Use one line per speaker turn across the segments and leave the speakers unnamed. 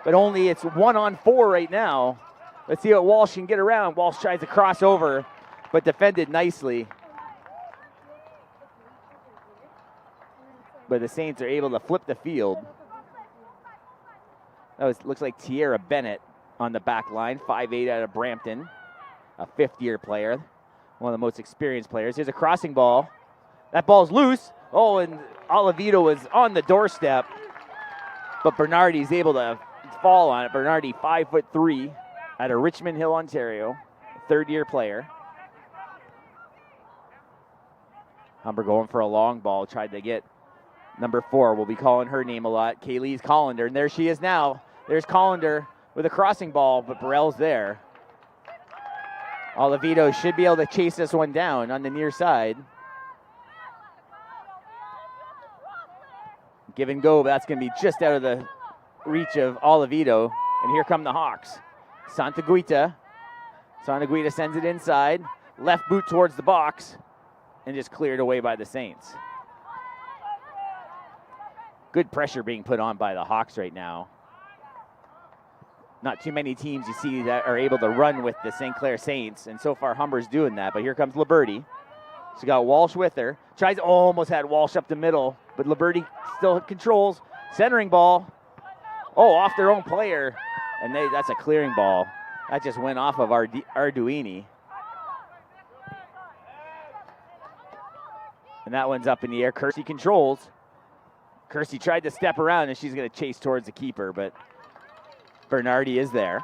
but only it's 1-on-4 right now. Let's see what Walsh can get around. Walsh tries to cross over, but defended nicely. But the Saints are able to flip the field. Looks like Tierra Bennett on the back line, 5'8" out of Brampton, a fifth-year player, one of the most experienced players. Here's a crossing ball. That ball's loose. Oh, and Olivito was on the doorstep, but Bernardi's able to fall on it. Bernardi, 5'3", out of Richmond Hill, Ontario, third-year player. Humber going for a long ball, tried to get number 4. We'll be calling her name a lot. Kaylee's Collender, and there she is now. There's Collender with a crossing ball, but Burrell's there. Olivito should be able to chase this one down on the near side. Give and go, but that's going to be just out of the reach of Olivito. And here come the Hawks. Santaguita sends it inside. Left boot towards the box and just cleared away by the Saints. Good pressure being put on by the Hawks right now. Not too many teams you see that are able to run with the St. Clair Saints, and so far Humber's doing that, but here comes Liberty. She got Walsh with her. Almost had Walsh up the middle, but Liberty still controls. Centering ball. Oh, off their own player, and that's a clearing ball. That just went off of Arduini. And that one's up in the air. Kersey controls. Kersey tried to step around, and she's going to chase towards the keeper, but Bernardi is there.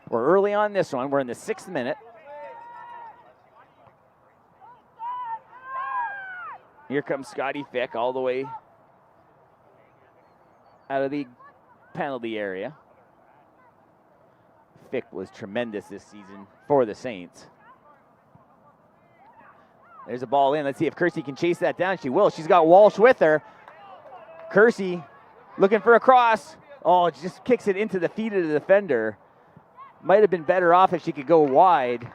We're early on this one. We're in the 6th minute. Here comes Scotty Fick all the way out of the penalty area. Fick was tremendous this season for the Saints. There's a ball in. Let's see if Kersey can chase that down. She will. She's got Walsh with her. Kersey looking for a cross. Oh, just kicks it into the feet of the defender. Might have been better off if she could go wide,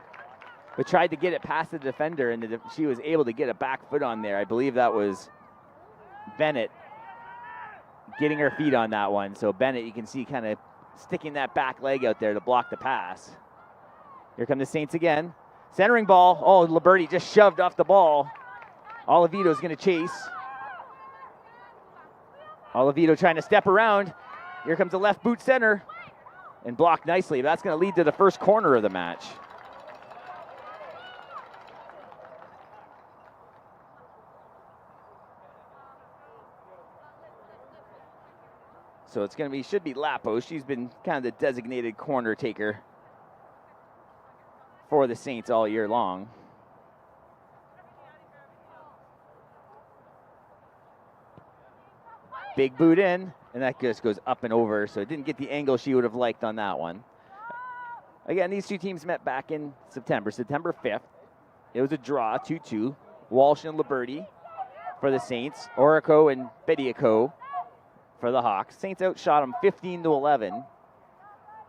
but tried to get it past the defender, and she was able to get a back foot on there. I believe that was Bennett getting her feet on that one. So Bennett, you can see kind of sticking that back leg out there to block the pass. Here come the Saints again. Centering ball. Oh, Liberty just shoved off the ball. Olivito's going to chase. Olivito trying to step around. Here comes the left boot center and blocked nicely. That's going to lead to the first corner of the match. So it's going to be, should be Lapo. She's been kind of the designated corner taker for the Saints all year long. Big boot in, and that just goes up and over, so it didn't get the angle she would have liked on that one. Again, these two teams met back in September 5th. It was a draw, 2-2. Walsh and Liberty for the Saints. Orico and Bediaco for the Hawks. Saints outshot them 15-11.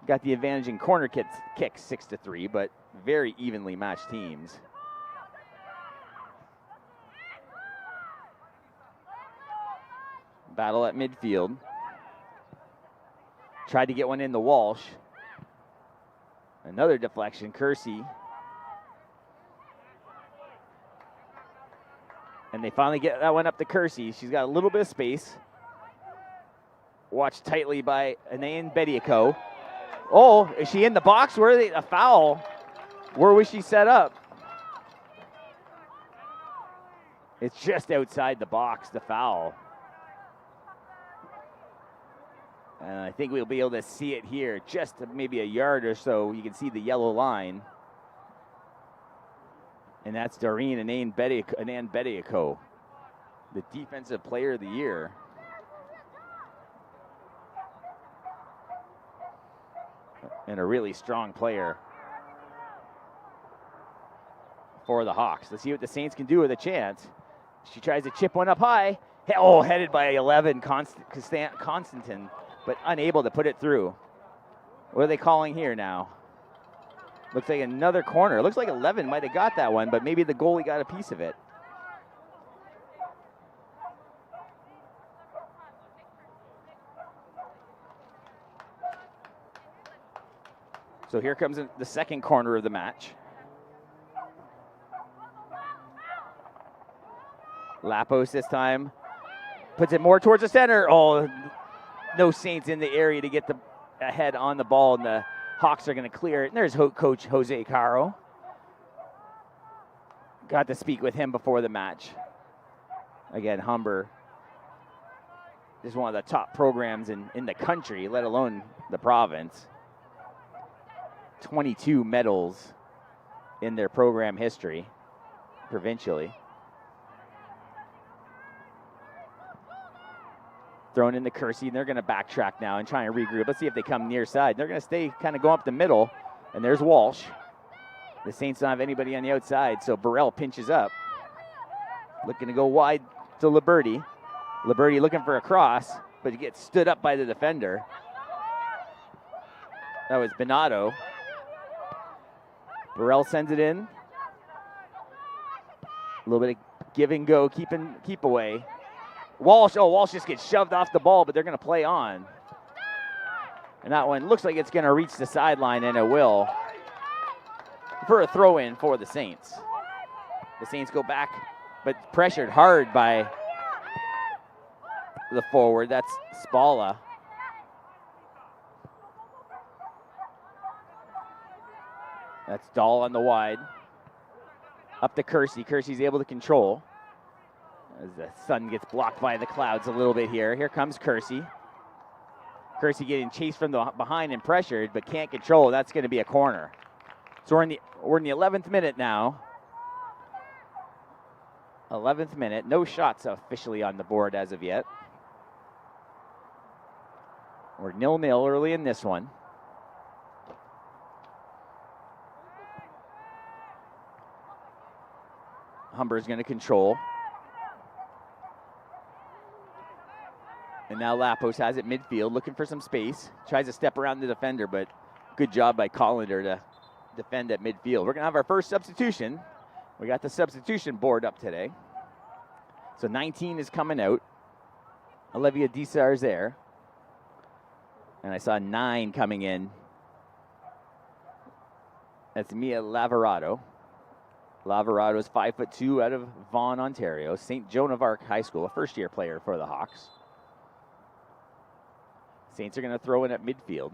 Got the advantage in corner kicks 6-3, but very evenly matched teams. Battle at midfield. Tried to get one in the Walsh. Another deflection, Kersey. And they finally get that one up to Kersey. She's got a little bit of space. Watched tightly by Anayan Bediaco. Oh, is she in the box? Where are they? A foul. Where was she set up? It's just outside the box, the foul. And I think we'll be able to see it here, just maybe a yard or so. You can see the yellow line. And that's Doreen Anayan Bediaco, the Defensive Player of the Year. And a really strong player for the Hawks. Let's see what the Saints can do with a chance. She tries to chip one up high. Oh, headed by 11, Constantin, but unable to put it through. What are they calling here now? Looks like another corner. Looks like 11 might have got that one, but maybe the goalie got a piece of it. So here comes the second corner of the match. Lapos this time puts it more towards the center. Oh, no Saints in the area to get the ahead on the ball, and the Hawks are going to clear it. And there's Coach Jose Caro. Got to speak with him before the match. Again, Humber is one of the top programs in the country, let alone the province. 22 medals in their program history, provincially. Thrown in the Kersey, and they're going to backtrack now and try and regroup. Let's see if they come near side. They're going to stay kind of go up the middle, and there's Walsh. The Saints don't have anybody on the outside, so Burrell pinches up. Looking to go wide to Liberty. Liberty looking for a cross, but he gets stood up by the defender. That was Benato. Burrell sends it in. A little bit of give and go, keep away. Walsh just gets shoved off the ball, but they're going to play on. And that one looks like it's going to reach the sideline, and it will, for a throw-in for the Saints. The Saints go back, but pressured hard by the forward. That's Spalla. That's Dahl on the wide. Up to Kersey. Kersey's able to control as the sun gets blocked by the clouds a little bit here. Here comes Kersey. Kersey getting chased from the behind and pressured, but can't control. That's going to be a corner. So we're in the 11th minute now. 11th minute. No shots officially on the board as of yet. We're 0-0 early in this one. Humber's going to control. And now Lapos has it midfield, looking for some space. Tries to step around the defender, but good job by Collender to defend at midfield. We're going to have our first substitution. We got the substitution board up today. So 19 is coming out. Olivia Dissar is there. And I saw 9 coming in. That's Mia Lavarado. Lavarado is 5'2" out of Vaughan, Ontario. St. Joan of Arc High School, a first-year player for the Hawks. Saints are going to throw in at midfield.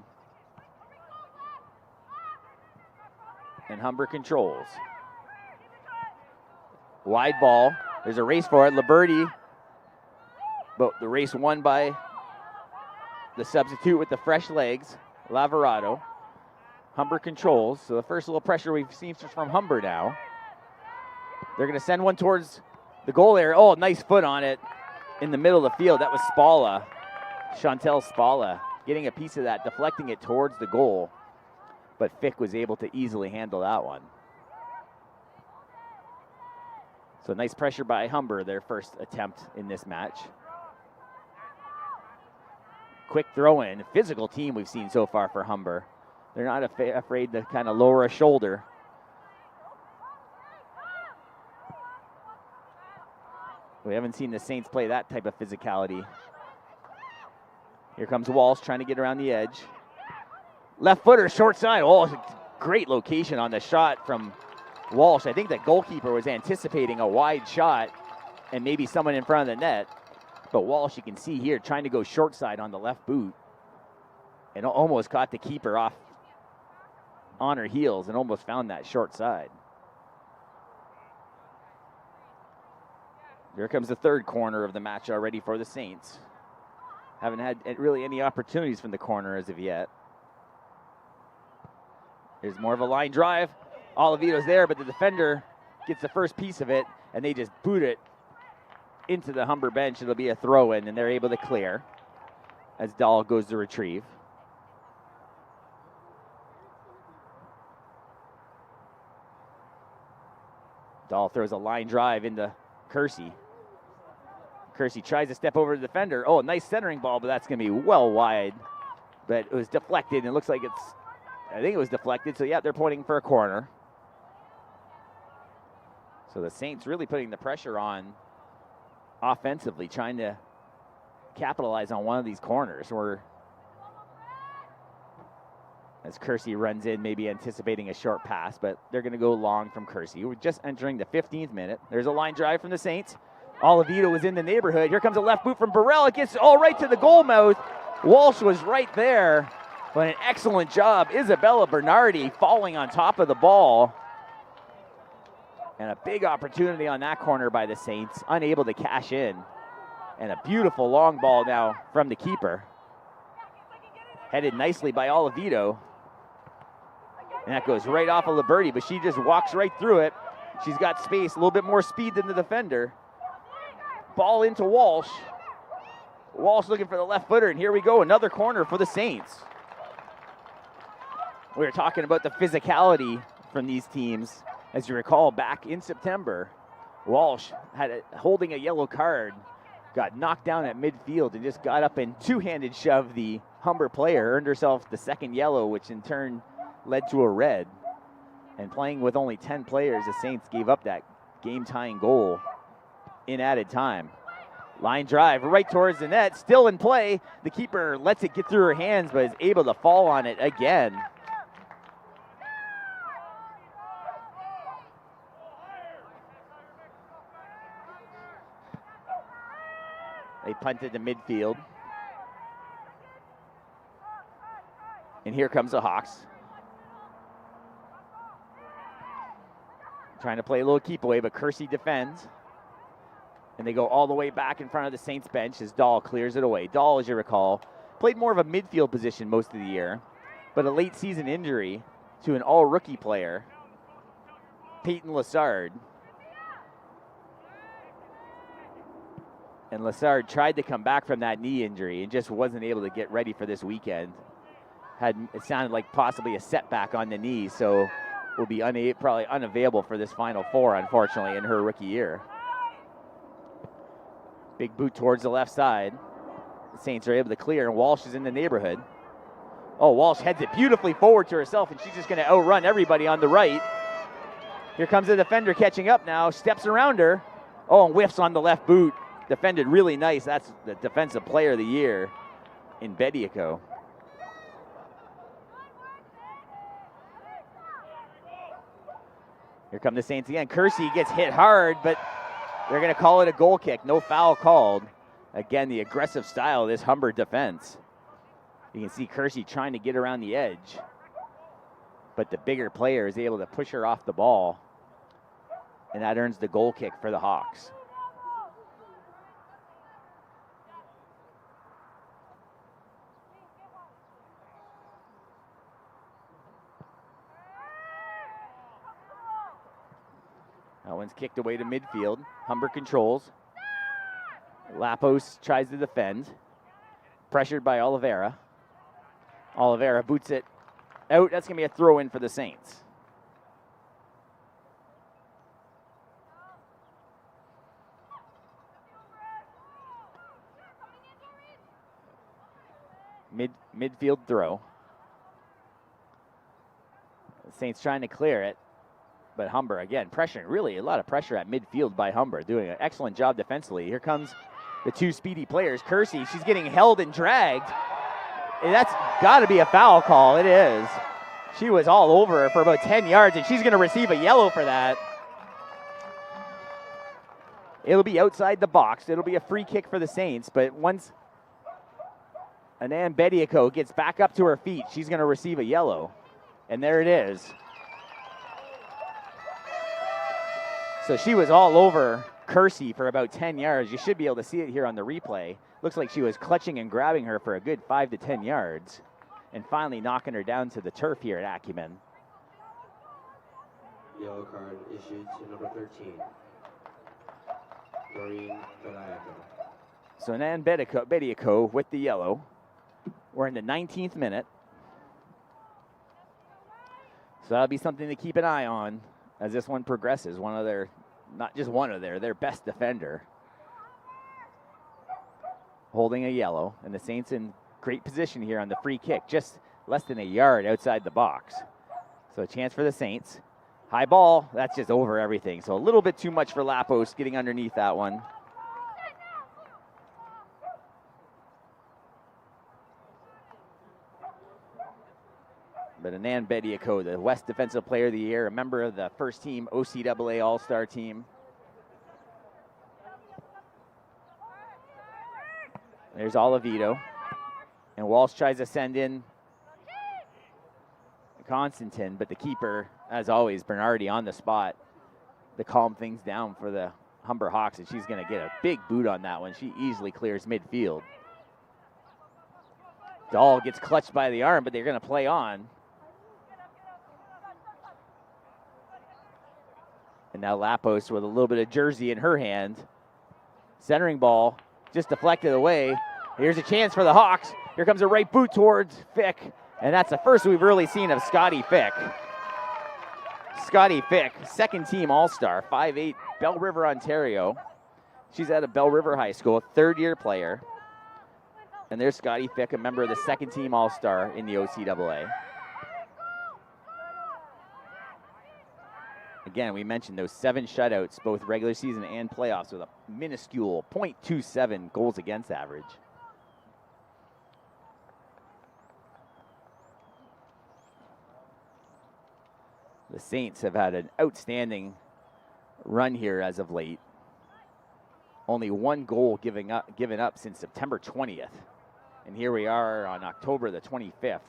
And Humber controls. Wide ball. There's a race for it. Liberty. But the race won by the substitute with the fresh legs, Lavarado. Humber controls. So the first little pressure we've seen from Humber now. They're going to send one towards the goal area. Oh, nice foot on it in the middle of the field. That was Spalla. Chantel Spalla getting a piece of that, deflecting it towards the goal. But Fick was able to easily handle that one. So nice pressure by Humber, their first attempt in this match. Quick throw in. Physical team we've seen so far for Humber. They're not afraid to kind of lower a shoulder. We haven't seen the Saints play that type of physicality. Here comes Walsh trying to get around the edge. Left footer, short side. Oh, great location on the shot from Walsh. I think the goalkeeper was anticipating a wide shot and maybe someone in front of the net. But Walsh, you can see here, trying to go short side on the left boot. And almost caught the keeper off on her heels and almost found that short side. Here comes the third corner of the match already for the Saints. Haven't had really any opportunities from the corner as of yet. There's more of a line drive. Olivedo's there, but the defender gets the first piece of it, and they just boot it into the Humber bench. It'll be a throw-in, and they're able to clear as Dahl goes to retrieve. Dahl throws a line drive into Kersey. Kersey tries to step over the defender. Oh, nice centering ball, but that's going to be well wide. But it was deflected, and it looks like I think it was deflected. So, yeah, they're pointing for a corner. So the Saints really putting the pressure on offensively, trying to capitalize on one of these corners. We're as Kersey runs in, maybe anticipating a short pass, but they're going to go long from Kersey. We're just entering the 15th minute. There's a line drive from the Saints. Oliveto is in the neighborhood. Here comes a left boot from Burrell. It gets all right to the goal mouth. Walsh was right there, but an excellent job. Isabella Bernardi falling on top of the ball. And a big opportunity on that corner by the Saints, unable to cash in. And a beautiful long ball now from the keeper. Headed nicely by Oliveto. And that goes right off of Liberti, but she just walks right through it. She's got space, a little bit more speed than the defender. Ball into Walsh. Walsh looking for the left footer, and here we go, another corner for the Saints. We were talking about the physicality from these teams. As you recall, back in September, Walsh had holding a yellow card, got knocked down at midfield and just got up and two-handed shoved the Humber player, earned herself the second yellow, which in turn led to a red. And playing with only 10 players, the Saints gave up that game-tying goal in added time. Line drive right towards the net, still in play. The keeper lets it get through her hands, but is able to fall on it again. They punted to midfield. And here comes the Hawks. Trying to play a little keep away, but Kersey defends. And they go all the way back in front of the Saints bench as Dahl clears it away. Dahl, as you recall, played more of a midfield position most of the year, but a late season injury to an all-rookie player, Peyton Lassard. And Lassard tried to come back from that knee injury and just wasn't able to get ready for this weekend. It sounded like possibly a setback on the knee, so will be probably unavailable for this Final Four, unfortunately, in her rookie year. Big boot towards the left side. The Saints are able to clear, and Walsh is in the neighborhood. Oh, Walsh heads it beautifully forward to herself, and she's just going to outrun everybody on the right. Here comes the defender catching up now, steps around her. Oh, and whiffs on the left boot. Defended really nice. That's the Defensive Player of the Year in Bediako. Here come the Saints again. Kersey gets hit hard, but they're going to call it a goal kick. No foul called. Again, the aggressive style of this Humber defense. You can see Kersey trying to get around the edge, but the bigger player is able to push her off the ball, and that earns the goal kick for the Hawks. That one's kicked away to midfield. Humber controls. Lapos tries to defend. Pressured by Oliveira. Oliveira boots it out. That's going to be a throw-in for the Saints. Midfield throw. The Saints trying to clear it. But Humber, again, pressuring, really a lot of pressure at midfield by Humber, doing an excellent job defensively. Here comes the two speedy players. Kersey, she's getting held and dragged. And that's got to be a foul call. It is. She was all over her for about 10 yards, and she's going to receive a yellow for that. It'll be outside the box. It'll be a free kick for the Saints, but once Anand Bediako gets back up to her feet, she's going to receive a yellow. And there it is. So she was all over Kersey for about 10 yards. You should be able to see it here on the replay. Looks like she was clutching and grabbing her for a good 5 to 10 yards and finally knocking her down to the turf here at Acumen.
Yellow card issued to number 13, Doreen Bediako.
So Nan Bediako with the yellow. We're in the 19th minute. So that'll be something to keep an eye on as this one progresses. One of their, not just one of their best defender holding a yellow, and the Saints in great position here on the free kick, just less than a yard outside the box. So a chance for the Saints. High ball, that's just over everything. So a little bit too much for Lapos getting underneath that one. But Anand Bediako, the West Defensive Player of the Year, a member of the first team OCAA All-Star team. There's Oliveto. And Walsh tries to send in Constantine, but the keeper, as always, Bernardi on the spot to calm things down for the Humber Hawks, and she's going to get a big boot on that one. She easily clears midfield. Dahl gets clutched by the arm, but they're going to play on. And now Lapos with a little bit of jersey in her hand. Centering ball, just deflected away. Here's a chance for the Hawks. Here comes a right boot towards Fick. And that's the first we've really seen of Scotty Fick. Scotty Fick, second team All-Star, 5'8", Bell River, Ontario. She's out of Bell River High School, third-year player. And there's Scotty Fick, a member of the second team All-Star in the OCAA. Again, we mentioned those 7 shutouts, both regular season and playoffs, with a minuscule .27 goals against average. The Saints have had an outstanding run here as of late. Only 1 goal given up since September 20th. And here we are on October the 25th.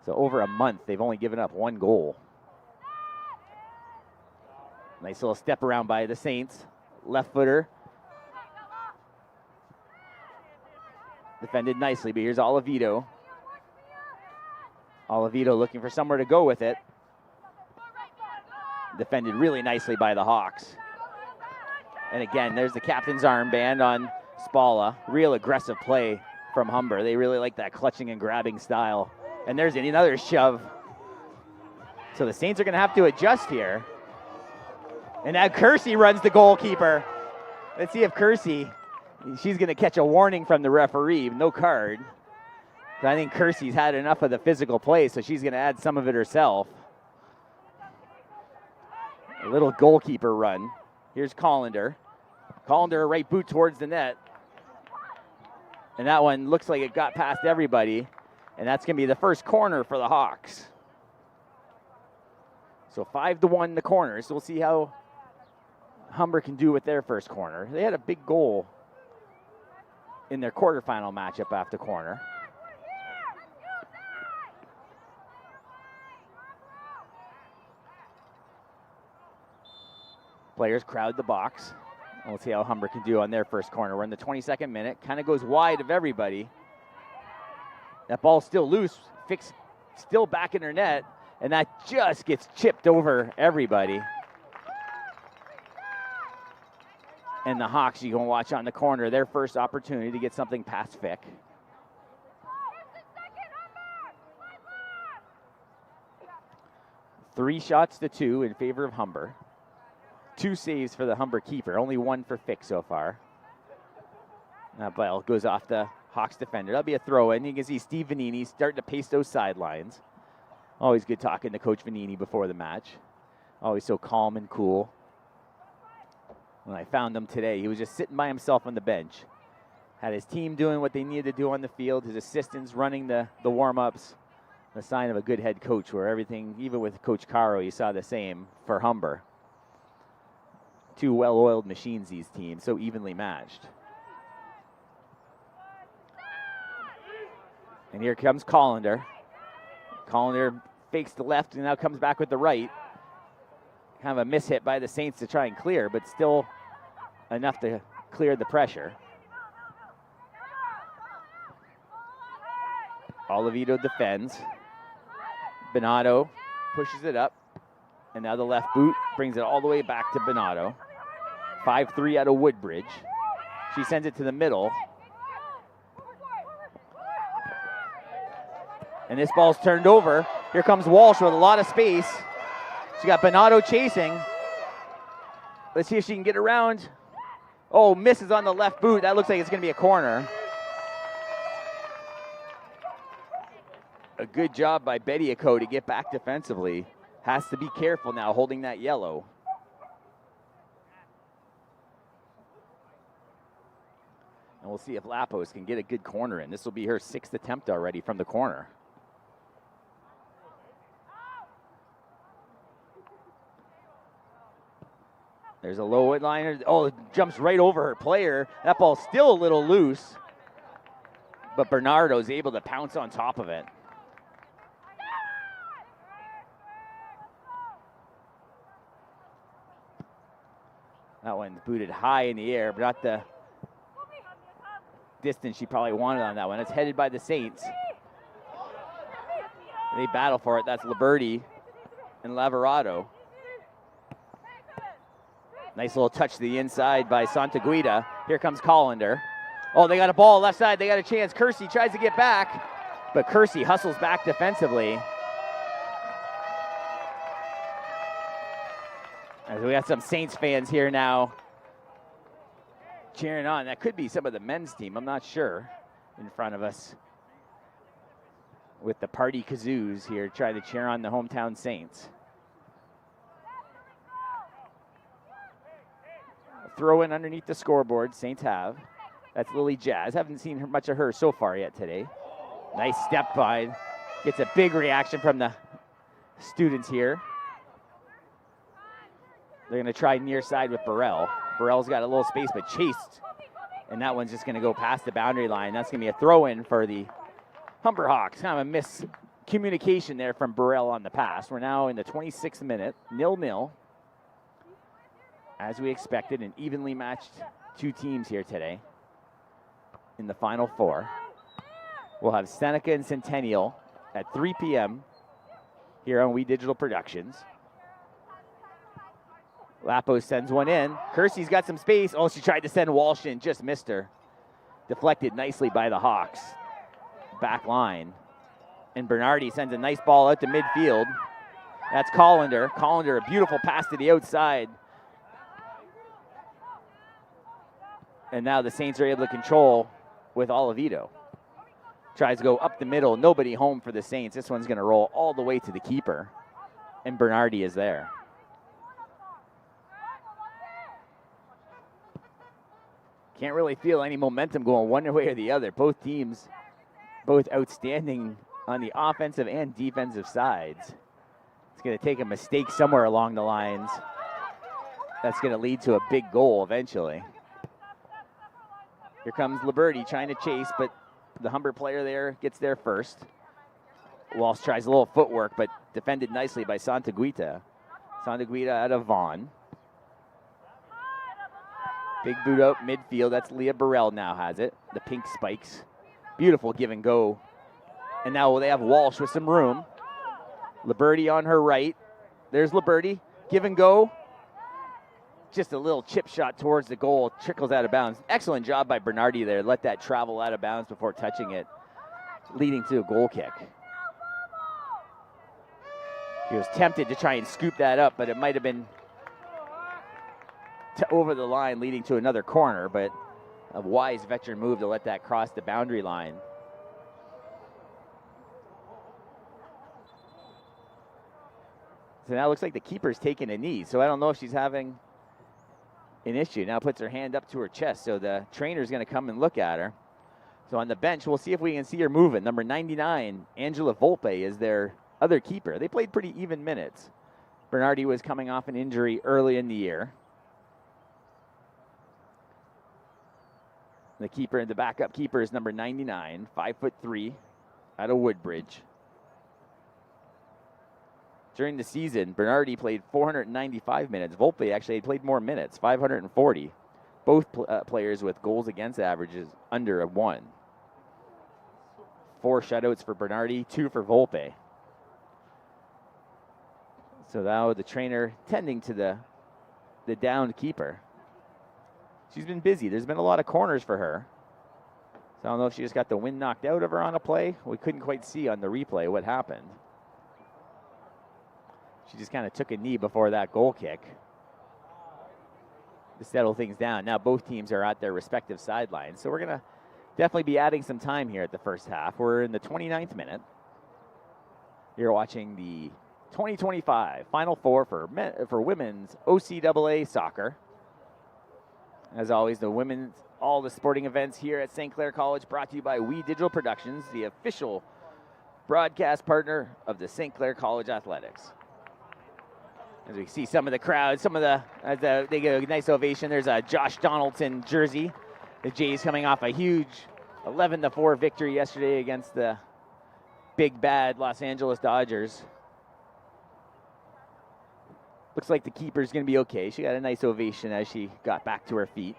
So over a month, they've only given up 1 goal. Nice little step around by the Saints. Left footer. Defended nicely, but here's Oliveto. Oliveto looking for somewhere to go with it. Defended really nicely by the Hawks. And again, there's the captain's armband on Spala. Real aggressive play from Humber. They really like that clutching and grabbing style. And there's another shove. So the Saints are going to have to adjust here. And now Kersey runs the goalkeeper. Let's see if Kersey, she's going to catch a warning from the referee. No card. But I think Kersey's had enough of the physical play, so she's going to add some of it herself. A little goalkeeper run. Here's Collender. Collender, right boot towards the net. And that one looks like it got past everybody. And that's going to be the first corner for the Hawks. So 5-1 the corner. So we'll see how Humber can do with their first corner. They had a big goal in their quarterfinal matchup after corner. Players crowd the box. We'll see how Humber can do on their first corner. We're in the 22nd minute. Kind of goes wide of everybody. That ball's still loose. Fick's still back in her net. And that just gets chipped over everybody. And the Hawks, you can watch on the corner, their first opportunity to get something past Fick. Three shots to 2 in favor of Humber. 2 saves for the Humber keeper, only 1 for Fick so far. That ball goes off the Hawks defender. That'll be a throw in. You can see Steve Vanini starting to pace those sidelines. Always good talking to Coach Vanini before the match. Always so calm and cool. When I found him today, he was just sitting by himself on the bench. Had his team doing what they needed to do on the field, his assistants running the warm-ups. The sign of a good head coach, where everything, even with Coach Caro, you saw the same for Humber. 2 well-oiled machines, these teams, so evenly matched. And here comes Collender. Collender fakes the left and now comes back with the right. Kind of a mishit by the Saints to try and clear, but still enough to clear the pressure. Oliveto defends. Bonato pushes it up. And now the left boot brings it all the way back to Bonato. 5-3 out of Woodbridge. She sends it to the middle. And this ball's turned over. Here comes Walsh with a lot of space. She got Bonato chasing. Let's see if she can get around. Oh, misses on the left boot. That looks like it's going to be a corner. A good job by Bediako to get back defensively. Has to be careful now holding that yellow. And we'll see if Lapos can get a good corner in. This will be her 6th attempt already from the corner. There's a low liner. Oh, it jumps right over her player. That ball's still a little loose, but Bernardo's able to pounce on top of it. That one's booted high in the air, but not the distance she probably wanted on that one. It's headed by the Saints. They battle for it. That's Liberty and Lavorado. Nice little touch to the inside by Santaguida. Here comes Collender. Oh, they got a ball left side. They got a chance. Kersey tries to get back, but Kersey hustles back defensively. As we got some Saints fans here now cheering on. That could be some of the men's team. I'm not sure. In front of us with the party kazoos here trying to cheer on the hometown Saints. Throw in underneath the scoreboard. Saints have. That's Lily Jazz. Haven't seen much of her so far yet today. Nice step by. Gets a big reaction from the students here. They're going to try near side with Burrell. Burrell's got a little space, but chased. And that one's just going to go past the boundary line. That's going to be a throw-in for the Humber Hawks. Kind of a miscommunication there from Burrell on the pass. We're now in the 26th minute, 0-0. As we expected, an evenly matched two teams here today in the Final Four. We'll have Seneca and Centennial at 3 p.m. here on We Digital Productions. Lapo sends one in. Kersey's got some space. Oh, she tried to send Walsh in, just missed her. Deflected nicely by the Hawks. Back line. And Bernardi sends a nice ball out to midfield. That's Collender. Collender, a beautiful pass to the outside. And now the Saints are able to control with Oliveto. Tries to go up the middle. Nobody home for the Saints. This one's going to roll all the way to the keeper. And Bernardi is there. Can't really feel any momentum going one way or the other. Both teams, both outstanding on the offensive and defensive sides. It's going to take a mistake somewhere along the lines. That's going to lead to a big goal eventually. Here comes Liberty trying to chase, but the Humber player there gets there first. Walsh tries a little footwork, but defended nicely by Santaguita. Santaguita out of Vaughn. Big boot out midfield. That's Leah Burrell now has it. The pink spikes. Beautiful give and go. And now they have Walsh with some room. Liberty on her right. There's Liberty. Give and go. Just a little chip shot towards the goal. Trickles out of bounds. Excellent job by Bernardi there. Let that travel out of bounds before touching it, leading to a goal kick. He was tempted to try and scoop that up, but it might have been over the line, leading to another corner, but a wise veteran move to let that cross the boundary line. So now it looks like the keeper's taking a knee, so I don't know if she's having an issue. Now puts her hand up to her chest, so the trainer's going to come and look at her. So on the bench, we'll see if we can see her moving. Number 99, Angela Volpe, is their other keeper. They played pretty even minutes. Bernardi was coming off an injury early in the year. The keeper, the backup keeper, is number 99, 5'3", out of Woodbridge. During the season, Bernardi played 495 minutes. Volpe actually played more minutes, 540. Both players with goals against averages under a 1. 4 shutouts for Bernardi, 2 for Volpe. So now the trainer tending to the downed keeper. She's been busy. There's been a lot of corners for her. So I don't know if she just got the wind knocked out of her on a play. We couldn't quite see on the replay what happened. She just kind of took a knee before that goal kick to settle things down. Now both teams are at their respective sidelines. So we're going to definitely be adding some time here at the first half. We're in the 29th minute. You're watching the 2025 Final Four for women's OCAA soccer. As always, the women's, all the sporting events here at St. Clair College brought to you by We Digital Productions, the official broadcast partner of the St. Clair College Athletics. As we see some of the crowd, they get a nice ovation. There's a Josh Donaldson jersey. The Jays coming off a huge 11-4 victory yesterday against the big bad Los Angeles Dodgers. Looks like the keeper's going to be okay. She got a nice ovation as she got back to her feet.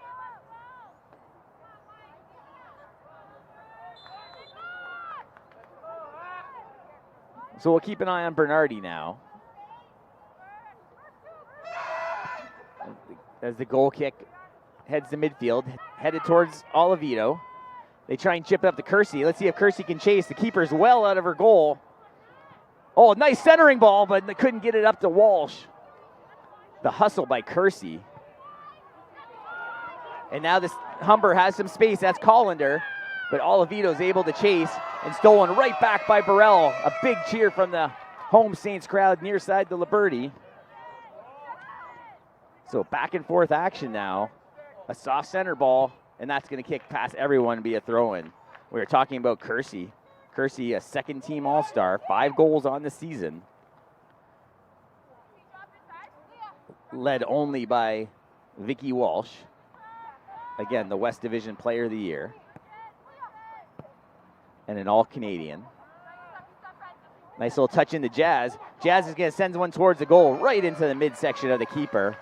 So we'll keep an eye on Bernardi now. As the goal kick heads to midfield, headed towards Olivito. They try and chip it up to Kersey. Let's see if Kersey can chase. The keeper's well out of her goal. Oh, nice centering ball, but they couldn't get it up to Walsh. The hustle by Kersey. And now this Humber has some space. That's Collender. But Olivito's able to chase and stolen right back by Burrell. A big cheer from the home Saints crowd near side to Liberty. So back and forth action now. A soft center ball, and that's going to kick past everyone and be a throw-in. We were talking about Kersey. Kersey, a second-team All-Star, 5 goals on the season. Led only by Vicky Walsh. Again, the West Division Player of the Year. And an All-Canadian. Nice little touch into Jazz. Jazz is going to send one towards the goal, right into the midsection of the keeper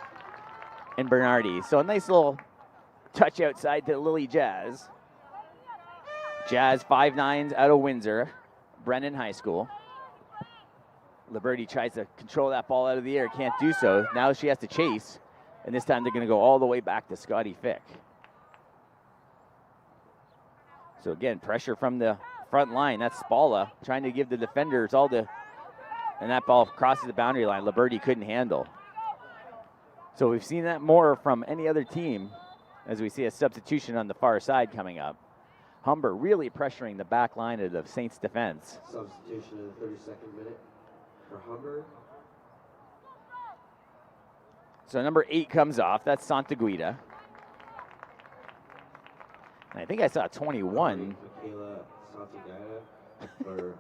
and Bernardi. So a nice little touch outside to Lily Jazz. Jazz 5'9" out of Windsor, Brennan High School. Liberty tries to control that ball out of the air, can't do so. Now she has to chase, and this time they're going to go all the way back to Scotty Fick. So again, pressure from the front line. That's Spalla trying to give the defenders all the, and that ball crosses the boundary line. Liberty couldn't handle. So we've seen that more from any other team as we see a substitution on the far side coming up. Humber really pressuring the back line of the Saints defense.
Substitution in the 32nd minute for Humber.
So number 8 comes off. That's Santaguida. And I think I saw 21.
Michaela Santaguida for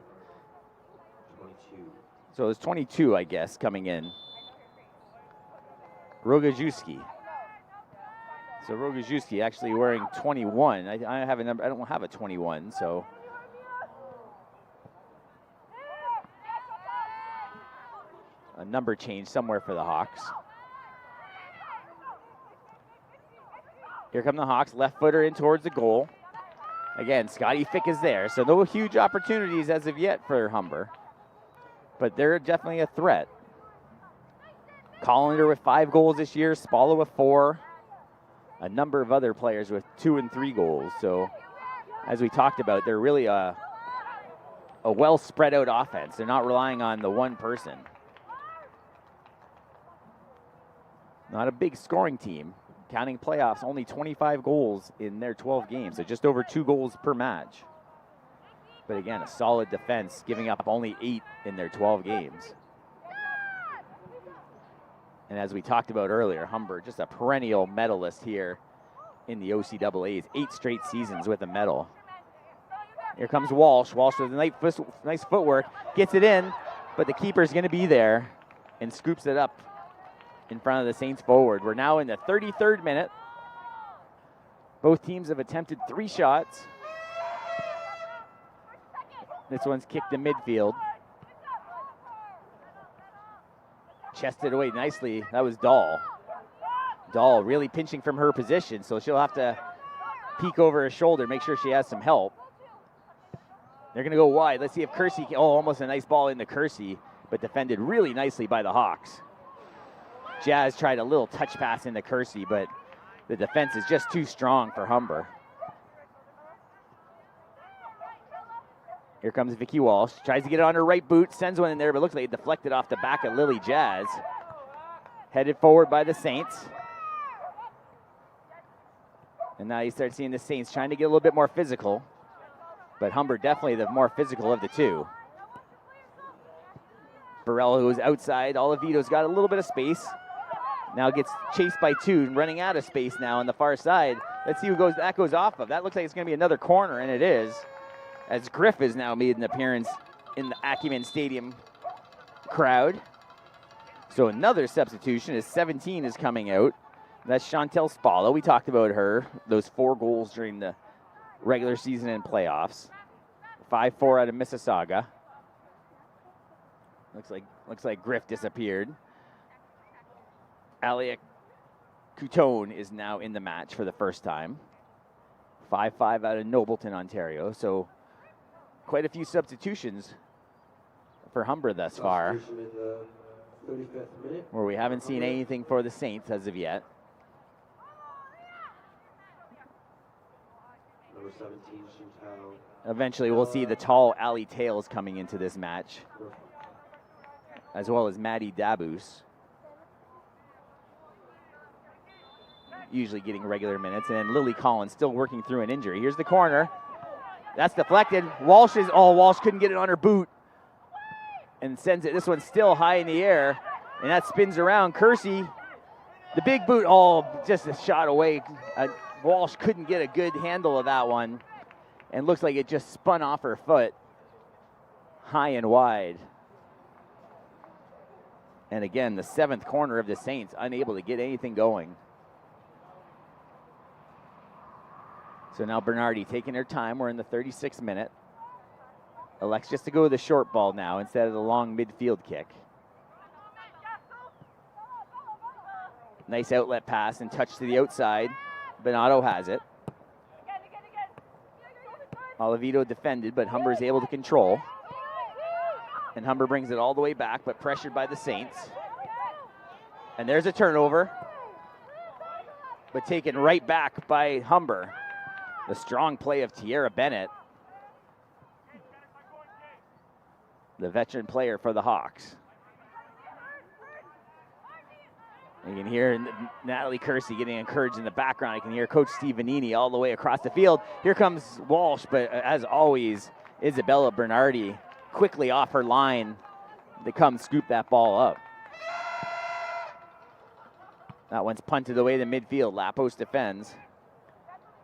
22.
So it's 22, I guess, coming in. Rogajewski. So Rogajewski actually wearing 21. I have a number. I don't have a 21, so. A number change somewhere for the Hawks. Here come the Hawks, left footer in towards the goal. Again, Scotty Fick is there, so no huge opportunities as of yet for Humber. But they're definitely a threat. Collender with 5 goals this year, Spalla with 4. A number of other players with 2 and 3 goals. So, as we talked about, they're really a well spread out offense. They're not relying on the one person. Not a big scoring team. Counting playoffs, only 25 goals in their 12 games, so just over 2 goals per match. But again, a solid defense, giving up only 8 in their 12 games. And as we talked about earlier, Humber, just a perennial medalist here in the OCAA's, 8 straight seasons with a medal. Here comes Walsh. Walsh with a nice footwork, gets it in, but the keeper's going to be there and scoops it up in front of the Saints forward. We're now in the 33rd minute. Both teams have attempted 3 shots. This one's kicked to midfield. Chested away nicely. That was Dahl. Dahl really pinching from her position, so she'll have to peek over her shoulder, make sure she has some help. They're going to go wide. Let's see if Kersey can, almost a nice ball into Kersey, but defended really nicely by the Hawks. Jazz tried a little touch pass into Kersey, but the defense is just too strong for Humber. Here comes Vicky Walsh. Tries to get it on her right boot, sends one in there, but looks like it deflected off the back of Lily Jazz. Headed forward by the Saints. And now you start seeing the Saints trying to get a little bit more physical, but Humber definitely the more physical of the two. Burrell, who is outside. Olivito's got a little bit of space. Now gets chased by 2, running out of space now on the far side. Let's see who that goes off of. That looks like it's going to be another corner, and it is, as Griff has now made an appearance in the Acumen Stadium crowd. So another substitution is 17 is coming out. That's Chantel Spalla. We talked about her, those 4 goals during the regular season and playoffs. 5-4 out of Mississauga. Looks like Griff disappeared. Alia Coutone is now in the match for the first time. 5-5 out of Nobleton, Ontario. So quite a few substitutions for Humber thus far, where we haven't seen anything for the Saints as of yet.
Number 17, Chantal.
Eventually we'll see the tall Allie Tails coming into this match, as well as Maddie Dabus, usually getting regular minutes, and then Lily Collins still working through an injury. Here's the corner. That's deflected. Walsh couldn't get it on her boot and sends it. This one's still high in the air, and that spins around. Kersey, the big boot, just a shot away. Walsh couldn't get a good handle of that one, and looks like it just spun off her foot high and wide. And again, the 7th corner of the Saints unable to get anything going. So now Bernardi taking her time. We're in the 36th minute. Elects just to go with the short ball now instead of the long midfield kick. Nice outlet pass and touch to the outside. Bonato has it. Olivito defended, but Humber is able to control. And Humber brings it all the way back, but pressured by the Saints. And there's a turnover, but taken right back by Humber. The strong play of Tierra Bennett, the veteran player for the Hawks. You can hear Natalie Kersey getting encouraged in the background. You can hear Coach Steve Vanini all the way across the field. Here comes Walsh, but as always, Isabella Bernardi quickly off her line to come scoop that ball up. That one's punted away to midfield. Lapos defends.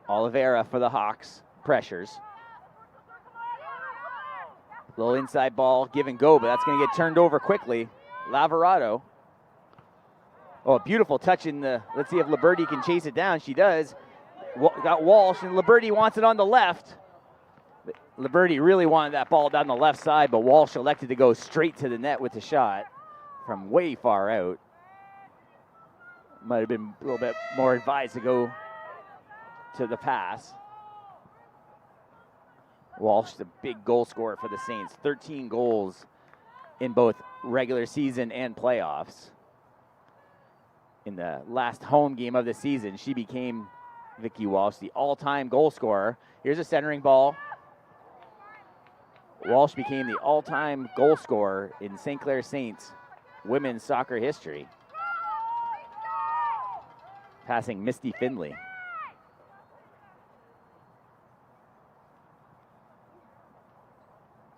Oliveira for the Hawks, pressures. Little inside ball, give and go, but that's going to get turned over quickly. Lavarado. Oh, a beautiful touch in the, let's see if Liberty can chase it down. She does. Got Walsh, and Liberty wants it on the left. Liberty really wanted that ball down the left side, but Walsh elected to go straight to the net with the shot from way far out. Might have been a little bit more advised to go to the pass. Walsh, the big goal scorer for the Saints. 13 goals in both regular season and playoffs. In the last home game of the season, she became, Vicky Walsh, the all-time goal scorer. Here's a centering ball. Walsh became the all-time goal scorer in St. Clair Saints women's soccer history, passing Misty Findlay.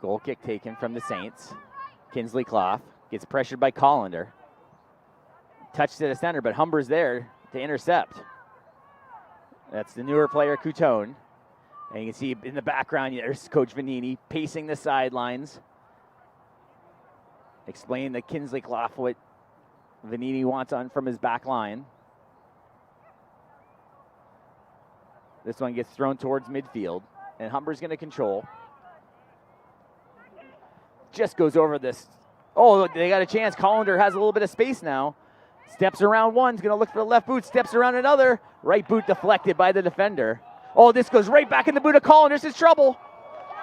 Goal kick taken from the Saints. Kinsley Clough gets pressured by Collender. Touch to the center, but Humber's there to intercept. That's the newer player, Coutone. And you can see in the background, there's Coach Vanini pacing the sidelines, explaining to Kinsley Clough what Vanini wants on from his back line. This one gets thrown towards midfield, and Humber's going to control. Just goes over this. Oh, they got a chance. Collender has a little bit of space now. Steps around one, is going to look for the left boot, steps around another. Right boot deflected by the defender. Oh, this goes right back in the boot of Collender. This is trouble.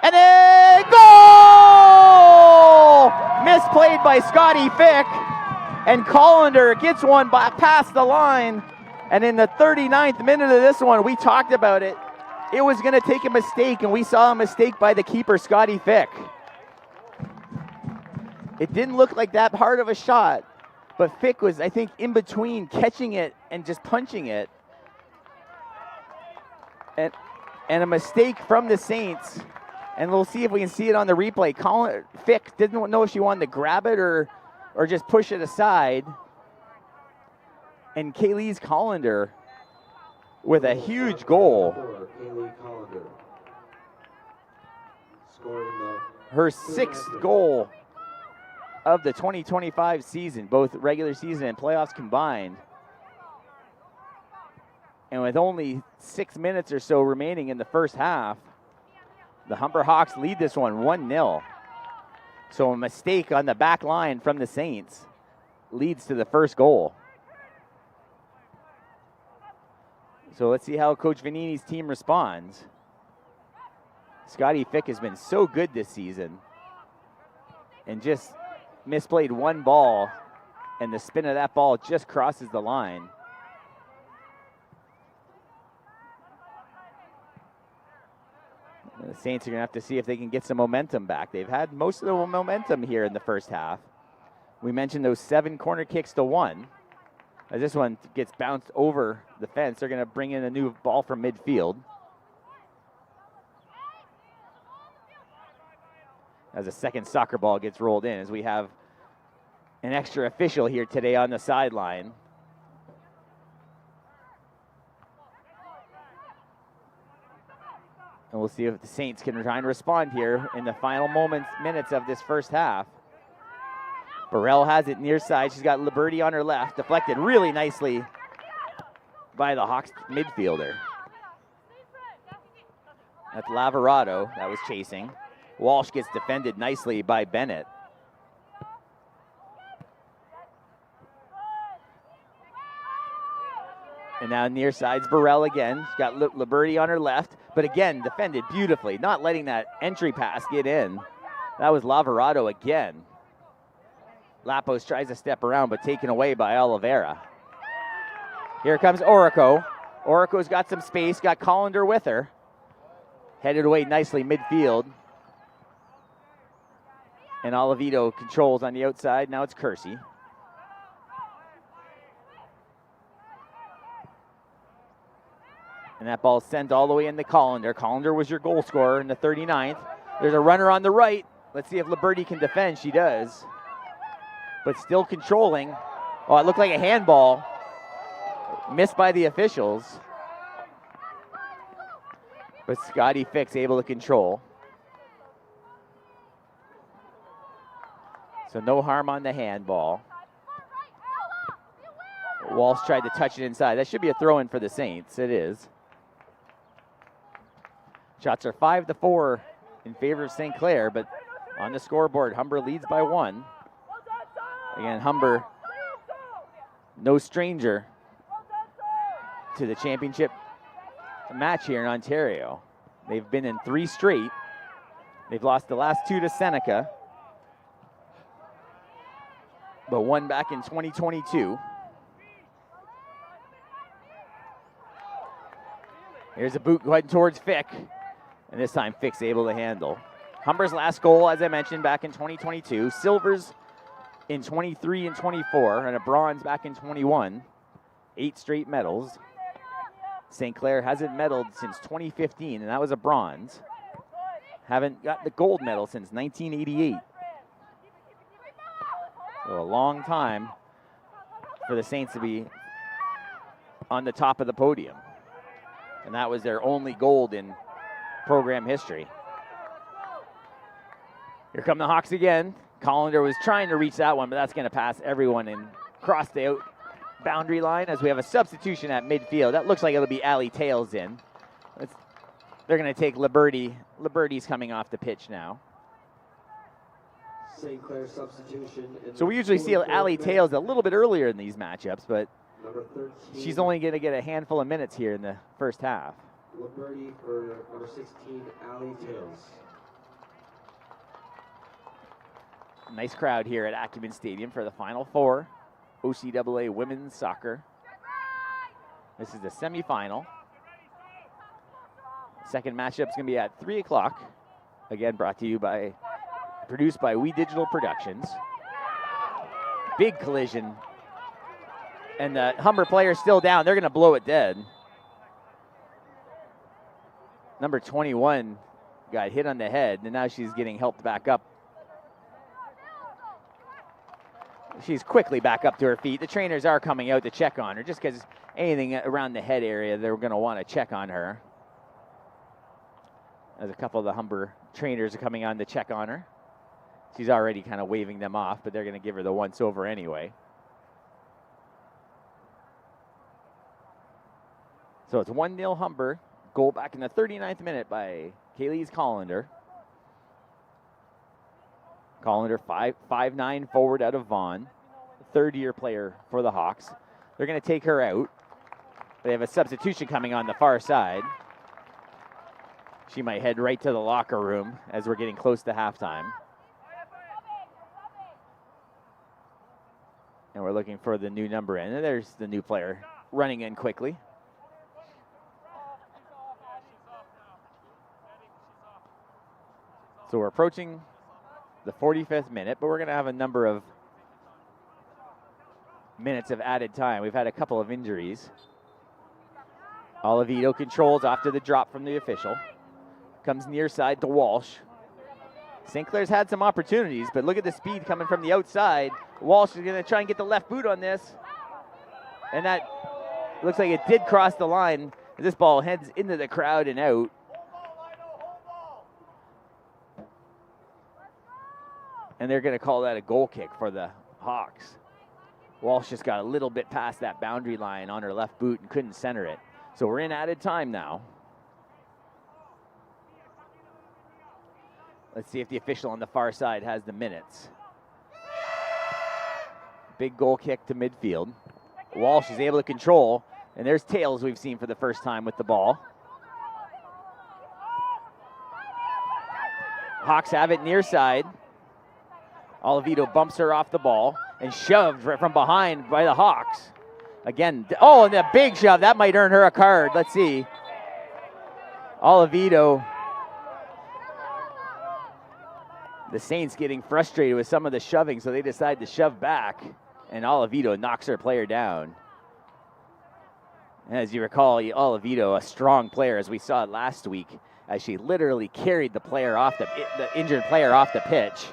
And then goal! Misplayed by Scotty Fick. And Collender gets one back past the line. And in the 39th minute of this one, we talked about it. It was going to take a mistake, and we saw a mistake by the keeper, Scotty Fick. It didn't look like that hard of a shot, but Fick was, I think, in between catching it and just punching it. And a mistake from the Saints. And we'll see if we can see it on the replay. Fick didn't know if she wanted to grab it or just push it aside. And Kaylee's Collender with a huge goal. Her 6th goal of the 2025 season, both regular season and playoffs combined. And with only 6 minutes or so remaining in the first half, the Humber Hawks lead this one 1-0. So a mistake on the back line from the Saints leads to the first goal. So let's see how Coach Vanini's team responds. Scotty Fick has been so good this season and just misplayed one ball, and the spin of that ball just crosses the line. The Saints are going to have to see if they can get some momentum back. They've had most of the momentum here in the first half. We mentioned those 7 corner kicks to 1. As this one gets bounced over the fence, they're going to bring in a new ball from midfield. As a second soccer ball gets rolled in, as we have an extra official here today on the sideline. And we'll see if the Saints can try and respond here in the final minutes of this first half. Burrell has it near side. She's got Liberty on her left, deflected really nicely by the Hawks midfielder. That's Lavarado that was chasing. Walsh gets defended nicely by Bennett. And now near side's Burrell again. She's got Liberty on her left, but again, defended beautifully, not letting that entry pass get in. That was Lavarado again. Lapos tries to step around, but taken away by Oliveira. Here comes Orico. Orico's got some space, got Collender with her. Headed away nicely midfield. And Olivito controls on the outside. Now it's Kersey. And that ball sent all the way into Collender. Collender was your goal scorer in the 39th. There's a runner on the right. Let's see if Liberty can defend. She does. But still controlling. Oh, it looked like a handball. Missed by the officials. But Scotty Fick's able to control. So no harm on the handball. Walsh tried to touch it inside. That should be a throw-in for the Saints. It is. Shots are 5-4 in favor of St. Clair, but on the scoreboard, Humber leads by 1. Again, Humber, no stranger to the championship match here in Ontario. They've been in 3 straight. They've lost the last 2 to Seneca, but won back in 2022. Here's a boot going towards Fick, and this time Fick's able to handle. Humber's last goal, as I mentioned, back in 2022. Silvers in 23 and 24, and a bronze back in 21. 8 straight medals. St. Clair hasn't medaled since 2015, and that was a bronze. Haven't got the gold medal since 1988. So a long time for the Saints to be on the top of the podium. And that was their only gold in program history. Here come the Hawks again. Collender was trying to reach that one, but that's going to pass everyone and cross the out boundary line as we have a substitution at midfield. That looks like it'll be Allie Tails in. They're going to take Liberty. Liberty's coming off the pitch now.
St. Clair substitution.
So we usually see Allie Tails a little bit earlier in these matchups, but
Number 13,
she's only going to get a handful of minutes here in the first half.
Liberty for number 16, Allie Tails.
Nice crowd here at Acumen Stadium for the Final Four, OCAA women's soccer. This is the semifinal. Second matchup is going to be at 3 o'clock. Again, produced by We Digital Productions. Big collision. And the Humber player's still down. They're going to blow it dead. Number 21 got hit on the head, and now she's getting helped back up. She's quickly back up to her feet. The trainers are coming out to check on her, just because anything around the head area, they're going to want to check on her. As a couple of the Humber trainers are coming on to check on her. She's already kind of waving them off, but they're going to give her the once over anyway. So it's 1-0 Humber. Goal back in the 39th minute by Kaylee's Collender. Collender, 5'9" forward out of Vaughan. Third-year player for the Hawks. They're going to take her out. They have a substitution coming on the far side. She might head right to the locker room as we're getting close to halftime. And we're looking for the new number in. And there's the new player running in quickly. So we're approaching the 45th minute, but we're going to have a number of minutes of added time. We've had a couple of injuries. Oliveto controls after the drop from the official. Comes near side to Walsh. St. Clair's had some opportunities, but look at the speed coming from the outside. Walsh is going to try and get the left boot on this. And that looks like it did cross the line. This ball heads into the crowd and out. And they're going to call that a goal kick for the Hawks. Walsh just got a little bit past that boundary line on her left boot and couldn't center it. So we're in added time now. Let's see if the official on the far side has the minutes. Big goal kick to midfield. Walsh is able to control, and there's tails we've seen for the first time with the ball. Hawks have it near side. Oliveto bumps her off the ball and shoved right from behind by the Hawks. Again, oh, and a big shove. That might earn her a card. Let's see. Oliveto. The Saints getting frustrated with some of the shoving, so they decide to shove back, and Oliveto knocks her player down. And as you recall, Oliveto, a strong player, as we saw it last week, as she literally carried the player off the injured player off the pitch.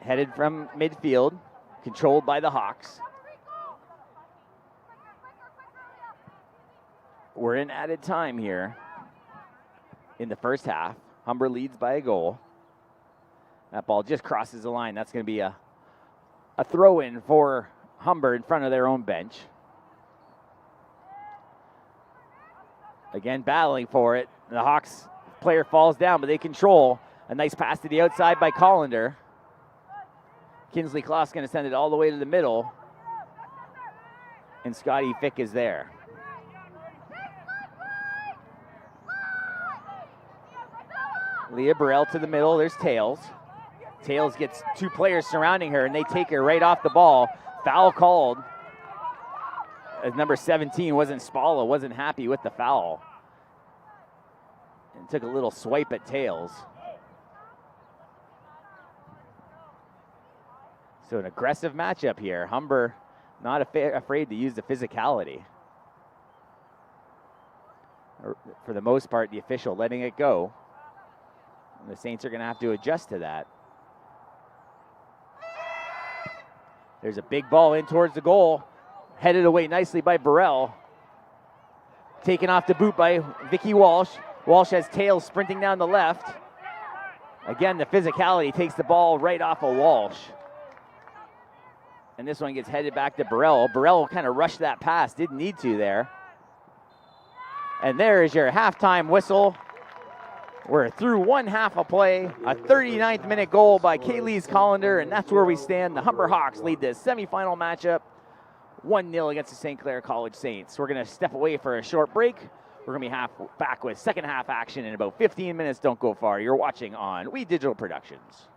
Headed from midfield, controlled by the Hawks. We're in added time here in the first half. Humber leads by a goal. That ball just crosses the line. That's going to be a throw-in for Humber in front of their own bench. Again, battling for it. The Hawks player falls down, but they control. A nice pass to the outside by Collender. Kinsley Kloss going to send it all the way to the middle. And Scotty Fick is there. Leah Burrell to the middle. There's Tails. Tails gets two players surrounding her, and they take her right off the ball. Foul called. As number 17 wasn't happy with the foul. And took a little swipe at Tails. So an aggressive matchup here. Humber not afraid to use the physicality. For the most part, the official letting it go. And the Saints are going to have to adjust to that. There's a big ball in towards the goal. Headed away nicely by Burrell. Taken off the boot by Vicky Walsh. Walsh has Tails sprinting down the left. Again, the physicality takes the ball right off of Walsh. And this one gets headed back to Burrell. Burrell kind of rushed that pass. Didn't need to there. And there is your halftime whistle. We're through one half of play. A 39th minute goal by Kaylee's Collender, and that's where we stand. The Humber Hawks lead this semifinal matchup 1-0 against the St. Clair College Saints. We're going to step away for a short break. We're going to be back with second half action in about 15 minutes. Don't go far. You're watching on We Digital Productions.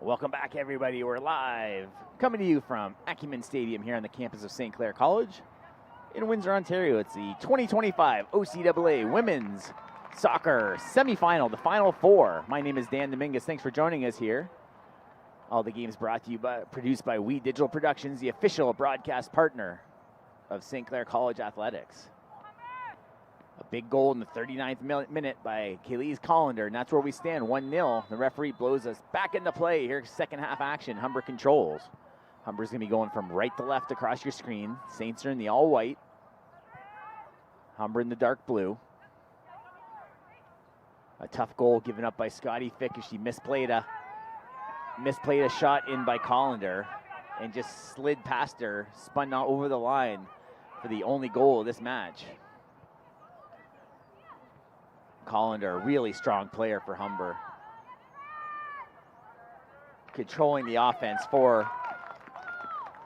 Welcome back, everybody. We're live, coming to you from Acumen Stadium here on the campus of St. Clair College in Windsor, Ontario. It's the 2025 OCAA Women's Soccer Semifinal, the Final Four. My name is Dan Dominguez. Thanks for joining us here. All the games brought to you produced by We Digital Productions, the official broadcast partner of St. Clair College Athletics. A big goal in the 39th minute by Kaylee's Collender, and that's where we stand, 1-0. The referee blows us back into play. Here's second half action. Humber controls. Humber's going to be going from right to left across your screen. Saints are in the all white. Humber in the dark blue. A tough goal given up by Scotty Fick as she misplayed a shot in by Collender and just slid past her, spun over the line for the only goal of this match. Collender, a really strong player for Humber. Controlling the offense for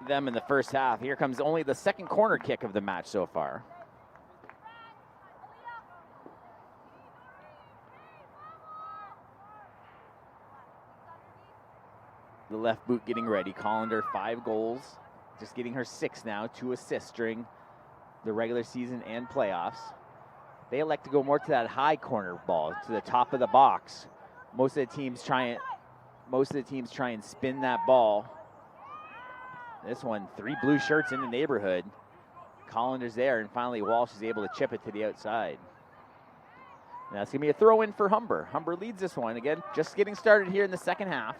them in the first half. Here comes only the second corner kick of the match so far. The left boot getting ready. Collender, 5 goals. Just getting her 6 now, 2 assists during the regular season and playoffs. They elect to go more to that high corner ball, to the top of the box. Most of the teams try and spin that ball. This one, 3 blue shirts in the neighborhood. Collender's there, and finally Walsh is able to chip it to the outside. And that's going to be a throw-in for Humber. Humber leads this one. Again, just getting started here in the second half.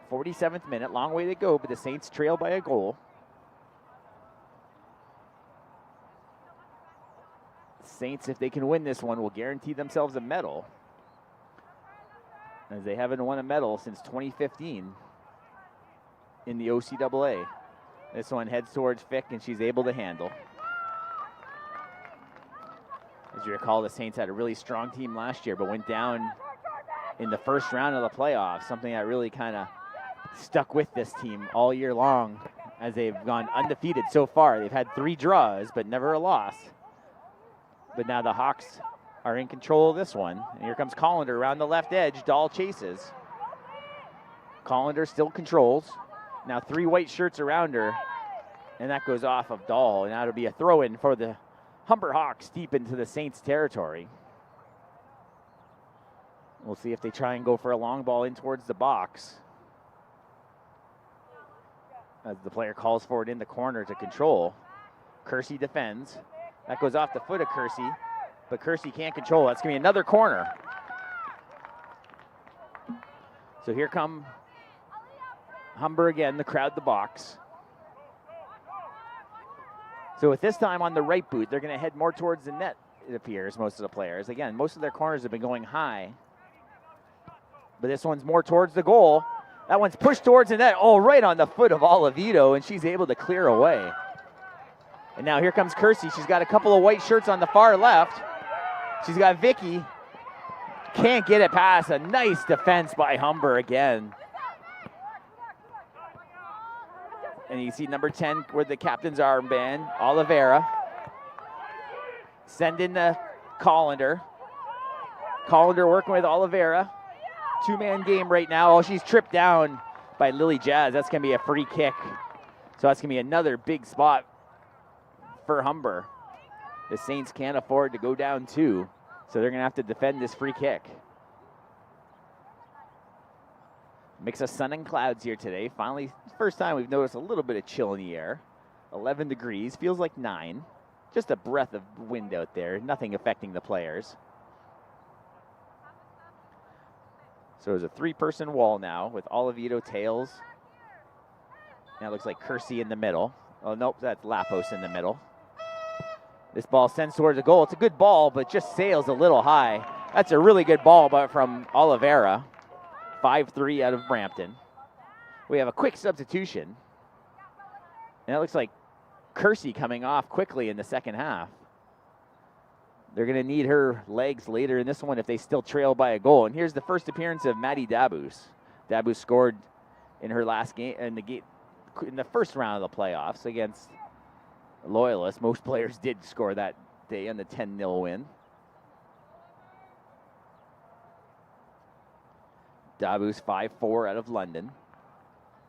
47th minute, long way to go, but the Saints trail by a goal. Saints, if they can win this one, will guarantee themselves a medal, as they haven't won a medal since 2015 in the OCAA. This one heads towards Fick, and she's able to handle. As you recall, the Saints had a really strong team last year, but went down in the first round of the playoffs, something that really kind of stuck with this team all year long, as they've gone undefeated so far. They've had 3 draws, but never a loss. But now the Hawks are in control of this one. And here comes Collender around the left edge. Dahl chases. Collender still controls. Now 3 white shirts around her. And that goes off of Dahl. And now it'll be a throw-in for the Humber Hawks deep into the Saints territory. We'll see if they try and go for a long ball in towards the box, as the player calls for it in the corner to control. Kersey defends. That goes off the foot of Kersey, but Kersey can't control. That's going to be another corner. So here come Humber again, the crowd, the box. So with this time on the right boot, they're going to head more towards the net, it appears, most of the players. Again, most of their corners have been going high, but this one's more towards the goal. That one's pushed towards the net, right on the foot of Oliveto, and she's able to clear away. And now here comes Kersey. She's got a couple of white shirts on the far left. She's got Vicky. Can't get it past. A nice defense by Humber again. And you see number 10 where the captain's armband, Oliveira. Send in the Collender. Collender working with Oliveira. 2-man game right now. Oh, she's tripped down by Lily Jazz. That's going to be a free kick. So that's going to be another big spot for Humber. The Saints can't afford to go down 2, so they're going to have to defend this free kick. Mix of sun and clouds here today. Finally, first time we've noticed a little bit of chill in the air. 11 degrees, feels like 9. Just a breath of wind out there, nothing affecting the players. So there's a 3-person wall now with Oliveto tails. Now it looks like Kersey in the middle. Oh, nope, that's Lapos in the middle. This ball sends towards the goal. It's a good ball, but just sails a little high. That's a really good ball but from Oliveira. 5-3 out of Brampton. We have a quick substitution. And it looks like Kersey coming off quickly in the second half. They're going to need her legs later in this one if they still trail by a goal. And here's the first appearance of Maddie Dabus. Dabus scored in her last game, in the first round of the playoffs against Loyalists. Most players did score that day on the 10-0 win. Dabus 5'4" out of London.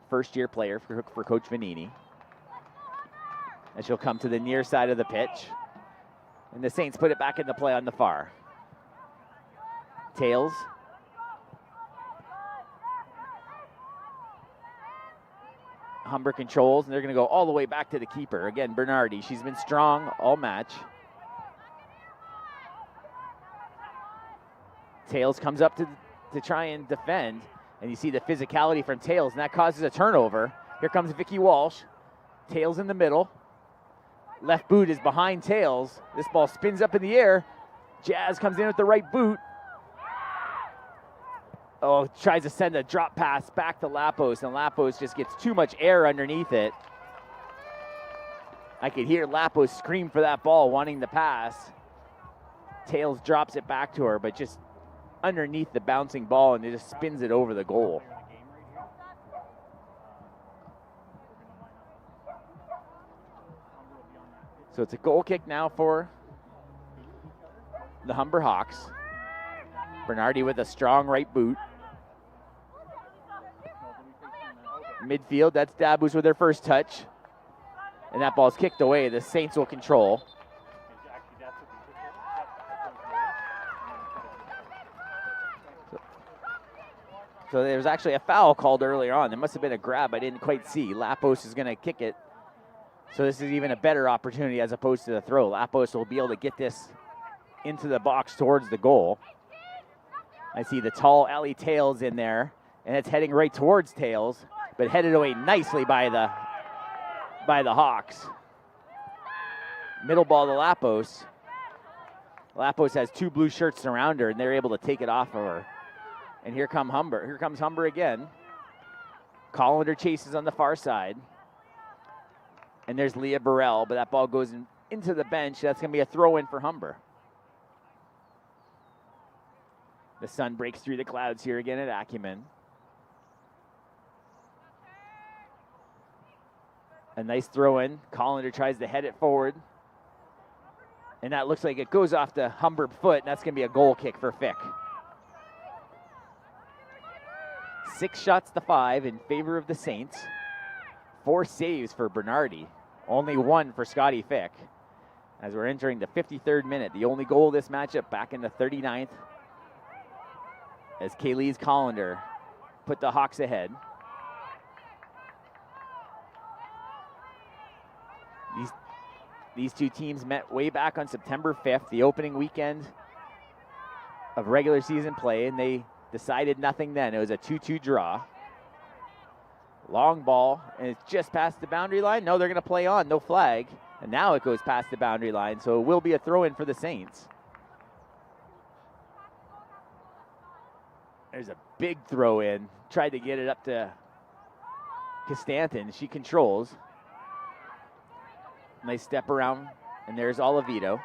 first-year player for Coach Vanini. And she'll come to the near side of the pitch. And the Saints put it back into play on the far. Tails. Humber controls, and they're going to go all the way back to the keeper. Again, Bernardi. She's been strong all match. Tails comes up to try and defend, and you see the physicality from Tails, and that causes a turnover. Here comes Vicky Walsh. Tails in the middle. Left boot is behind Tails. This ball spins up in the air. Jazz comes in with the right boot. Oh, tries to send a drop pass back to Lapos, and Lapos just gets too much air underneath it. I could hear Lapos scream for that ball, wanting the pass. Tails drops it back to her, but just underneath the bouncing ball, and it just spins it over the goal. So it's a goal kick now for the Humber Hawks. Bernardi with a strong right boot. Midfield, that's Dabus with their first touch. And that ball's kicked away. The Saints will control. So there was actually a foul called earlier on. There must have been a grab I didn't quite see. Lapos is going to kick it. So this is even a better opportunity as opposed to the throw. Lapos will be able to get this into the box towards the goal. I see the tall Ellie Tails in there, and it's heading right towards Tails, but headed away nicely by the Hawks. Middle ball to Lapos. Lapos has two blue shirts around her, and they're able to take it off of her. And here comes Humber. Here comes Humber again. Collender chases on the far side. And there's Leah Burrell, but that ball goes into the bench. That's going to be a throw-in for Humber. The sun breaks through the clouds here again at Acumen. A nice throw-in. Collender tries to head it forward. And that looks like it goes off the Humber foot, and that's going to be a goal kick for Fick. 6 shots to 5 in favor of the Saints. 4 saves for Bernardi. Only 1 for Scotty Fick. As we're entering the 53rd minute, the only goal of this matchup back in the 39th. As Kaylee's Collender put the Hawks ahead. These two teams met way back on September 5th, the opening weekend of regular season play, and they decided nothing then. It was a 2-2 draw. Long ball, and it's just past the boundary line. No, they're going to play on, no flag. And now it goes past the boundary line, so it will be a throw-in for the Saints. There's a big throw-in. Tried to get it up to Costanton. She controls. Nice step around, and there's Olivito.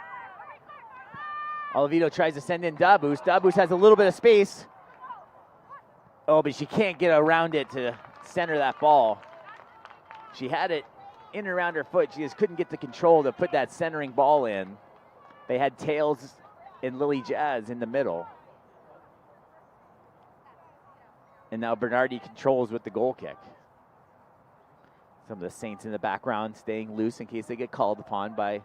Olivito tries to send in Dabus. Dabus has a little bit of space. Oh, but she can't get around it to center that ball. She had it in and around her foot. She just couldn't get the control to put that centering ball in. They had Tails and Lily Jazz in the middle. And now Bernardi controls with the goal kick. Some of the Saints in the background staying loose in case they get called upon by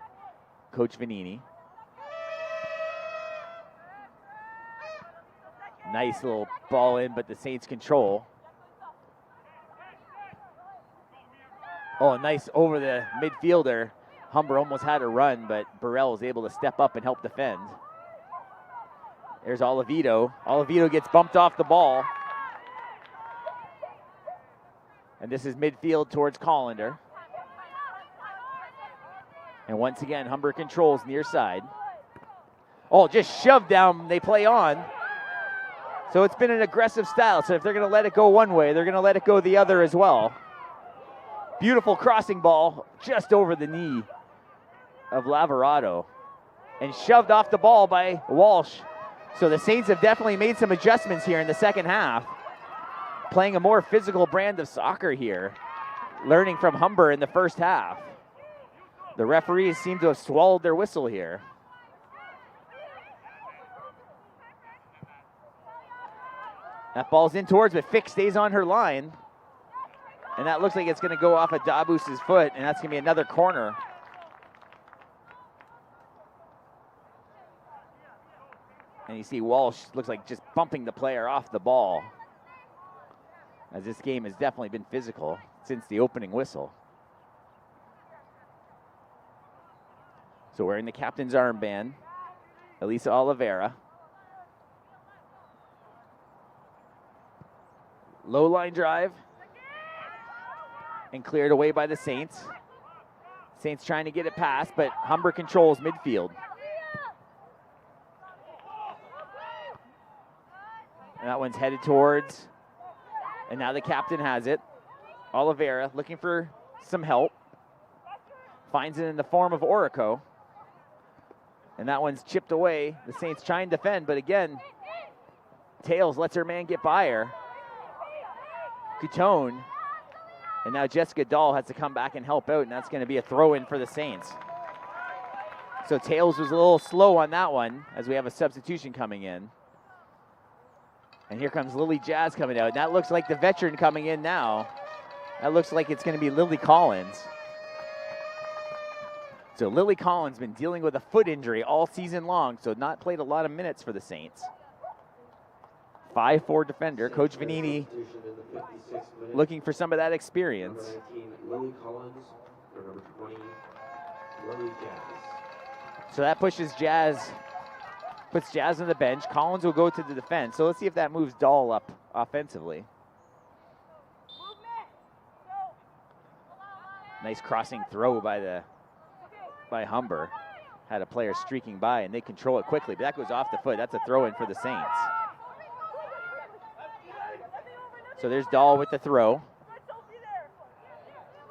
Coach Vanini. Nice little ball in, but the Saints control. Oh, nice over the midfielder. Humber almost had a run, but Burrell was able to step up and help defend. There's Olivito. Olivito gets bumped off the ball. And this is midfield towards Collender. And once again, Humber controls near side. Oh, just shoved down. They play on. So it's been an aggressive style. So if they're going to let it go one way, they're going to let it go the other as well. Beautiful crossing ball just over the knee of Lavarado. And shoved off the ball by Walsh. So the Saints have definitely made some adjustments here in the second half. Playing a more physical brand of soccer here. Learning from Humber in the first half. The referees seem to have swallowed their whistle here. That ball's in towards, but Fick stays on her line. And that looks like it's going to go off of Dabus's foot, and that's going to be another corner. And you see Walsh looks like just bumping the player off the ball, as this game has definitely been physical since the opening whistle. So wearing the captain's armband, Elisa Oliveira. Low line drive. And cleared away by the Saints. Saints trying to get it past, but Humber controls midfield. And that one's headed towards, and now the captain has it. Oliveira looking for some help. Finds it in the form of Orico. And that one's chipped away. The Saints try and defend, but again, Tails lets her man get by her. Coutone. And now Jessica Dahl has to come back and help out, and that's going to be a throw-in for the Saints. So Tails was a little slow on that one, as we have a substitution coming in. And here comes Lily Jazz coming out. And that looks like the veteran coming in now. That looks like it's going to be Lily Collins. So Lily Collins been dealing with a foot injury all season long, so not played a lot of minutes for the Saints. 5'4" defender, Coach Vanini looking for some of that experience.
Number 19, Lily Collins, or number 20, Lily Jazz.
So that pushes Jazz, puts Jazz on the bench. Collins will go to the defense. So let's see if that moves Dahl up offensively. Nice crossing throw by Humber. Had a player streaking by, and they control it quickly, but that goes off the foot. That's a throw-in for the Saints. So there's Dahl with the throw.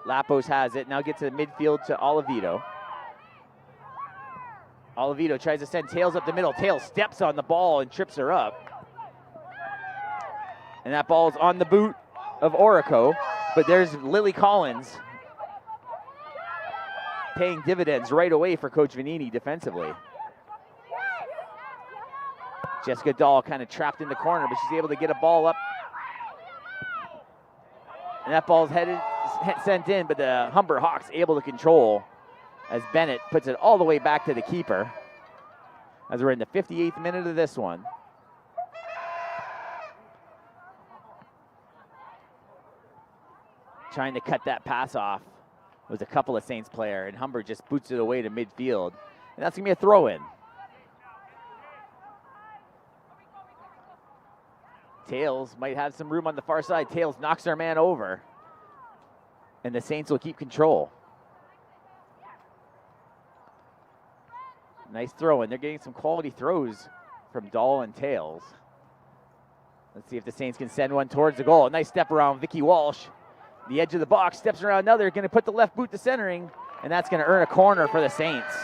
Lapos has it. Now gets to the midfield to Olivito. Olivito tries to send Tails up the middle. Tails steps on the ball and trips her up. And that ball's on the boot of Orico. But there's Lily Collins paying dividends right away for Coach Vanini defensively. Jessica Dahl kind of trapped in the corner, but she's able to get a ball up. And that ball's sent in, but the Humber Hawks able to control as Bennett puts it all the way back to the keeper. As we're in the 58th minute of this one. Trying to cut that pass off was a couple of Saints player, and Humber just boots it away to midfield. And that's going to be a throw-in. Tails might have some room on the far side. Tails knocks their man over. And the Saints will keep control. Nice throw in. They're getting some quality throws from Dahl and Tails. Let's see if the Saints can send one towards the goal. A nice step around Vicky Walsh. The edge of the box, steps around another. Going to put the left boot to centering. And that's going to earn a corner for the Saints.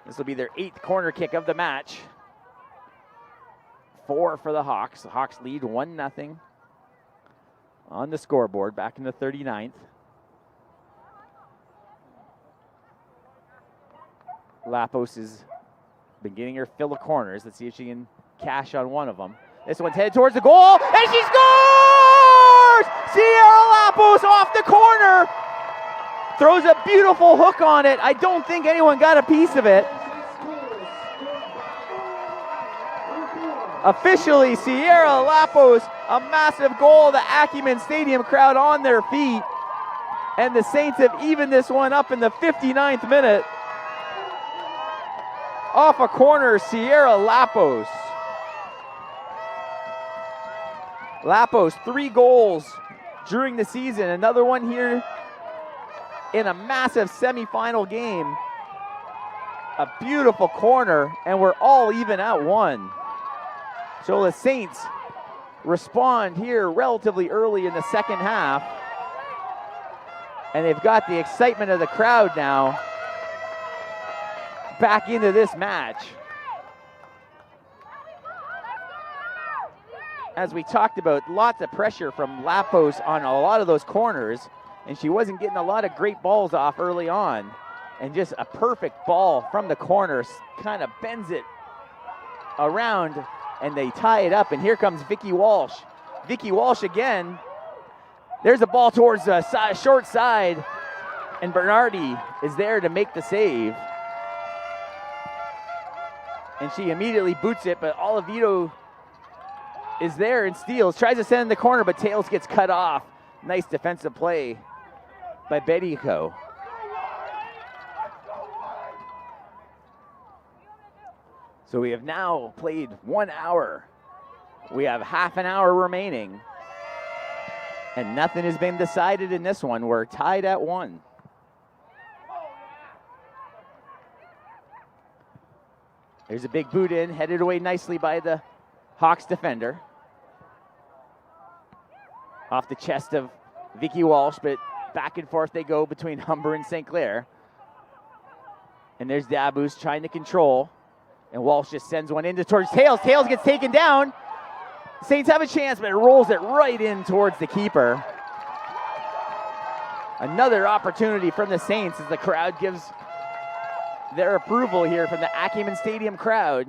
This will be their 8th corner kick of the match. 4 for the Hawks. The Hawks lead 1-0 on the scoreboard back in the 39th. Lapos has been getting her fill of corners. Let's see if she can cash on one of them. This one's headed towards the goal, and she scores! Sierra Lapos off the corner. Throws a beautiful hook on it. I don't think anyone got a piece of it. Officially, Sierra Lapos, a massive goal. The Acumen Stadium crowd on their feet. And the Saints have evened this one up in the 59th minute. Off a corner, Sierra Lapos. Lapos, 3 goals during the season. Another one here in a massive semifinal game. A beautiful corner, and we're all even at 1. So the Saints respond here relatively early in the second half. And they've got the excitement of the crowd now back into this match. As we talked about, lots of pressure from Lapos on a lot of those corners, and she wasn't getting a lot of great balls off early on. And just a perfect ball from the corner, kind of bends it around, and they tie it up. And here comes Vicky Walsh Vicky Walsh again. There's a ball towards the short side, and Bernardi is there to make the save. And she immediately boots it, but Oliveto is there and steals. Tries to send in the corner, but Tails gets cut off. Nice defensive play by Bedico. So we have now played 1 hour. We have half an hour remaining. And nothing has been decided in this one. We're tied at 1. There's a big boot in, headed away nicely by the Hawks defender. Off the chest of Vicky Walsh, but back and forth they go between Humber and St. Clair. And there's Dabus trying to control. And Walsh just sends one in towards Tails. Tails gets taken down. Saints have a chance, but it rolls it right in towards the keeper. Another opportunity from the Saints as the crowd gives their approval here from the Acumen Stadium crowd.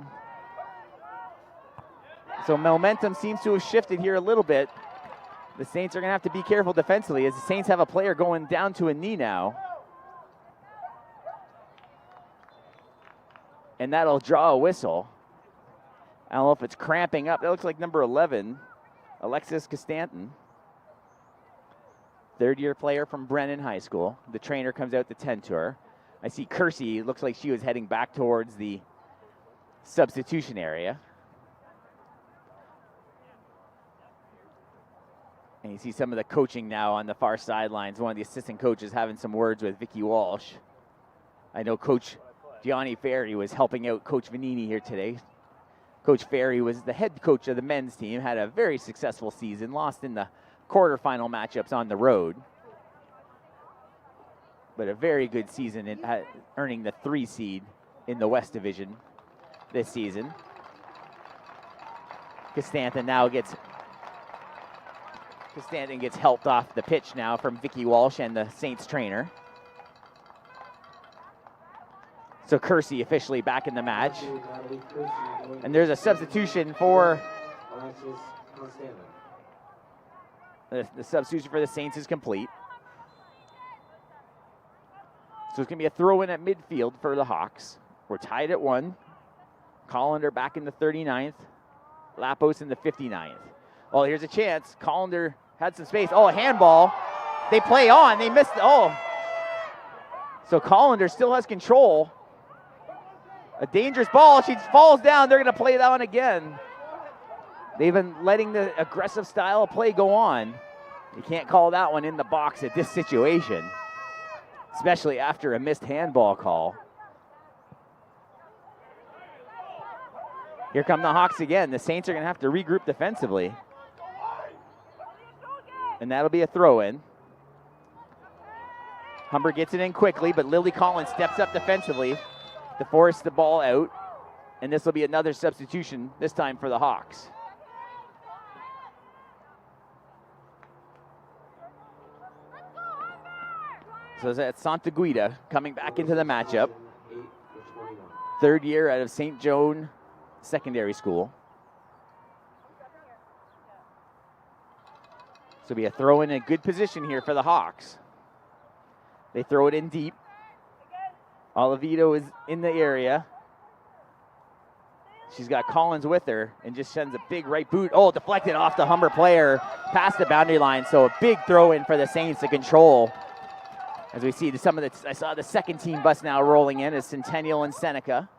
So momentum seems to have shifted here a little bit. The Saints are going to have to be careful defensively as the Saints have a player going down to a knee now. And that'll draw a whistle. I don't know if it's cramping up. That looks like number 11, Alexis Costanton. Third-year player from Brennan High School. The trainer comes out to tend to her. I see Kersey. Looks like she was heading back towards the substitution area. And you see some of the coaching now on the far sidelines. One of the assistant coaches having some words with Vicky Walsh. I know Coach Gianni Ferry was helping out Coach Vanini here today. Coach Ferry was the head coach of the men's team, had a very successful season, lost in the quarterfinal matchups on the road. But a very good season in earning the 3 seed in the West Division this season. Costanton gets helped off the pitch now from Vicky Walsh and the Saints trainer. So Kersey officially back in the match. And there's a substitution for the substitution for the Saints is complete. So it's going to be a throw in at midfield for the Hawks. We're tied at 1. Collender back in the 39th. Lapos in the 59th. Oh, here's a chance. Collender had some space. Oh, a handball. They play on. They missed. Oh. So Collender still has control. A dangerous ball. She falls down. They're going to play it on again. They've been letting the aggressive style of play go on. You can't call that one in the box at this situation, especially after a missed handball call. Here come the Hawks again. The Saints are going to have to regroup defensively. And that'll be a throw-in. Humber gets it in quickly, but Lily Collins steps up defensively to force the ball out. And this will be another substitution, this time for the Hawks. So that's Santa Guida coming back into the matchup. Third year out of St. Joan Secondary School. So it'll be a throw in a good position here for the Hawks. They throw it in deep. Oliveto is in the area. She's got Collins with her and just sends a big right boot. Oh, deflected off the Humber player past the boundary line. So a big throw in for the Saints to control. As we see some of the, I saw the second team bus now rolling in as Centennial and Seneca.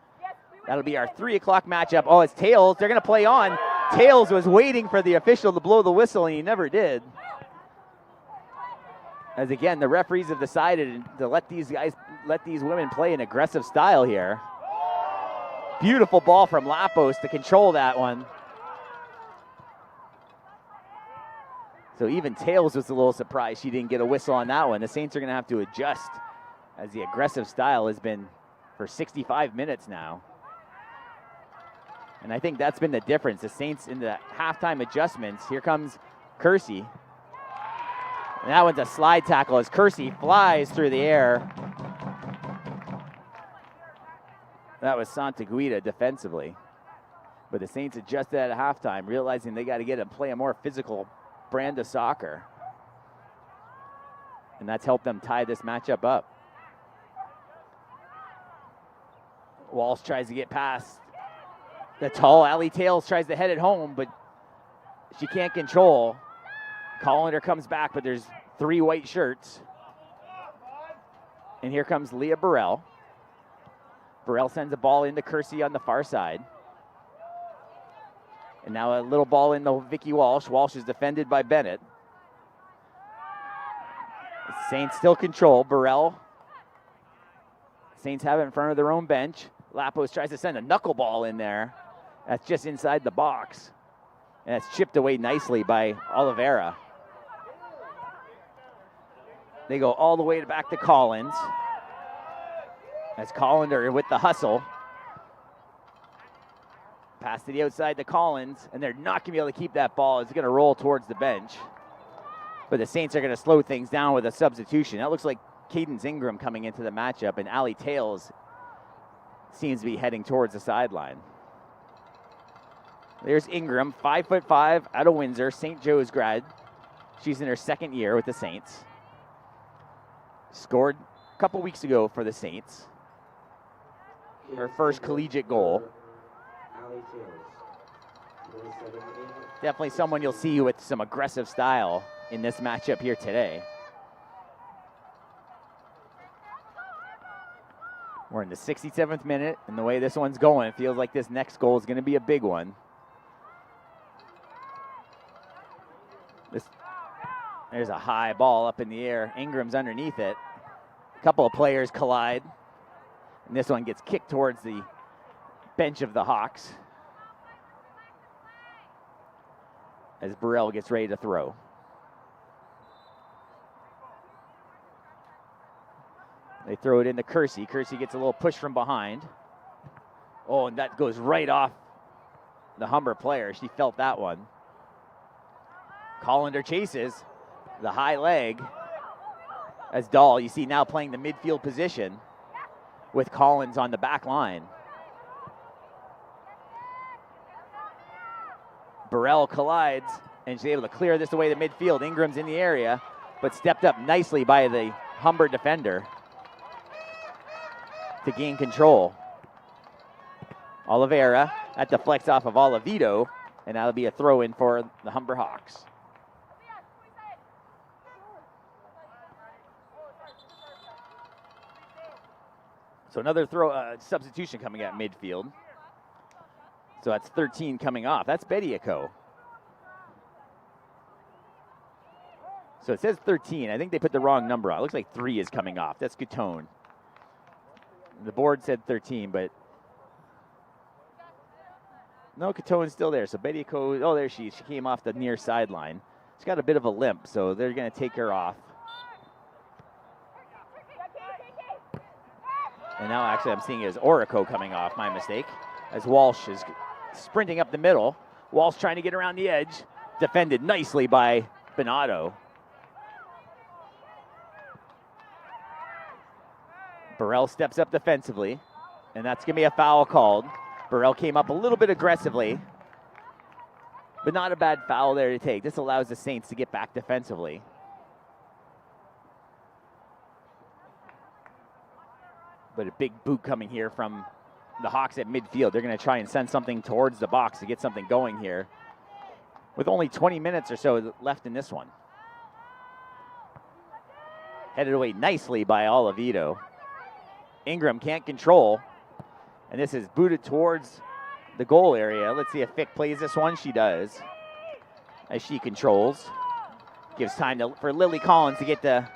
That'll be our 3 o'clock matchup. Oh, it's Tails. They're going to play on. Tails was waiting for the official to blow the whistle, and he never did. As again, the referees have decided to let these women play an aggressive style here. Beautiful ball from Lapos to control that one. So even Tails was a little surprised she didn't get a whistle on that one. The Saints are going to have to adjust as the aggressive style has been for 65 minutes now. And I think that's been the difference. The Saints in the halftime adjustments. Here comes Kersey. And that one's a slide tackle as Kersey flies through the air. That was Santa Guida defensively. But the Saints adjusted at halftime, realizing they got to get and play a more physical brand of soccer. And that's helped them tie this matchup up. Walsh tries to get past the tall Allie Tails, tries to head it home, but she can't control. Collender comes back, but there's 3 white shirts. And here comes Leah Burrell. Burrell sends a ball into Kersey on the far side. And now a little ball into Vicky Walsh. Walsh is defended by Bennett. The Saints still control. Burrell. Saints have it in front of their own bench. Lapos tries to send a knuckleball in there. That's just inside the box. And it's chipped away nicely by Oliveira. They go all the way back to Collins. As Collender with the hustle. Pass to the outside to Collins, and they're not going to be able to keep that ball. It's going to roll towards the bench. But the Saints are going to slow things down with a substitution. That looks like Cadence Ingram coming into the matchup, and Allie Tails seems to be heading towards the sideline. There's Ingram, 5'5", out of Windsor, St. Joe's grad. She's in her 2nd year with the Saints. Scored a couple weeks ago for the Saints. Her first collegiate goal. Definitely someone you'll see with some aggressive style in this matchup here today. We're in the 67th minute, and the way this one's going, it feels like this next goal is going to be a big one. There's a high ball up in the air. Ingram's underneath it. A couple of players collide, and this one gets kicked towards the bench of the Hawks as Burrell gets ready to throw. They throw it into Kersey. Kersey gets a little push from behind. Oh, and that goes right off the Humber player. She felt that one. Collender chases the high leg as Dahl, you see now playing the midfield position with Collins on the back line. Burrell collides, and she's able to clear this away to midfield. Ingram's in the area, but stepped up nicely by the Humber defender to gain control. Oliveira at the flex off of Olivito, and that'll be a throw-in for the Humber Hawks. So another substitution coming at midfield. So that's 13 coming off. That's Bediako. So it says 13. I think they put the wrong number on. It looks like 3 is coming off. That's Gatone. The board said 13, but no, Catone's still there. So Bediako, oh, there she is. She came off the near sideline. She's got a bit of a limp, so they're going to take her off. And now actually I'm seeing it as Orico coming off, my mistake, as Walsh is sprinting up the middle. Walsh trying to get around the edge. Defended nicely by Bonato. Burrell steps up defensively, and that's going to be a foul called. Burrell came up a little bit aggressively, but not a bad foul there to take. This allows the Saints to get back defensively. But a big boot coming here from the Hawks at midfield. They're going to try and send something towards the box to get something going here with only 20 minutes or so left in this one. Headed away nicely by Olivito. Ingram can't control, and this is booted towards the goal area. Let's see if Fick plays this one. She does, as she controls. Gives time for Lily Collins to get the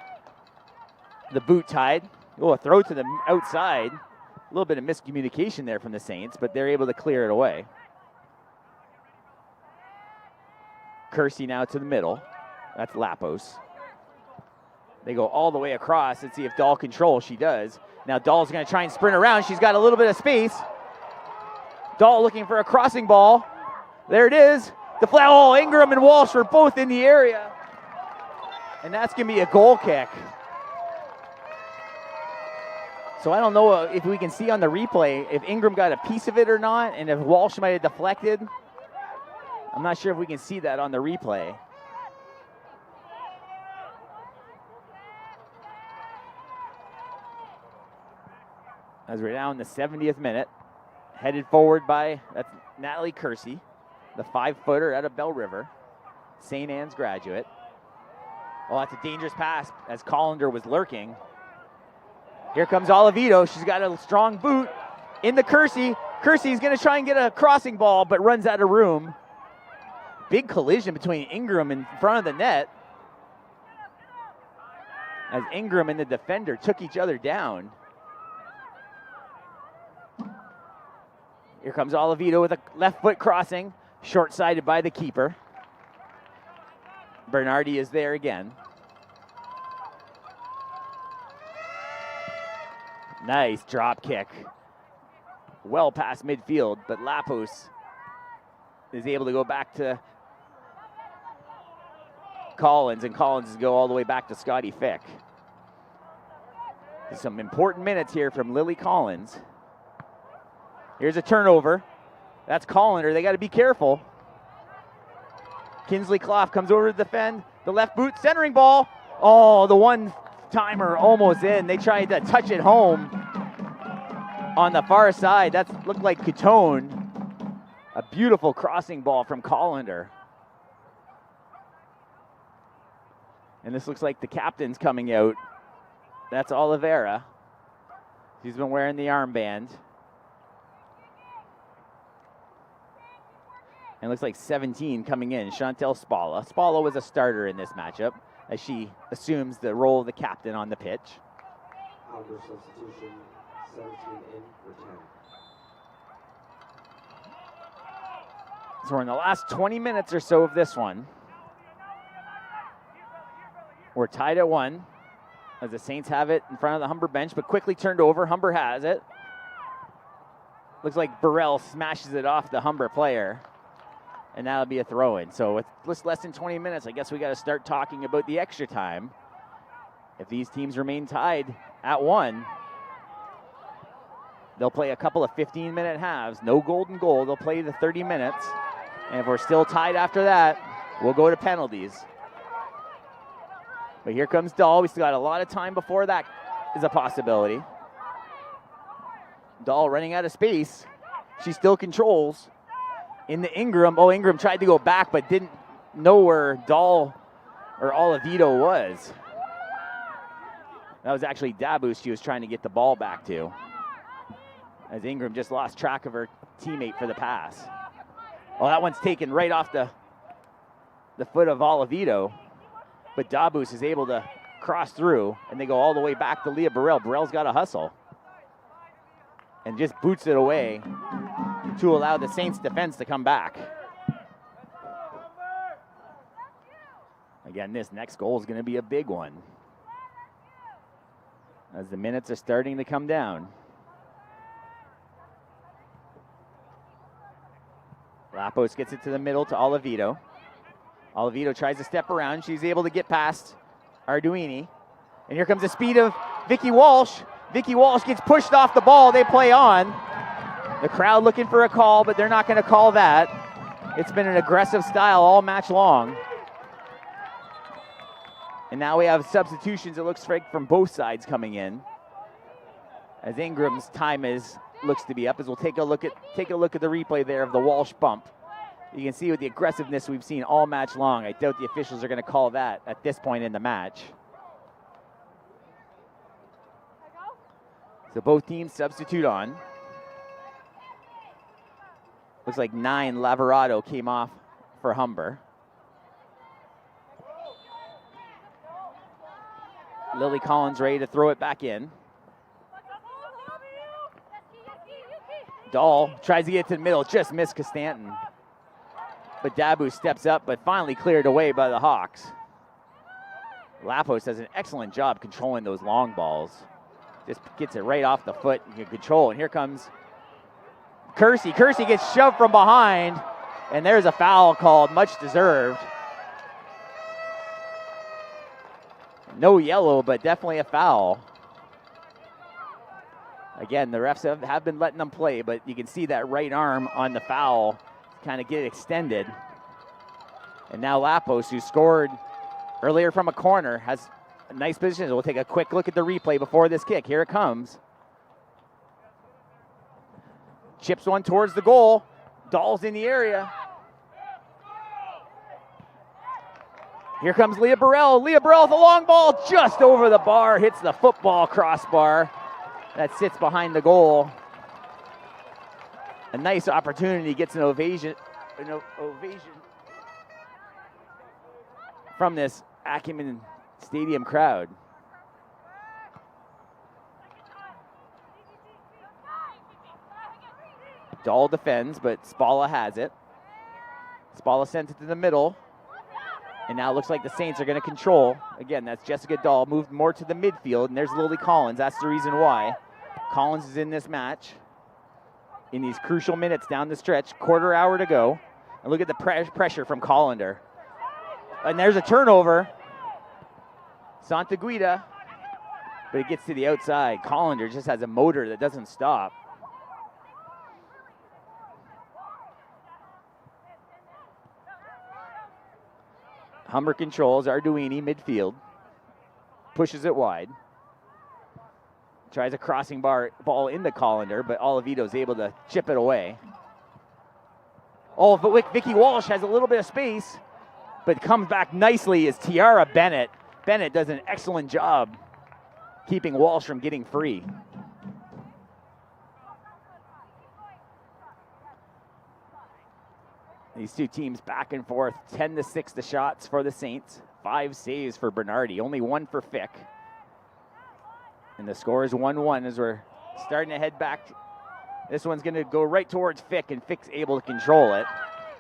boot tied. Oh, a throw to the outside. A little bit of miscommunication there from the Saints, but they're able to clear it away. Kersey now to the middle. That's Lapos. They go all the way across. Let's see if Dahl controls. She does. Now Dahl's going to try and sprint around. She's got a little bit of space. Dahl looking for a crossing ball. There it is. The flat. Oh, Ingram and Walsh are both in the area. And that's going to be a goal kick. So I don't know if we can see on the replay if Ingram got a piece of it or not, and if Walsh might have deflected. I'm not sure if we can see that on the replay. As we're now in the 70th minute, headed forward by, that's Natalie Kersey, the 5-footer out of Bell River, St. Anne's graduate. Well, that's a dangerous pass as Collender was lurking. Here comes Olivito. She's got a strong boot in the Kersey. Kersey's going to try and get a crossing ball, but runs out of room. Big collision between Ingram in front of the net, as Ingram and the defender took each other down. Here comes Olivito with a left foot crossing, short-sided by the keeper. Bernardi is there again. Nice drop kick. Well past midfield, but Lapos is able to go back to Collins, and Collins go all the way back to Scotty Fick. Some important minutes here from Lily Collins. Here's a turnover. That's Colliner. They got to be careful. Kinsley Clough comes over to defend. The left boot, centering ball. Oh, the one-timer almost in. They tried to touch it home on the far side. That looked like Catone. A beautiful crossing ball from Colliner. And this looks like the captain's coming out. That's Oliveira. She's been wearing the armband. And it looks like 17 coming in, Chantel Spalla. Spalla was a starter in this matchup as she assumes the role of the captain on the pitch.
Humber substitution, 17 in for 10.
So we're in the last 20 minutes or so of this one. We're tied at 1 as the Saints have it in front of the Humber bench, but quickly turned over. Humber has it. Looks like Burrell smashes it off the Humber player. And that'll be a throw-in. So with less than 20 minutes, I guess we got to start talking about the extra time. If these teams remain tied at 1, they'll play a couple of 15-minute halves. No golden goal. They'll play the 30 minutes. And if we're still tied after that, we'll go to penalties. But here comes Dahl. We still got a lot of time before that is a possibility. Dahl running out of space. She still controls. In the Ingram. Oh, Ingram tried to go back but didn't know where Dahl or Olivito was. That was actually Dabus she was trying to get the ball back to, as Ingram just lost track of her teammate for the pass. Well, that one's taken right off the foot of Olivito, but Dabus is able to cross through, and they go all the way back to Leah Burrell. Burrell's got to hustle and just boots it away to allow the Saints defense to come back. Again, this next goal is going to be a big one, as the minutes are starting to come down. Lapos gets it to the middle to Olivito. Olivito tries to step around. She's able to get past Arduini. And here comes the speed of Vicky Walsh. Vicky Walsh gets pushed off the ball. They play on. The crowd looking for a call, but they're not going to call that. It's been an aggressive style all match long. And now we have substitutions, it looks like, from both sides coming in, as Ingram's time looks to be up. As we'll take a look at the replay there of the Walsh bump. You can see with the aggressiveness we've seen all match long. I doubt the officials are going to call that at this point in the match. So both teams substitute on. Looks like 9 Lavorado came off for Humber. Lily Collins ready to throw it back in. Dahl tries to get to the middle, just missed Costanton. But Dabu steps up, but finally cleared away by the Hawks. Lapos does an excellent job controlling those long balls. Just gets it right off the foot and can control. And here comes Kersey. Kersey gets shoved from behind, and there's a foul called, much deserved. No yellow, but definitely a foul. Again, the refs have been letting them play, but you can see that right arm on the foul kind of get extended. And now Lapos, who scored earlier from a corner, has a nice position. We'll take a quick look at the replay before this kick. Here it comes. Chips one towards the goal. Dahl's in the area. Here comes Leah Burrell. Leah Burrell with a long ball just over the bar, hits the football crossbar. That sits behind the goal. A nice opportunity, gets an ovation from this Acumen Stadium crowd. Dahl defends, but Spala has it. Spala sends it to the middle. And now it looks like the Saints are going to control. Again, that's Jessica Dahl, moved more to the midfield, and there's Lily Collins. That's the reason why. Collins is in this match in these crucial minutes down the stretch. Quarter hour to go. And look at the pressure from Collender. And there's a turnover. Santa Guida. But it gets to the outside. Collender just has a motor that doesn't stop. Humber controls. Arduini midfield. Pushes it wide. Tries a crossing ball into Collender, but Olivito's able to chip it away. Oh, but Vicky Walsh has a little bit of space, but comes back nicely is Tiara Bennett. Bennett does an excellent job keeping Walsh from getting free. These two teams back and forth, 10-6 the shots for the Saints, 5 saves for Bernardi, only 1 for Fick. And the score is 1-1 as we're starting to head back. This one's going to go right towards Fick, and Fick's able to control it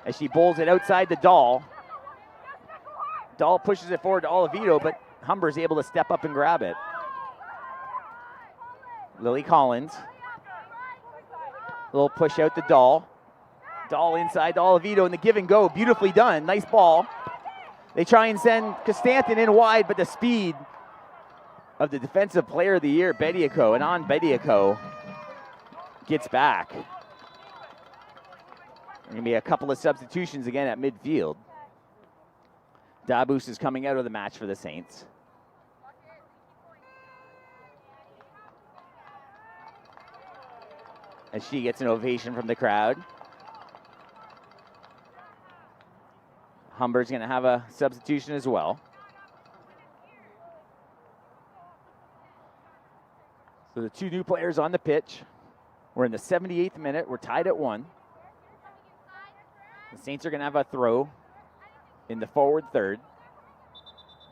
as she bowls it outside the Dahl. Dahl pushes it forward to Olivito, but Humber's able to step up and grab it. Lily Collins. A little push out to Dahl. Dahl inside to Olivito in the give and go. Beautifully done. Nice ball. They try and send Costantin in wide, but the speed of the defensive player of the year, Bediako, and on Bediako gets back. There are going to be a couple of substitutions again at midfield. Dabus is coming out of the match for the Saints. As she gets an ovation from the crowd. Humber's going to have a substitution as well. So the two new players on the pitch. We're in the 78th minute. We're tied at 1. The Saints are going to have a throw in the forward third.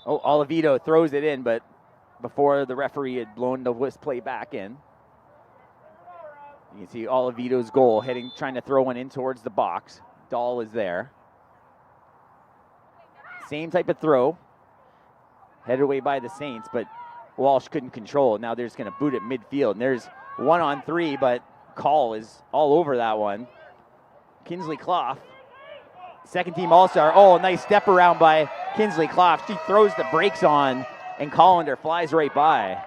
Oh, Olivito throws it in, but before the referee had blown the play back in. You can see Olivito's goal trying to throw one in towards the box. Dahl is there. Same type of throw. Headed away by the Saints, but Walsh couldn't control it. Now they're just going to boot it midfield. And there's 1-on-3, but Call is all over that one. Kinsley Clough, second team All-Star. Oh, nice step around by Kinsley Clough. She throws the brakes on, and Collender flies right by.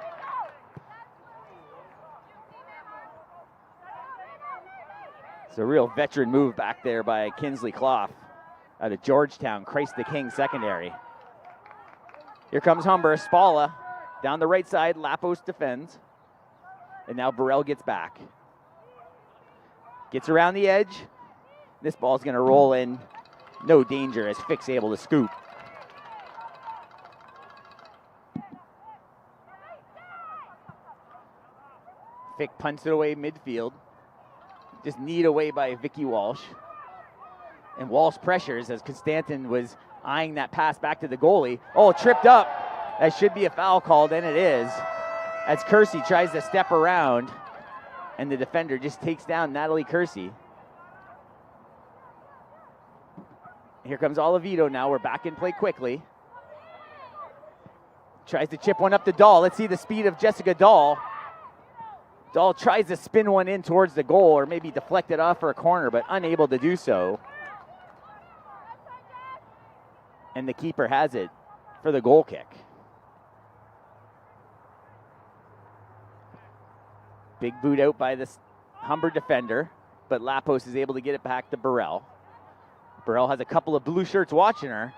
It's a real veteran move back there by Kinsley Clough out of Georgetown, Christ the King Secondary. Here comes Humber. Spala down the right side. Lapos defends. And now Burrell gets back. Gets around the edge. This ball's going to roll in. No danger as Fick's able to scoop. Fick punts it away midfield. Just kneed away by Vicky Walsh. And Walsh pressures as Constantin was eyeing that pass back to the goalie. Oh, tripped up. That should be a foul called, and it is. As Kersey tries to step around, and the defender just takes down Natalie Kersey. Here comes Olivito now. We're back in play quickly. Tries to chip one up to Dahl. Let's see the speed of Jessica Dahl. Dahl tries to spin one in towards the goal, or maybe deflect it off for a corner, but unable to do so. And the keeper has it for the goal kick. Big boot out by this Humber defender, but Lapos is able to get it back to Burrell. Burrell has a couple of blue shirts watching her,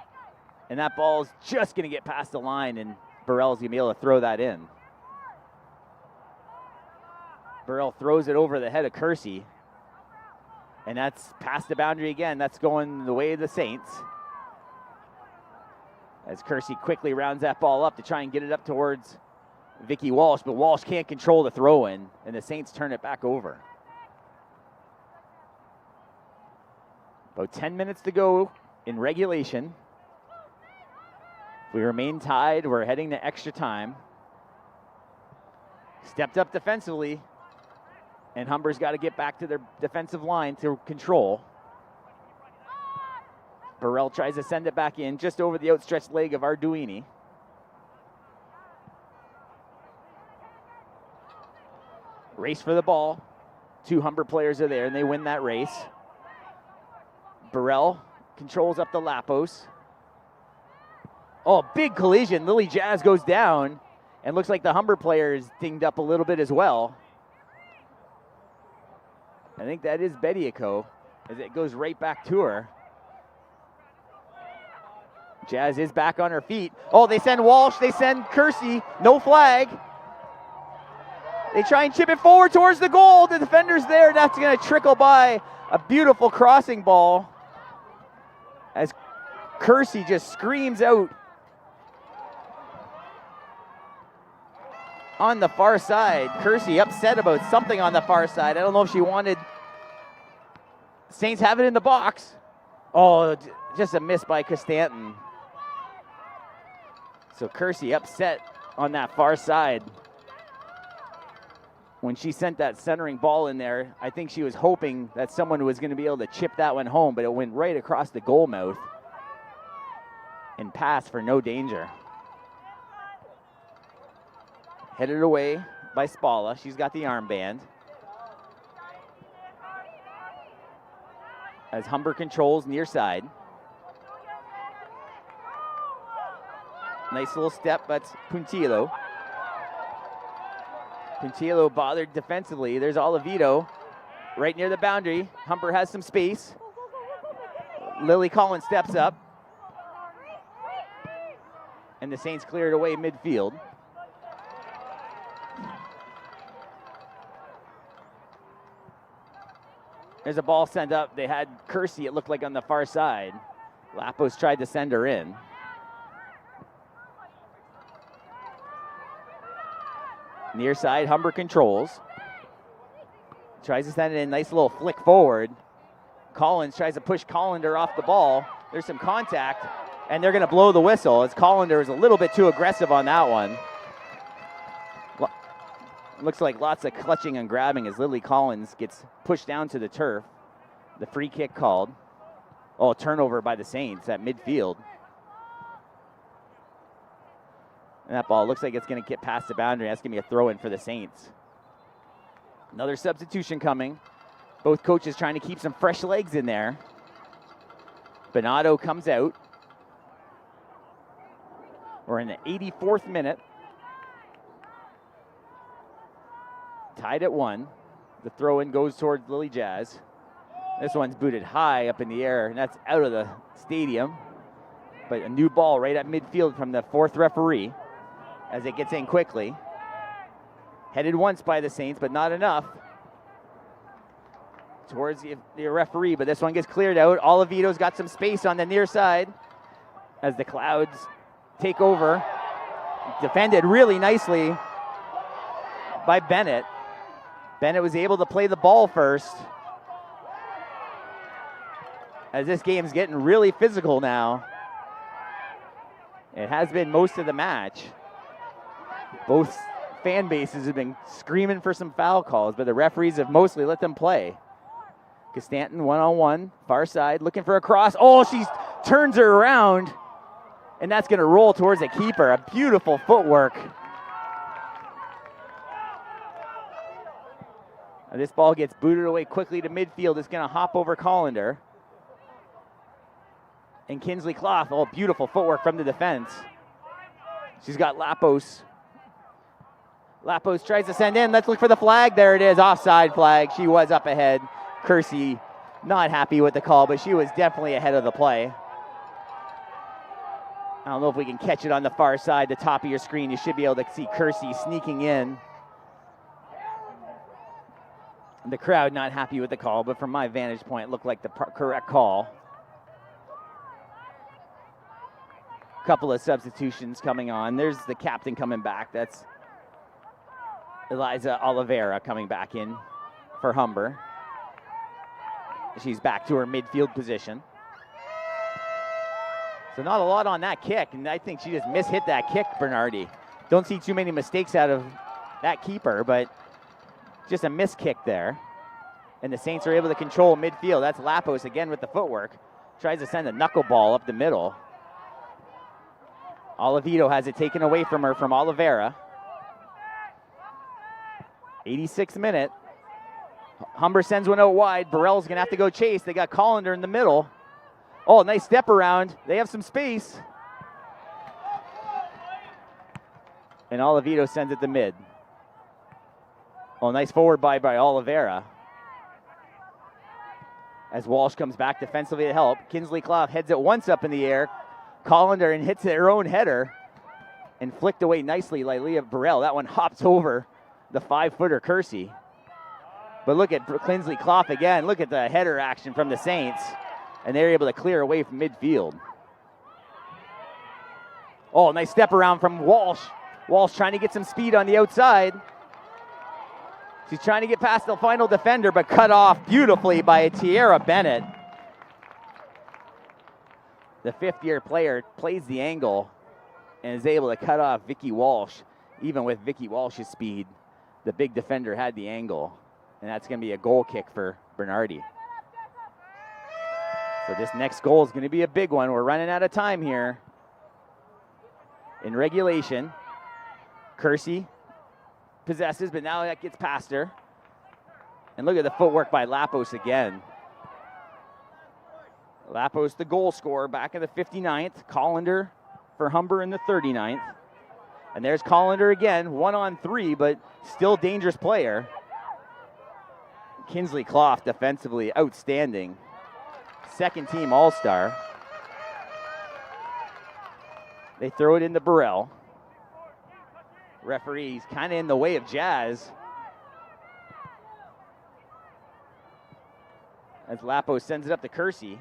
and that ball's just going to get past the line, and Burrell's going to be able to throw that in. Burrell throws it over the head of Kersey, and that's past the boundary again. That's going the way of the Saints. As Kersey quickly rounds that ball up to try and get it up towards Vicky Walsh, but Walsh can't control the throw-in, and the Saints turn it back over. About 10 minutes to go in regulation. If we remain tied, we're heading to extra time. Stepped up defensively, and Humber's got to get back to their defensive line to control. Burrell tries to send it back in just over the outstretched leg of Arduini. Race for the ball. 2 Humber players are there, and they win that race. Burrell controls up the Lapos. Oh, big collision. Lily Jazz goes down, and looks like the Humber player is dinged up a little bit as well. I think that is Bediako, as it goes right back to her. Jazz is back on her feet. Oh, they send Walsh, they send Kersey, no flag. They try and chip it forward towards the goal. The defender's there. That's going to trickle by. A beautiful crossing ball as Kersey just screams out on the far side. Kersey upset about something on the far side. I don't know if she wanted Saints have it in the box. Oh, just a miss by Costanton. So Kersey upset on that far side. When she sent that centering ball in there, I think she was hoping that someone was going to be able to chip that one home, but it went right across the goal mouth and passed for no danger. Headed away by Spala. She's got the armband. As Humber controls near side. Nice little step, but Puntillo. Puntillo bothered defensively. There's Olivito right near the boundary. Humber has some space. Lily Collins steps up. And the Saints clear it away midfield. There's a ball sent up. They had Kersey, it looked like, on the far side. Lapos tried to send her in. Near side, Humber controls. Tries to send it in, nice little flick forward. Collins tries to push Collender off the ball. There's some contact, and they're going to blow the whistle as Collender is a little bit too aggressive on that one. Looks like lots of clutching and grabbing as Lily Collins gets pushed down to the turf. The free kick called. Oh, turnover by the Saints at midfield. And that ball looks like it's going to get past the boundary. That's going to be a throw-in for the Saints. Another substitution coming. Both coaches trying to keep some fresh legs in there. Bonato comes out. We're in the 84th minute. Tied at 1. The throw-in goes towards Lily Jazz. This one's booted high up in the air, and that's out of the stadium. But a new ball right at midfield from the 4th referee as it gets in quickly. Headed once by the Saints, but not enough. Towards the referee, but this one gets cleared out. Olivito's got some space on the near side as the Clouds take over. Defended really nicely by Bennett. Bennett was able to play the ball first. As this game's getting really physical now. It has been most of the match. Both fan bases have been screaming for some foul calls, but the referees have mostly let them play. Costanton one-on-one, far side, looking for a cross. Oh, she turns her around, and that's going to roll towards the keeper. A beautiful footwork. And this ball gets booted away quickly to midfield. It's going to hop over Collender. And Kinsley Cloth, oh, beautiful footwork from the defense. She's got Lapos Lapos tries to send in. Let's look for the flag. There it is, offside flag. She was up ahead. Kersey not happy with the call, but she was definitely ahead of the play. I don't know if we can catch it on the far side, the top of your screen. You should be able to see Kersey sneaking in. The crowd not happy with the call, but from my vantage point, it looked like the correct call. Couple of substitutions coming on. There's the captain coming back. That's Eliza Oliveira coming back in for Humber. She's back to her midfield position. So not a lot on that kick, and I think she just mishit that kick, Bernardi. Don't see too many mistakes out of that keeper, but just a missed kick there. And the Saints are able to control midfield. That's Lapos again with the footwork. Tries to send a knuckleball up the middle. Olivito has it taken away from her from Oliveira. 86th minute. Humber sends one out wide. Burrell's going to have to go chase. They got Collender in the middle. Oh, nice step around. They have some space. And Olivito sends it to mid. Oh, nice forward by Oliveira. As Walsh comes back defensively to help. Kinsley Clough heads it once up in the air. Collender and hits her own header. And flicked away nicely by Leah Burrell. That one hops over the 5-footer Kersey. But look at Kinsley Clough again. Look at the header action from the Saints. And they're able to clear away from midfield. Oh, nice step around from Walsh. Walsh trying to get some speed on the outside. She's trying to get past the final defender, but cut off beautifully by Tierra Bennett. The fifth-year player plays the angle and is able to cut off Vicky Walsh. Even with Vicky Walsh's speed, the big defender had the angle. And that's going to be a goal kick for Bernardi. So this next goal is going to be a big one. We're running out of time here. In regulation, Kersey possesses, but now that gets past her. And look at the footwork by Lapos again. Lapos, the goal scorer, back in the 59th. Collender for Humber in the 39th. And there's Collender again, 1-on-3, but still dangerous player. Kinsley Clough defensively outstanding. Second team All-Star. They throw it into Burrell. Referee's kind of in the way of Jazz. As Lapos sends it up to Kersey.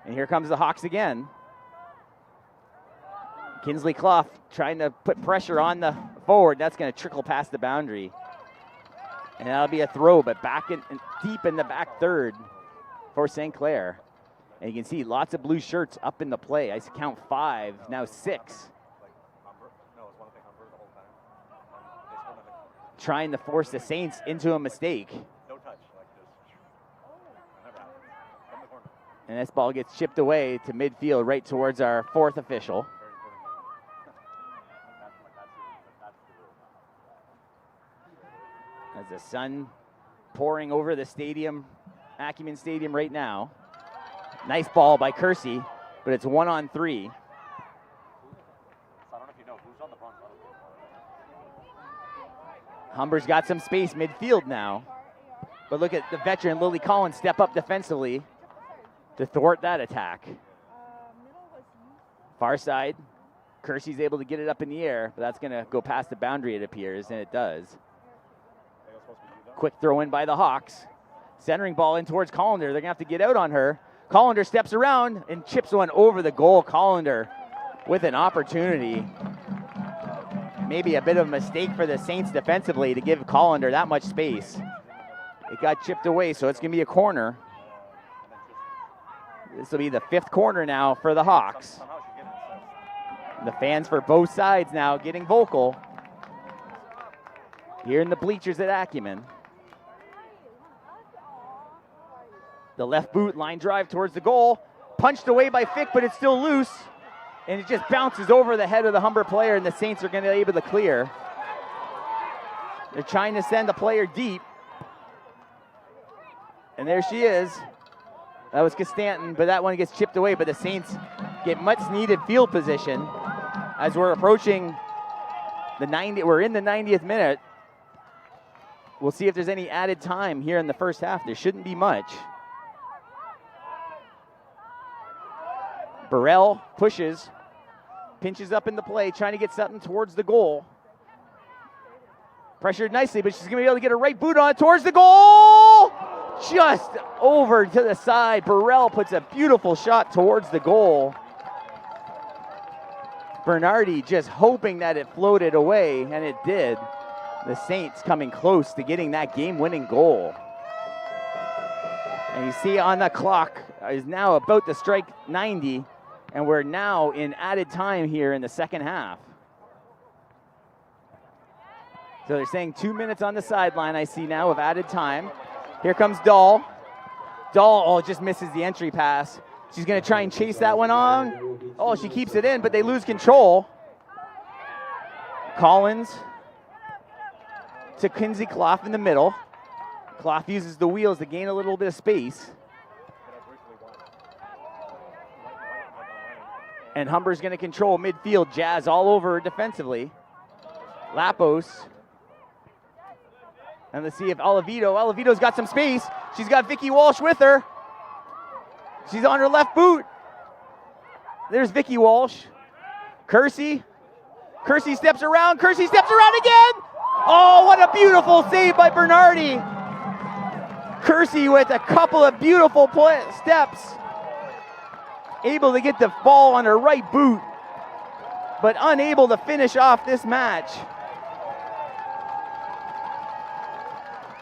And here comes the Hawks again. Kinsley Clough trying to put pressure on the forward. That's going to trickle past the boundary. And that'll be a throw, but back in deep in the back third for St. Clair. And you can see lots of blue shirts up in the play. I count 5, now 6. Trying to force the Saints into a mistake. And this ball gets chipped away to midfield right towards our 4th official. As the sun pouring over the stadium, Acumen Stadium right now. Nice ball by Kersey, but it's 1-on-3. Humber's got some space midfield now. But look at the veteran Lily Collins step up defensively to thwart that attack. Far side, Kersey's able to get it up in the air, but that's going to go past the boundary, it appears, and it does. Quick throw in by the Hawks. Centering ball in towards Collender. They're going to have to get out on her. Collender steps around and chips one over the goal. Collender with an opportunity. Maybe a bit of a mistake for the Saints defensively to give Collender that much space. It got chipped away, so it's going to be a corner. This will be the 5th corner now for the Hawks. The fans for both sides now getting vocal here in the bleachers at Acumen. The left boot, line drive towards the goal. Punched away by Fick, but it's still loose. And it just bounces over the head of the Humber player, and the Saints are going to be able to clear. They're trying to send the player deep. And there she is. That was Costanton, but that one gets chipped away. But the Saints get much needed field position as we're approaching We're in the 90th minute. We'll see if there's any added time here in the first half. There shouldn't be much. Burrell pushes, pinches up in the play, trying to get something towards the goal. Pressured nicely, but she's going to be able to get her right boot on it towards the goal. Just over to the side. Burrell puts a beautiful shot towards the goal. Bernardi just hoping that it floated away, and it did. The Saints coming close to getting that game-winning goal. And you see on the clock is now about to strike 90, and we're now in added time here in the second half. So they're saying 2 minutes on the sideline, I see now, of added time. Here comes Dahl. Dahl, just misses the entry pass. She's going to try and chase that one on. Oh, she keeps it in, but they lose control. Collins to Kinsey Clough in the middle. Clough uses the wheels to gain a little bit of space. And Humber's going to control midfield. Jazz all over her defensively. Lapos. And let's see if Olivito's got some space. She's got Vicky Walsh with her. She's on her left boot. There's Vicky Walsh. Kersey steps around. Kersey steps around again. Oh, what a beautiful save by Bernardi. Kersey with a couple of beautiful steps. Able to get the ball on her right boot, but unable to finish off this match.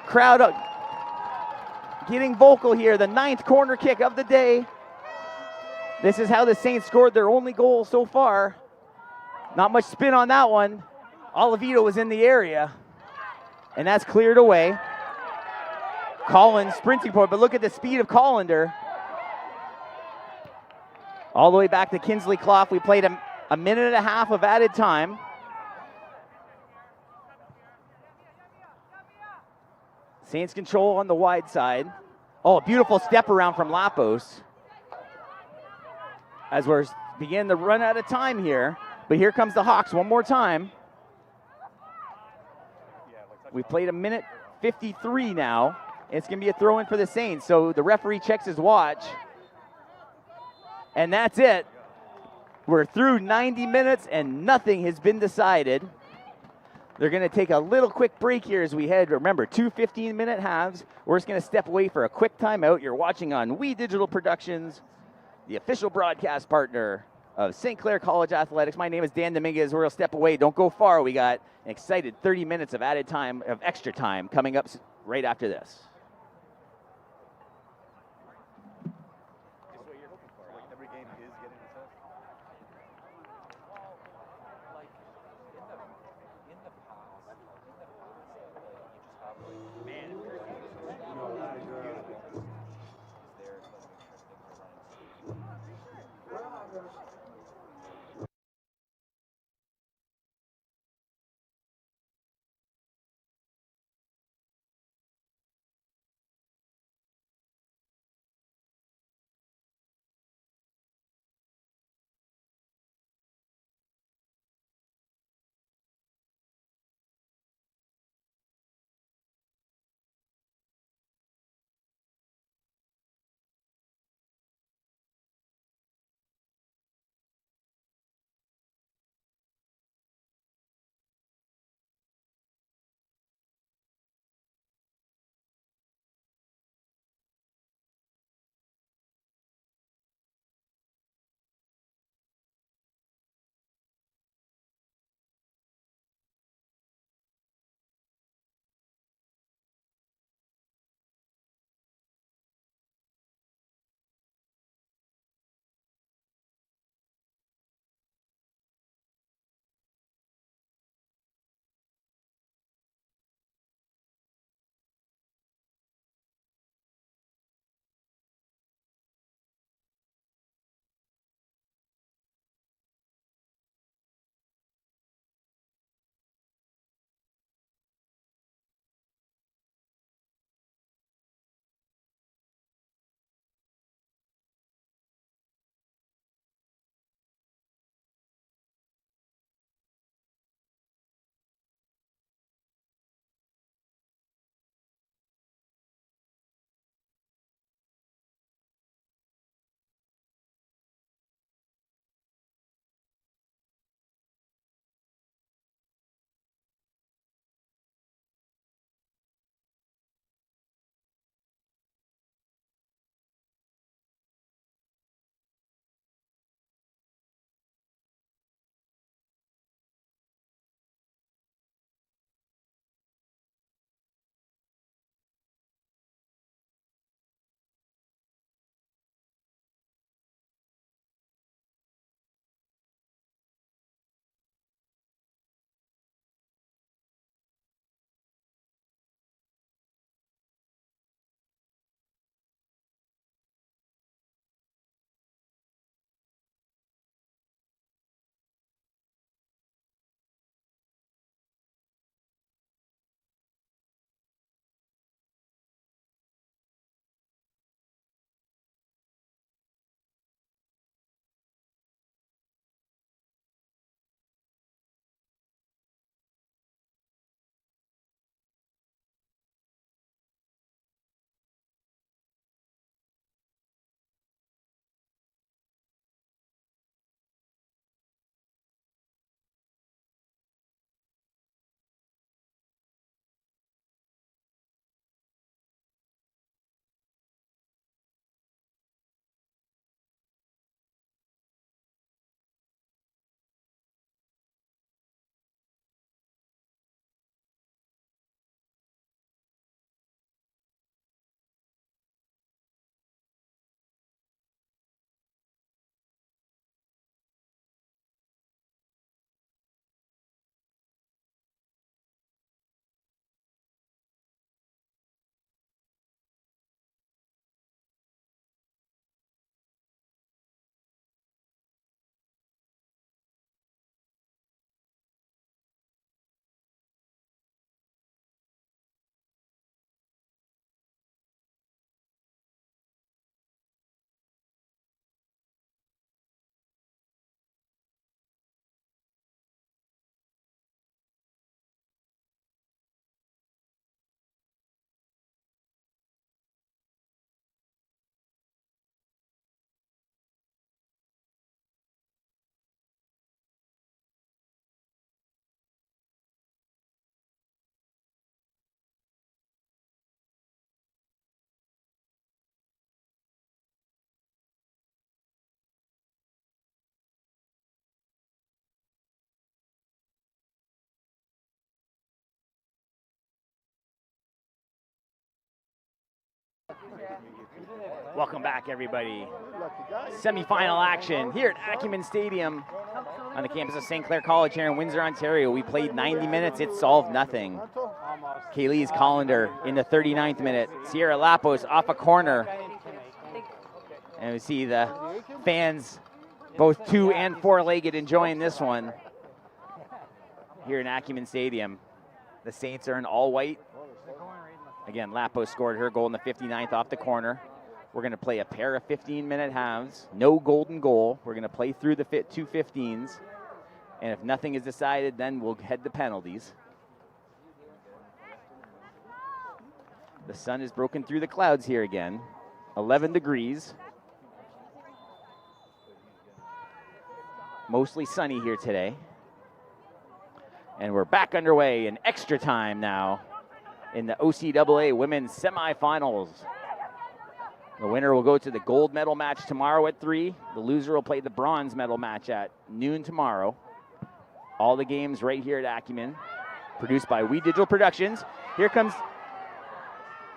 Crowd getting vocal here. The 9th corner kick of the day. This is how the Saints scored their only goal so far. Not much spin on that one. Olivito was in the area, and that's cleared away. Collins sprinting for it, but look at the speed of Collender. All the way back to Kinsley Clough. We played a minute and a half of added time. Saints control on the wide side. Oh, a beautiful step around from Lapos. As we're beginning to run out of time here. But here comes the Hawks one more time. We played a minute 53 now. It's going to be a throw-in for the Saints. So the referee checks his watch. And that's it. We're through 90 minutes and nothing has been decided. They're going to take a little quick break here as we head. Remember, 2 15-minute halves. We're just going to step away for a quick timeout. You're watching on We Digital Productions, the official broadcast partner of St. Clair College Athletics. My name is Dan Dominguez. We're going to step away. Don't go far. We got an excited 30 minutes of added time, of extra time, coming up right after this. Welcome back, everybody. Semi-final action here at Acumen Stadium on the campus of St. Clair College here in Windsor, Ontario. We played 90 minutes. It solved nothing. Kaylee's Collender in the 39th minute. Sierra Lapos off a corner. And we see the fans, both 2- and 4-legged, enjoying this one here in Acumen Stadium. The Saints are in all white. Again, Lapos scored her goal in the 59th off the corner. We're going to play a pair of 15-minute halves. No golden goal. We're going to play through the 2 15s. And if nothing is decided, then we'll head to penalties. The sun is broken through the clouds here again. 11 degrees. Mostly sunny here today. And we're back underway in extra time now in the OCAA women's semifinals. The winner will go to the gold medal match tomorrow at 3. The loser will play the bronze medal match at noon tomorrow. All the games right here at Acumen, produced by We Digital Productions. Here comes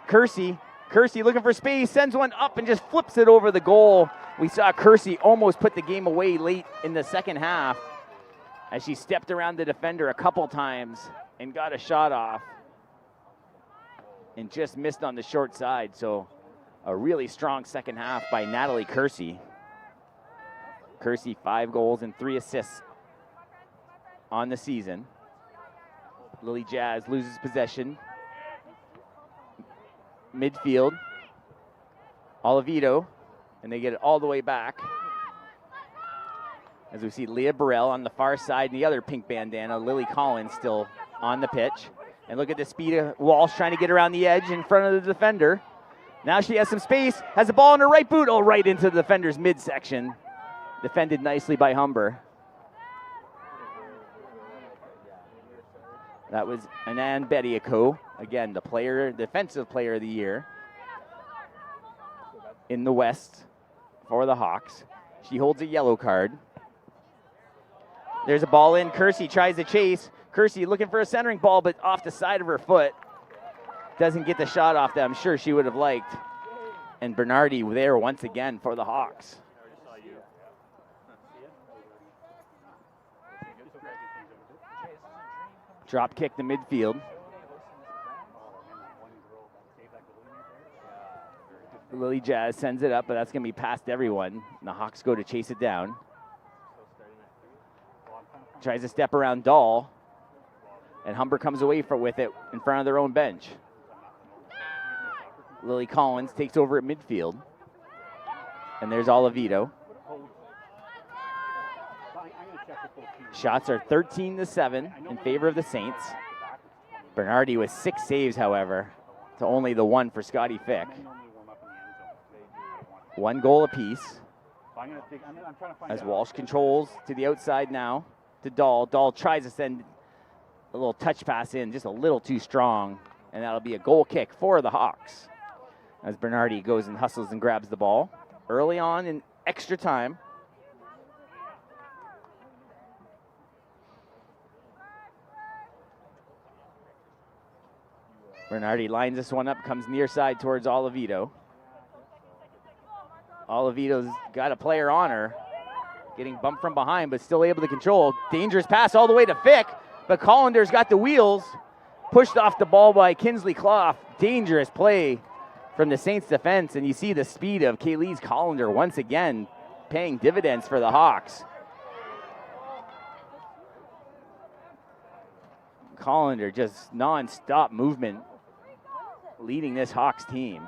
Kersey. Kersey looking for space, sends one up and just flips it over the goal. We saw Kersey almost put the game away late in the second half as she stepped around the defender a couple times and got a shot off and just missed on the short side. So a really strong second half by Natalie Kersey. Kersey 5 goals and 3 assists on the season. Lily Jazz loses possession. Midfield. Oliveto, and they get it all the way back. As we see Leah Burrell on the far side and the other pink bandana, Lily Collins still on the pitch. And look at the speed of Walsh trying to get around the edge in front of the defender. Now she has some space, has the ball in her right boot, right into the defender's midsection. Defended nicely by Humber. That was Anand Bediako, again, the defensive player of the year in the West for the Hawks. She holds a yellow card. There's a ball in. Kersey tries to chase. Kersey looking for a centering ball, but off the side of her foot. Doesn't get the shot off that I'm sure she would have liked. And Bernardi there once again for the Hawks. Drop kick to midfield. Lily Jazz sends it up, but that's going to be past everyone. And the Hawks go to chase it down. Tries to step around Dahl. And Humber comes away with it in front of their own bench. Lily Collins takes over at midfield. And there's Oliveto. Shots are 13-7 in favor of the Saints. Bernardi with 6 saves, however, to only the 1 for Scotty Fick. 1 goal apiece. As Walsh controls to the outside now to Dahl. Dahl tries to send a little touch pass in, just a little too strong, and that'll be a goal kick for the Hawks. As Bernardi goes and hustles and grabs the ball early on in extra time. Bernardi lines this one up, comes near side towards Oliveto. Oliveto's got a player on her, getting bumped from behind, but still able to control. Dangerous pass all the way to Fick, but Collander's got the wheels, pushed off the ball by Kinsley Clough. Dangerous play from the Saints defense, and you see the speed of Kaylee's Collender once again paying dividends for the Hawks. Collender just non-stop movement, leading this Hawks team.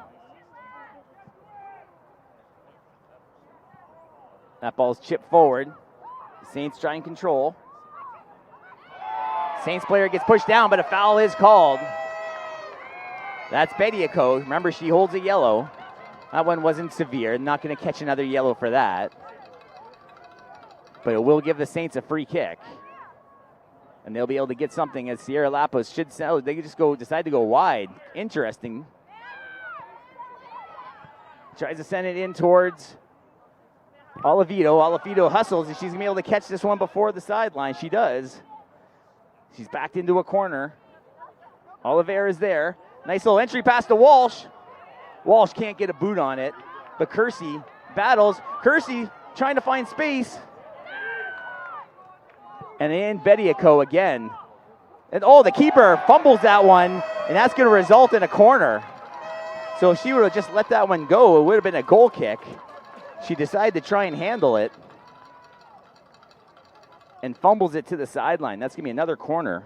That ball's chipped forward. The Saints try and control. Saints player gets pushed down, but a foul is called. That's Bediako. Remember, she holds a yellow. That one wasn't severe. Not going to catch another yellow for that. But it will give the Saints a free kick. And they'll be able to get something as Sierra Lapos should sell. They could just decide to go wide. Interesting. Tries to send it in towards Oliveto. Oliveto hustles, and she's going to be able to catch this one before the sideline. She does. She's backed into a corner. Oliveira is there. Nice little entry pass to Walsh. Walsh can't get a boot on it, but Kersey battles. Kersey trying to find space. And in Bediako again. And the keeper fumbles that one, and that's going to result in a corner. So if she would have just let that one go, it would have been a goal kick. She decided to try and handle it and fumbles it to the sideline. That's going to be another corner.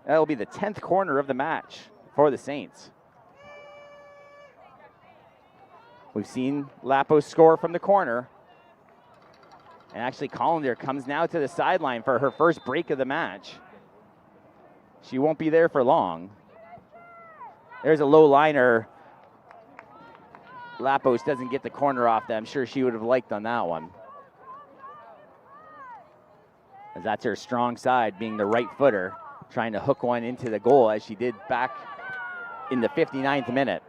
That'll be the 10th corner of the match for the Saints. We've seen Lapos score from the corner. And actually Collender comes now to the sideline for her first break of the match. She won't be there for long. There's a low liner. Lapos doesn't get the corner off that I'm sure she would have liked on that one. As that's her strong side, being the right footer, trying to hook one into the goal as she did back in the 59th minute.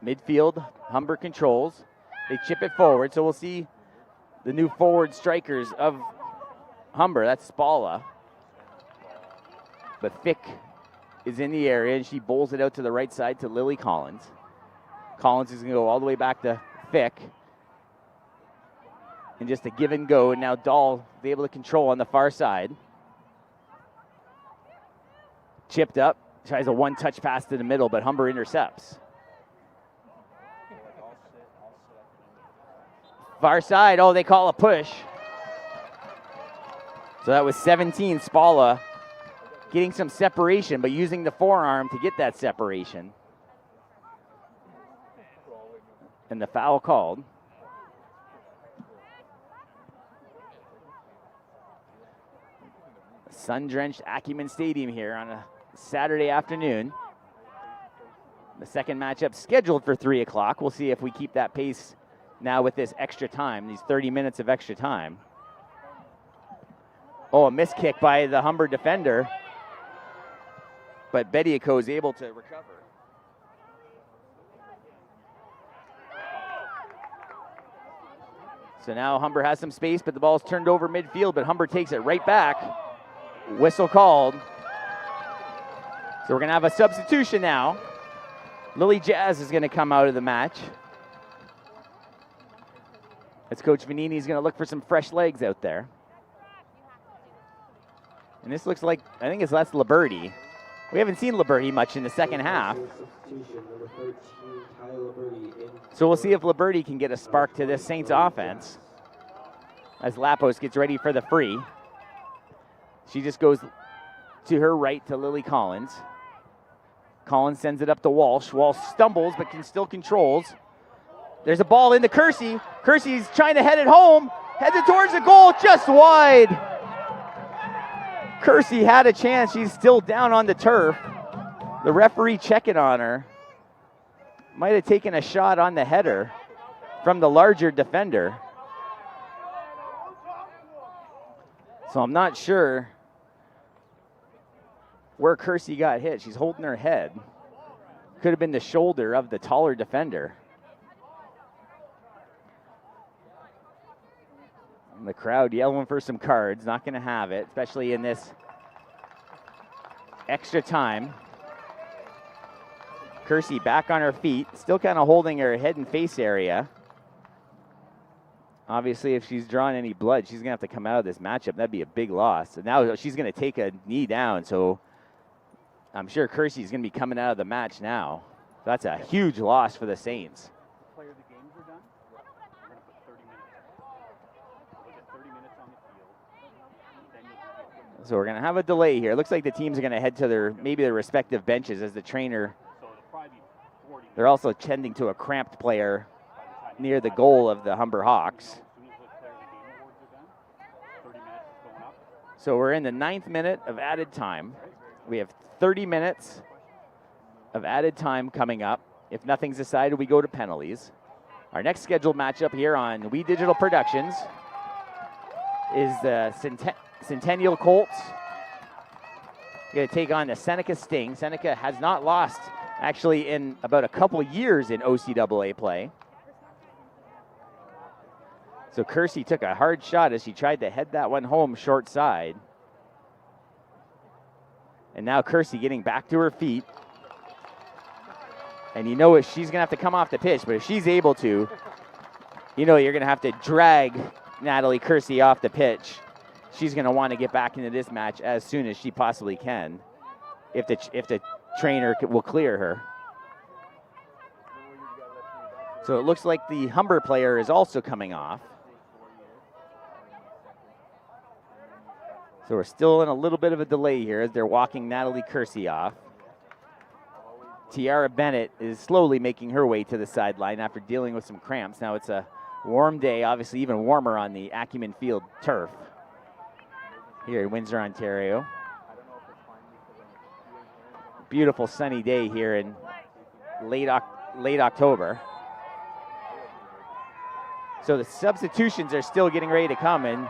Midfield, Humber controls. They chip it forward, so we'll see the new forward strikers of Humber. That's Spalla. But Fick is in the area, and she bowls it out to the right side to Lily Collins. Collins is going to go all the way back to Fick. And just a give and go, and now Dahl be able to control on the far side. Chipped up, tries a one-touch pass to the middle, but Humber intercepts. Far side, they call a push. So that was 17, Spalla getting some separation, but using the forearm to get that separation. And the foul called. Sun-drenched Acumen Stadium here on a Saturday afternoon. The second matchup scheduled for 3 o'clock. We'll see if we keep that pace now with this extra time, these 30 minutes of extra time. A missed kick by the Humber defender. But Bediako is able to recover. So now Humber has some space, but the ball's turned over midfield, but Humber takes it right back. Whistle called. So we're going to have a substitution now. Lily Jazz is going to come out of the match. As Coach Vanini is going to look for some fresh legs out there. And this looks like, I think that's Liberty. We haven't seen Liberty much in the second half. So we'll see if Liberty can get a spark to this Saints offense. As Lapos gets ready for the free. She just goes to her right to Lily Collins. Collins sends it up to Walsh. Walsh stumbles but still controls. There's a ball into Kersey. Kersey's trying to head it home. Heads it towards the goal, just wide. Kersey had a chance. She's still down on the turf. The referee checking on her. Might have taken a shot on the header from the larger defender. So I'm not sure where Kersey got hit. She's holding her head. Could have been the shoulder of the taller defender. And the crowd yelling for some cards. Not going to have it, especially in this extra time. Kersey back on her feet, still kind of holding her head and face area. Obviously, if she's drawn any blood, she's going to have to come out of this matchup. That'd be a big loss. So now she's going to take a knee down, so I'm sure Kersey's going to be coming out of the match now. That's a huge loss for the Saints. So we're going to have a delay here. It looks like the teams are going to head to their respective benches as the trainer. They're also tending to a cramped player near the goal of the Humber Hawks. So we're in the 9th minute of added time. We have 30 minutes of added time coming up. If nothing's decided, we go to penalties. Our next scheduled matchup here on We Digital Productions is the Centennial Colts. Going to take on the Seneca Sting. Seneca has not lost actually in about a couple years in OCAA play. So Kersey took a hard shot as she tried to head that one home short side. And now Kersey getting back to her feet. And you know if she's going to have to come off the pitch, but if she's able to, you know you're going to have to drag Natalie Kersey off the pitch. She's going to want to get back into this match as soon as she possibly can, if the trainer will clear her. So it looks like the Humber player is also coming off. So we're still in a little bit of a delay here as they're walking Natalie Kersey off. Tiara Bennett is slowly making her way to the sideline after dealing with some cramps. Now it's a warm day, obviously even warmer on the Acumen Field turf here in Windsor, Ontario. Beautiful sunny day here in late October. So the substitutions are still getting ready to come, and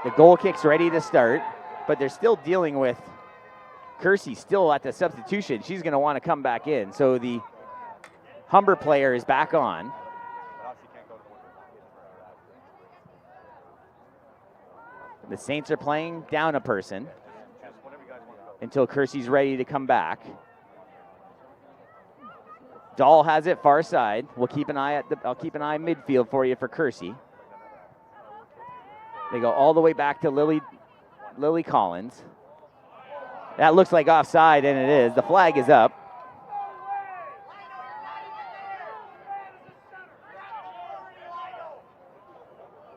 the goal kick's ready to start, but they're still dealing with Kersey still at the substitution. She's going to want to come back in. So the Humber player is back on. The Saints are playing down a person until Kersey's ready to come back. Dahl has it far side. We'll keep an eye I'll keep an eye midfield for you for Kersey. They go all the way back to Lily Collins. That looks like offside, and it is. The flag is up.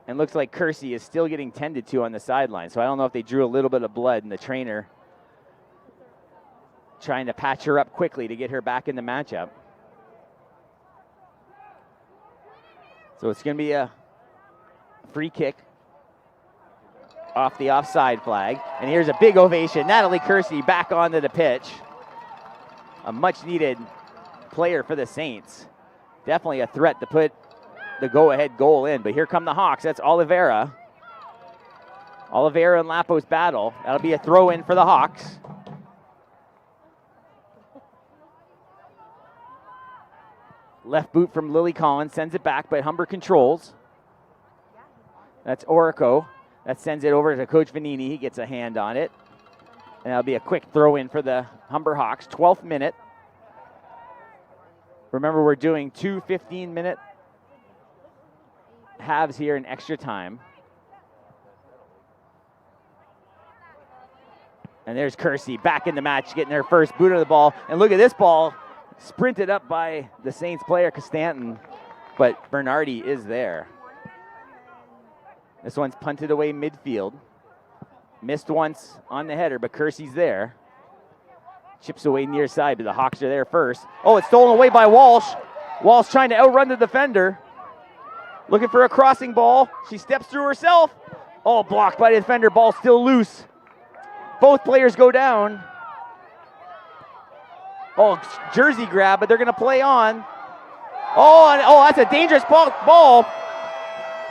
And looks like Kersey is still getting tended to on the sideline. So I don't know if they drew a little bit of blood, and the trainer trying to patch her up quickly to get her back in the matchup. So it's going to be a free kick off the offside flag. And here's a big ovation. Natalie Kersey back onto the pitch. A much-needed player for the Saints. Definitely a threat to put the go-ahead goal in. But here come the Hawks. That's Oliveira. Oliveira and Lapos battle. That'll be a throw-in for the Hawks. Left boot from Lily Collins. Sends it back, but Humber controls. That's Orico. That sends it over to Coach Vanini. He gets a hand on it. And that'll be a quick throw-in for the Humber Hawks. 12th minute. Remember, we're doing 2 15-minute halves here in extra time. And there's Kersey back in the match, getting her first boot of the ball. And look at this ball, sprinted up by the Saints player, Costanton. But Bernardi is there. This one's punted away midfield. Missed once on the header, but Kersey's there. Chips away near side, but the Hawks are there first. Oh, it's stolen away by Walsh. Walsh trying to outrun the defender. Looking for a crossing ball. She steps through herself. Oh, blocked by the defender. Ball still loose. Both players go down. Oh, jersey grab, but they're going to play on. Oh, that's a dangerous ball.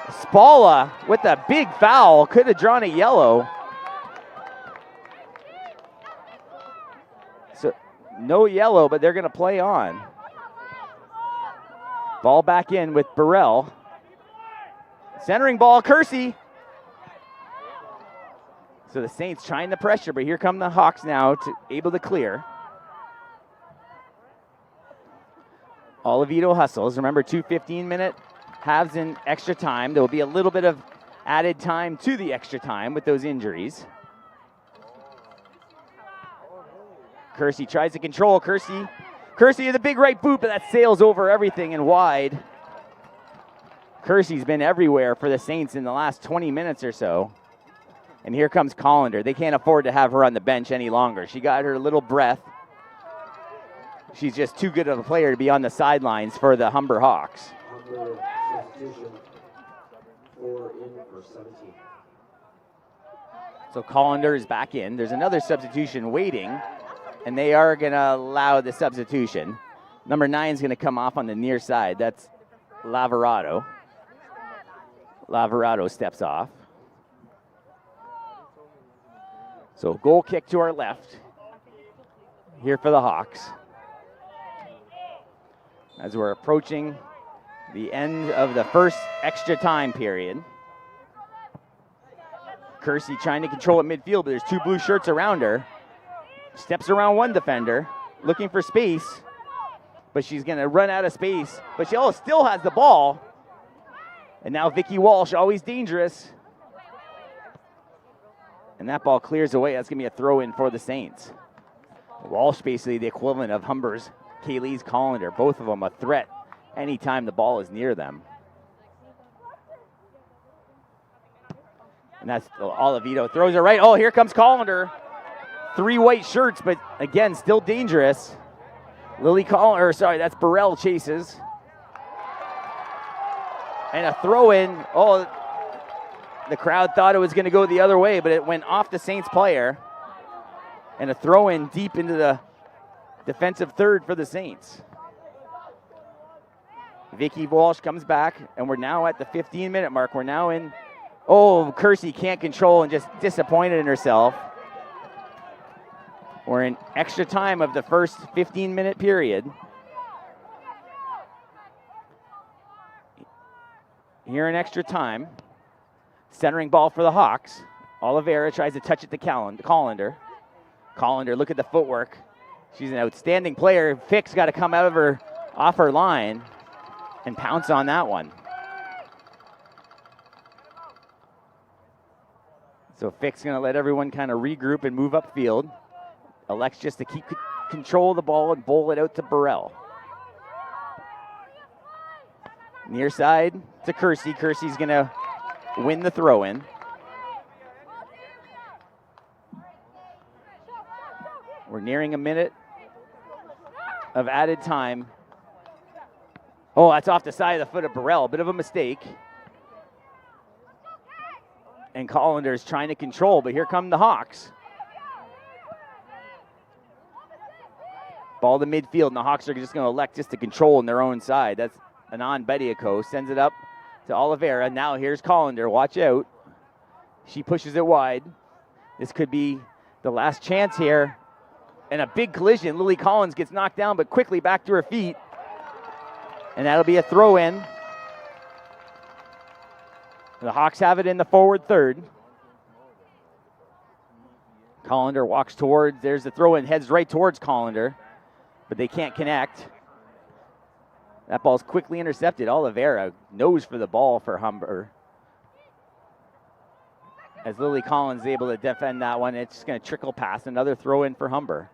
Spalla with a big foul. Could have drawn a yellow. So no yellow, but they're going to play on. Ball back in with Burrell. Centering ball, Kersey. So the Saints trying the pressure, but here come the Hawks now able to clear. Olivito hustles. Remember, 2 15-minute halves in extra time. There will be a little bit of added time to the extra time with those injuries. Kersey tries to control. Kersey with a big right boot, but that sails over everything and wide. Kersey's been everywhere for the Saints in the last 20 minutes or so. And here comes Collender. They can't afford to have her on the bench any longer. She got her little breath. She's just too good of a player to be on the sidelines for the Humber Hawks.
Humber substitution, 4 in for 17.
So Collender is back in. There's another substitution waiting, and they are going to allow the substitution. Number 9 is going to come off on the near side. That's Lavarado. Lavarado steps off. So goal kick to our left here for the Hawks. As we're approaching the end of the first extra time period. Kersey trying to control at midfield, but there's 2 blue shirts around her. Steps around one defender, looking for space. but she's going to run out of space. But she still has the ball. And now Vicky Walsh, always dangerous. And that ball clears away. That's going to be a throw-in for the Saints. Walsh basically the equivalent of Humber's Kaylee's Collender. Both of them a threat anytime the ball is near them. And that's Olivito throws it right. Oh, here comes Collender. 3 white shirts, but again, still dangerous. That's Burrell chases. And a throw in. Oh, the crowd thought it was going to go the other way, but it went off the Saints player. And a throw in deep into the defensive third for the Saints. Vicky Walsh comes back, and we're now at the 15-minute mark. We're now in. Oh, Kersey can't control and just disappointed in herself. We're in extra time of the first 15-minute period. Here in extra time. Centering ball for the Hawks. Oliveira tries to touch it to Collender. Collender, look at the footwork. She's an outstanding player. Fick's got to come off her line and pounce on that one. So Fick's going to let everyone kind of regroup and move upfield. Elects just to keep control of the ball and bowl it out to Burrell. Near side to Kersey. Kersey's going to win the throw-in. We're nearing a minute of added time. Oh, that's off the side of the foot of Burrell. Bit of a mistake. And Collander's trying to control, but here come the Hawks. Ball to midfield, and the Hawks are just going to elect just to control on their own side. That's Anon Bediako, sends it up to Oliveira. Now here's Collender, watch out. She pushes it wide. This could be the last chance here. And a big collision. Lily Collins gets knocked down, but quickly back to her feet. And that'll be a throw-in. The Hawks have it in the forward third. Collender walks towards, there's the throw-in, heads right towards Collender, but they can't connect. That ball's quickly intercepted. Oliveira nose for the ball for Humber. As Lily Collins is able to defend that one, it's just going to trickle past. Another throw-in for Humber.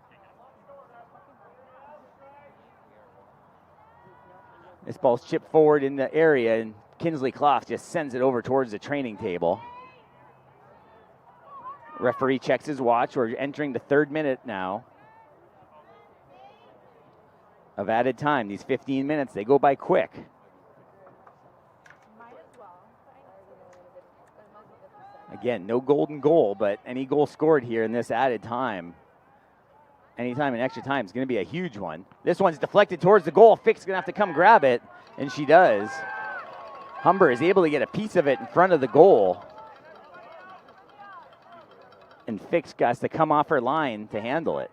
This ball's chipped forward in the area, and Kinsley Clough just sends it over towards the training table. Referee checks his watch. We're entering the 3rd minute now of added time. These 15 minutes, they go by quick. Again, no golden goal, but any goal scored here in this added time, anytime in extra time, is going to be a huge one. This one's deflected towards the goal. Fick's going to have to come grab it, and she does. Humber is able to get a piece of it in front of the goal. And Fick's got to come off her line to handle it.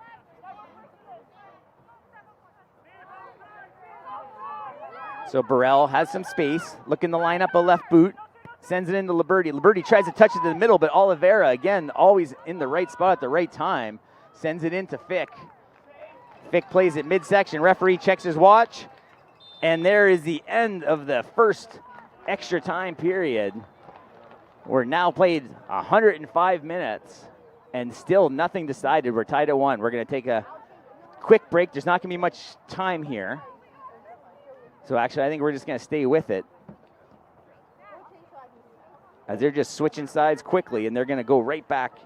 So Burrell has some space, looking to line up a left boot, sends it into Liberty. Liberty tries to touch it to the middle, but Oliveira, again, always in the right spot at the right time, sends it into Fick. Fick plays it midsection. Referee checks his watch, and there is the end of the first extra time period. We're now played 105 minutes, and still nothing decided. We're tied at 1. We're going to take a quick break. There's not going to be much time here. So actually, I think we're just going to stay with it, as they're just switching sides quickly, and they're going to go right back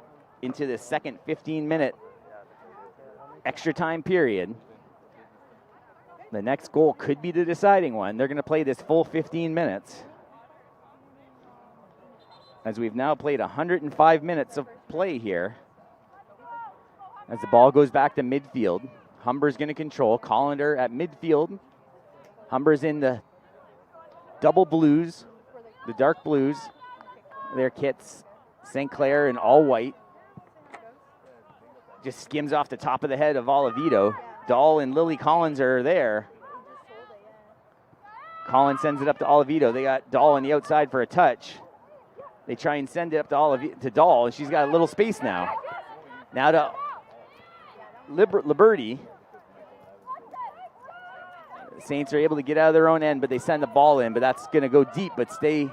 into the second 15-minute extra time period. The next goal could be the deciding one. They're going to play this full 15 minutes, as we've now played 105 minutes of play here. As the ball goes back to midfield, Humber's going to control. Collender at midfield. Humber's in the double blues, the dark blues. Their kits, St. Clair in all white. Just skims off the top of the head of Olivito. Dahl and Lily Collins are there. Collins sends it up to Olivito. They got Dahl on the outside for a touch. They try and send it up to Dahl, and she's got a little space now. Now to Liberty. Saints are able to get out of their own end, but they send the ball in, but that's going to go deep, but stay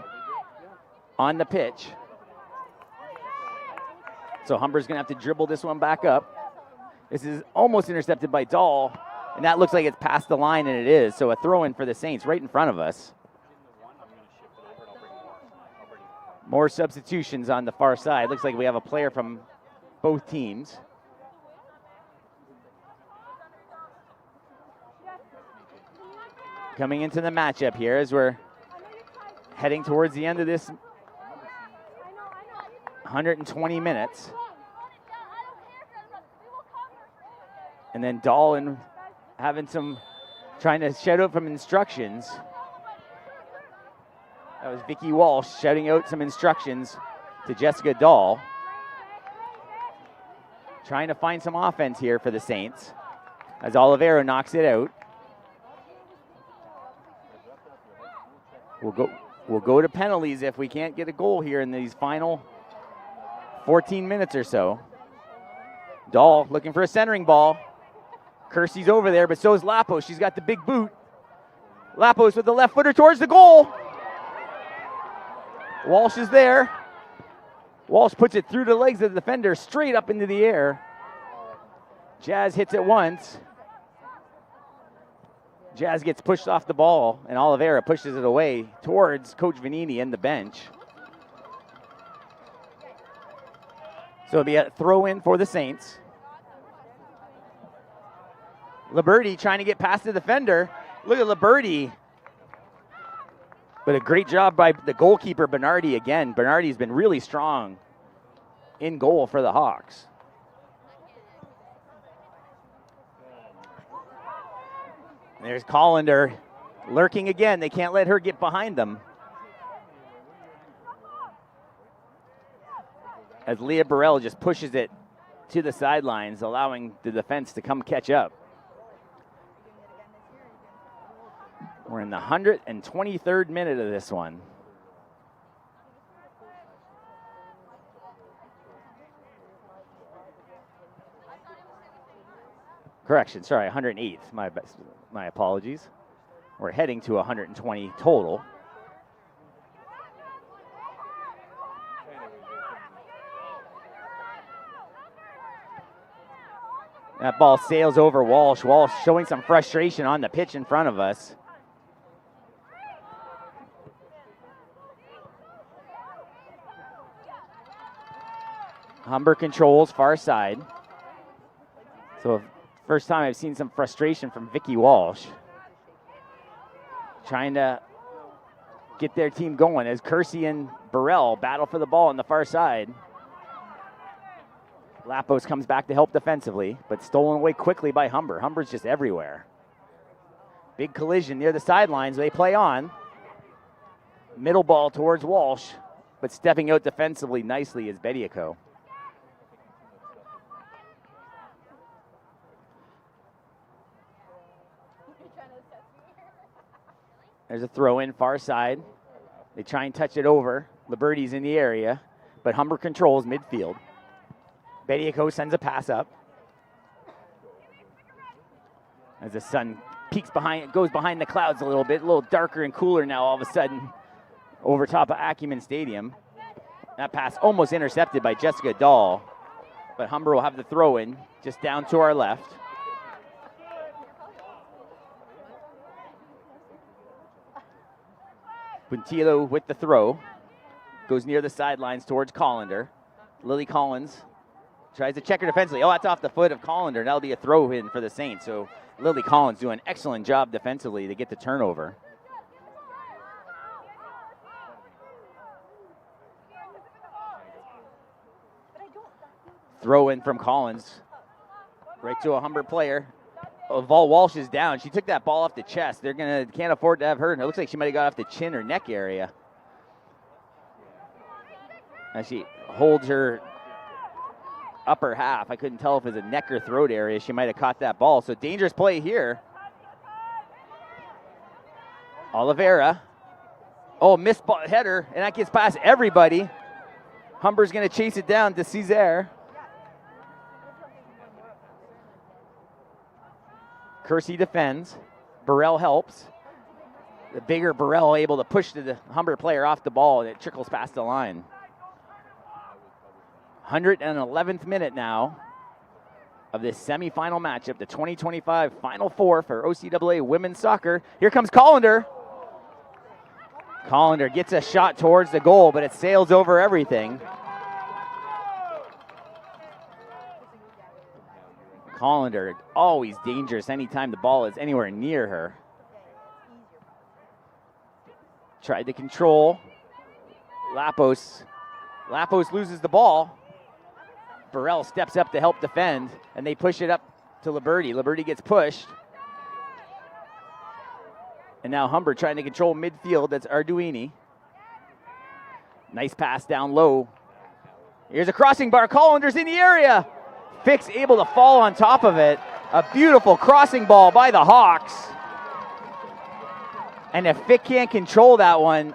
on the pitch. So Humber's going to have to dribble this one back up. This is almost intercepted by Dahl, and that looks like it's past the line, and it is. So a throw-in for the Saints right in front of us. More substitutions on the far side. Looks like we have a player from both teams. Coming into the matchup here as we're heading towards the end of this 120 minutes. And then Dahl having trying to shout out from instructions. That was Vicky Walsh shouting out some instructions to Jessica Dahl. Trying to find some offense here for the Saints as Oliveira knocks it out. We'll go to penalties if we can't get a goal here in these final 14 minutes or so. Dahl looking for a centering ball. Kersey's over there, but so is Lapos. She's got the big boot. Lapos with the left footer towards the goal. Walsh is there. Walsh puts it through the legs of the defender, straight up into the air. Jazz hits it once. Jazz gets pushed off the ball, and Oliveira pushes it away towards Coach Vanini and the bench. So it'll be a throw-in for the Saints. Liberti trying to get past the defender. Look at Liberti. But a great job by the goalkeeper, Bernardi, again. Bernardi's been really strong in goal for the Hawks. There's Collender lurking again. They can't let her get behind them. As Leah Burrell just pushes it to the sidelines, allowing the defense to come catch up. We're in the 123rd minute of this one. Correction, sorry, 108th. My apologies. We're heading to 120 total. That ball sails over Walsh. Walsh showing some frustration on the pitch in front of us. Humber controls far side. So first time I've seen some frustration from Vicky Walsh. Trying to get their team going as Kersey and Burrell battle for the ball on the far side. Lapos comes back to help defensively, but stolen away quickly by Humber. Humber's just everywhere. Big collision near the sidelines. They play on. Middle ball towards Walsh, but stepping out defensively nicely is Bediako. There's a throw in far side. They try and touch it over. Liberti's in the area, but Humber controls midfield. Bediako sends a pass up. As the sun peeks behind, goes behind the clouds a little bit, a little darker and cooler now all of a sudden over top of Acumen Stadium. That pass almost intercepted by Jessica Dahl, but Humber will have the throw in just down to our left. Puntillo with the throw. Goes near the sidelines towards Collender. Lily Collins tries to check her defensively. Oh, that's off the foot of Collender. That'll be a throw in for the Saints. So Lily Collins doing an excellent job defensively to get the turnover. Throw in from Collins. Right to a Humber player. Vol Walsh is down. She took that ball off the chest. Can't afford to have her. And it looks like she might have got off the chin or neck area. As she holds her upper half. I couldn't tell if it was a neck or throat area. She might have caught that ball. So dangerous play here. Oliveira. Oh, missed ball, header, and that gets past everybody. Humber's going to chase it down to Cesar. Kersey defends. Burrell helps. The bigger Burrell able to push the Humber player off the ball, and it trickles past the line. 111th minute now of this semifinal matchup, the 2025 Final Four for OCAA women's soccer. Here comes Collender. Collender gets a shot towards the goal, but it sails over everything. Collender, always dangerous anytime the ball is anywhere near her. Tried to control. Lapos loses the ball. Burrell steps up to help defend, and they push it up to Liberty. Liberty gets pushed. And now Humber trying to control midfield. That's Arduini. Nice pass down low. Here's a crossing bar. Collander's in the area. Fick's able to fall on top of it. A beautiful crossing ball by the Hawks. And if Fick can't control that one,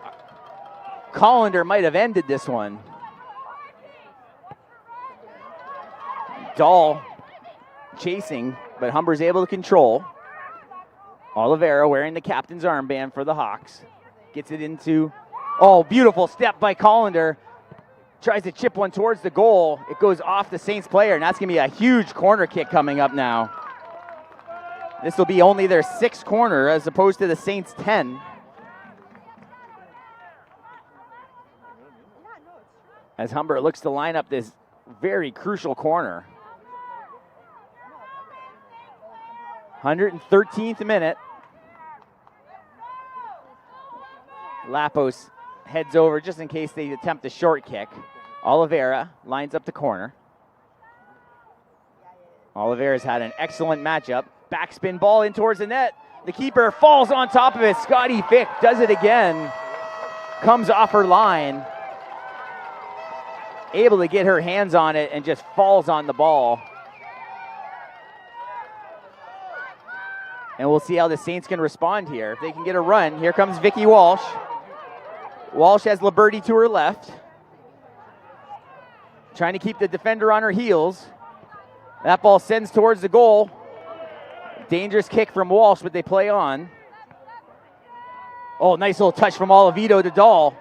Collender might have ended this one. Dahl chasing, but Humber's able to control. Oliveira wearing the captain's armband for the Hawks. Gets it into, beautiful step by Collender. Tries to chip one towards the goal. It goes off the Saints player, and that's going to be a huge corner kick coming up now. This will be only their 6th corner as opposed to the Saints' 10. As Humber looks to line up this very crucial corner. 113th minute. Lapos heads over just in case they attempt a short kick. Oliveira lines up the corner. Oliveira's had an excellent matchup. Backspin ball in towards the net. The keeper falls on top of it. Scotty Fick does it again. Comes off her line. Able to get her hands on it and just falls on the ball. And we'll see how the Saints can respond here. If they can get a run, here comes Vicky Walsh. Walsh has Liberty to her left. Trying to keep the defender on her heels. That ball sends towards the goal. Dangerous kick from Walsh, but they play on. Nice little touch from Olivito to Dahl.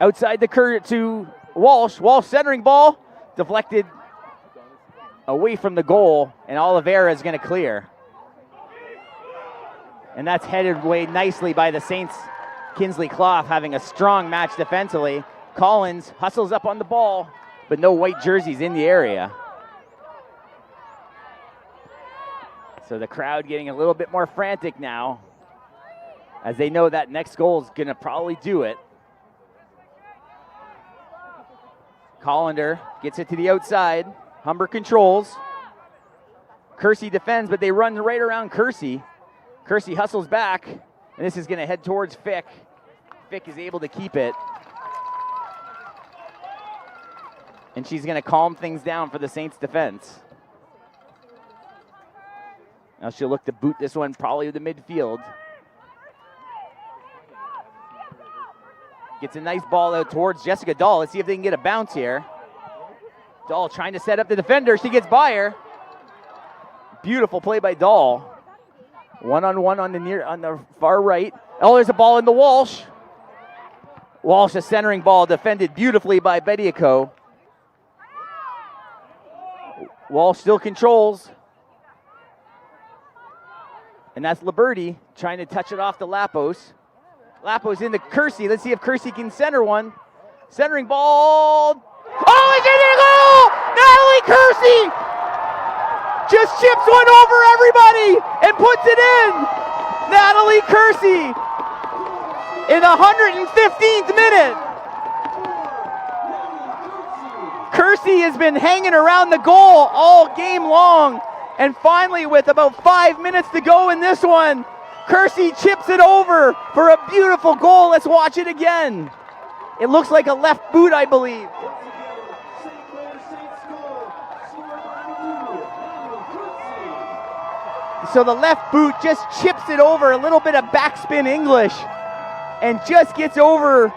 Outside the curve to Walsh. Walsh centering ball. Deflected away from the goal, and Oliveira is going to clear. And that's headed away nicely by the Saints. Kinsley Clough having a strong match defensively. Collins hustles up on the ball, but no white jerseys in the area. So the crowd getting a little bit more frantic now, as they know that next goal is going to probably do it. Collender gets it to the outside. Humber controls. Kersey defends, but they run right around Kersey. Kersey hustles back, and this is going to head towards Fick. Fick is able to keep it. And she's going to calm things down for the Saints defense. Now she'll look to boot this one probably to the midfield. Gets a nice ball out towards Jessica Dahl. Let's see if they can get a bounce here. Dahl trying to set up the defender. She gets by her. Beautiful play by Dahl. One-on-one on the far right. There's a ball in the Walsh. Walsh, a centering ball, defended beautifully by Bediako. Walsh still controls. And that's Liberty trying to touch it off to Lapos. Lapos into Kersey. Let's see if Kersey can center one. Centering ball. It's in the goal! Natalie Kersey just chips one over everybody and puts it in. Natalie Kersey in the 115th minute. Kersey has been hanging around the goal all game long. And finally, with about 5 minutes to go in this one, Kersey chips it over for a beautiful goal. Let's watch it again. It looks like a left boot, I believe. So the left boot just chips it over, a little bit of backspin English, and just gets over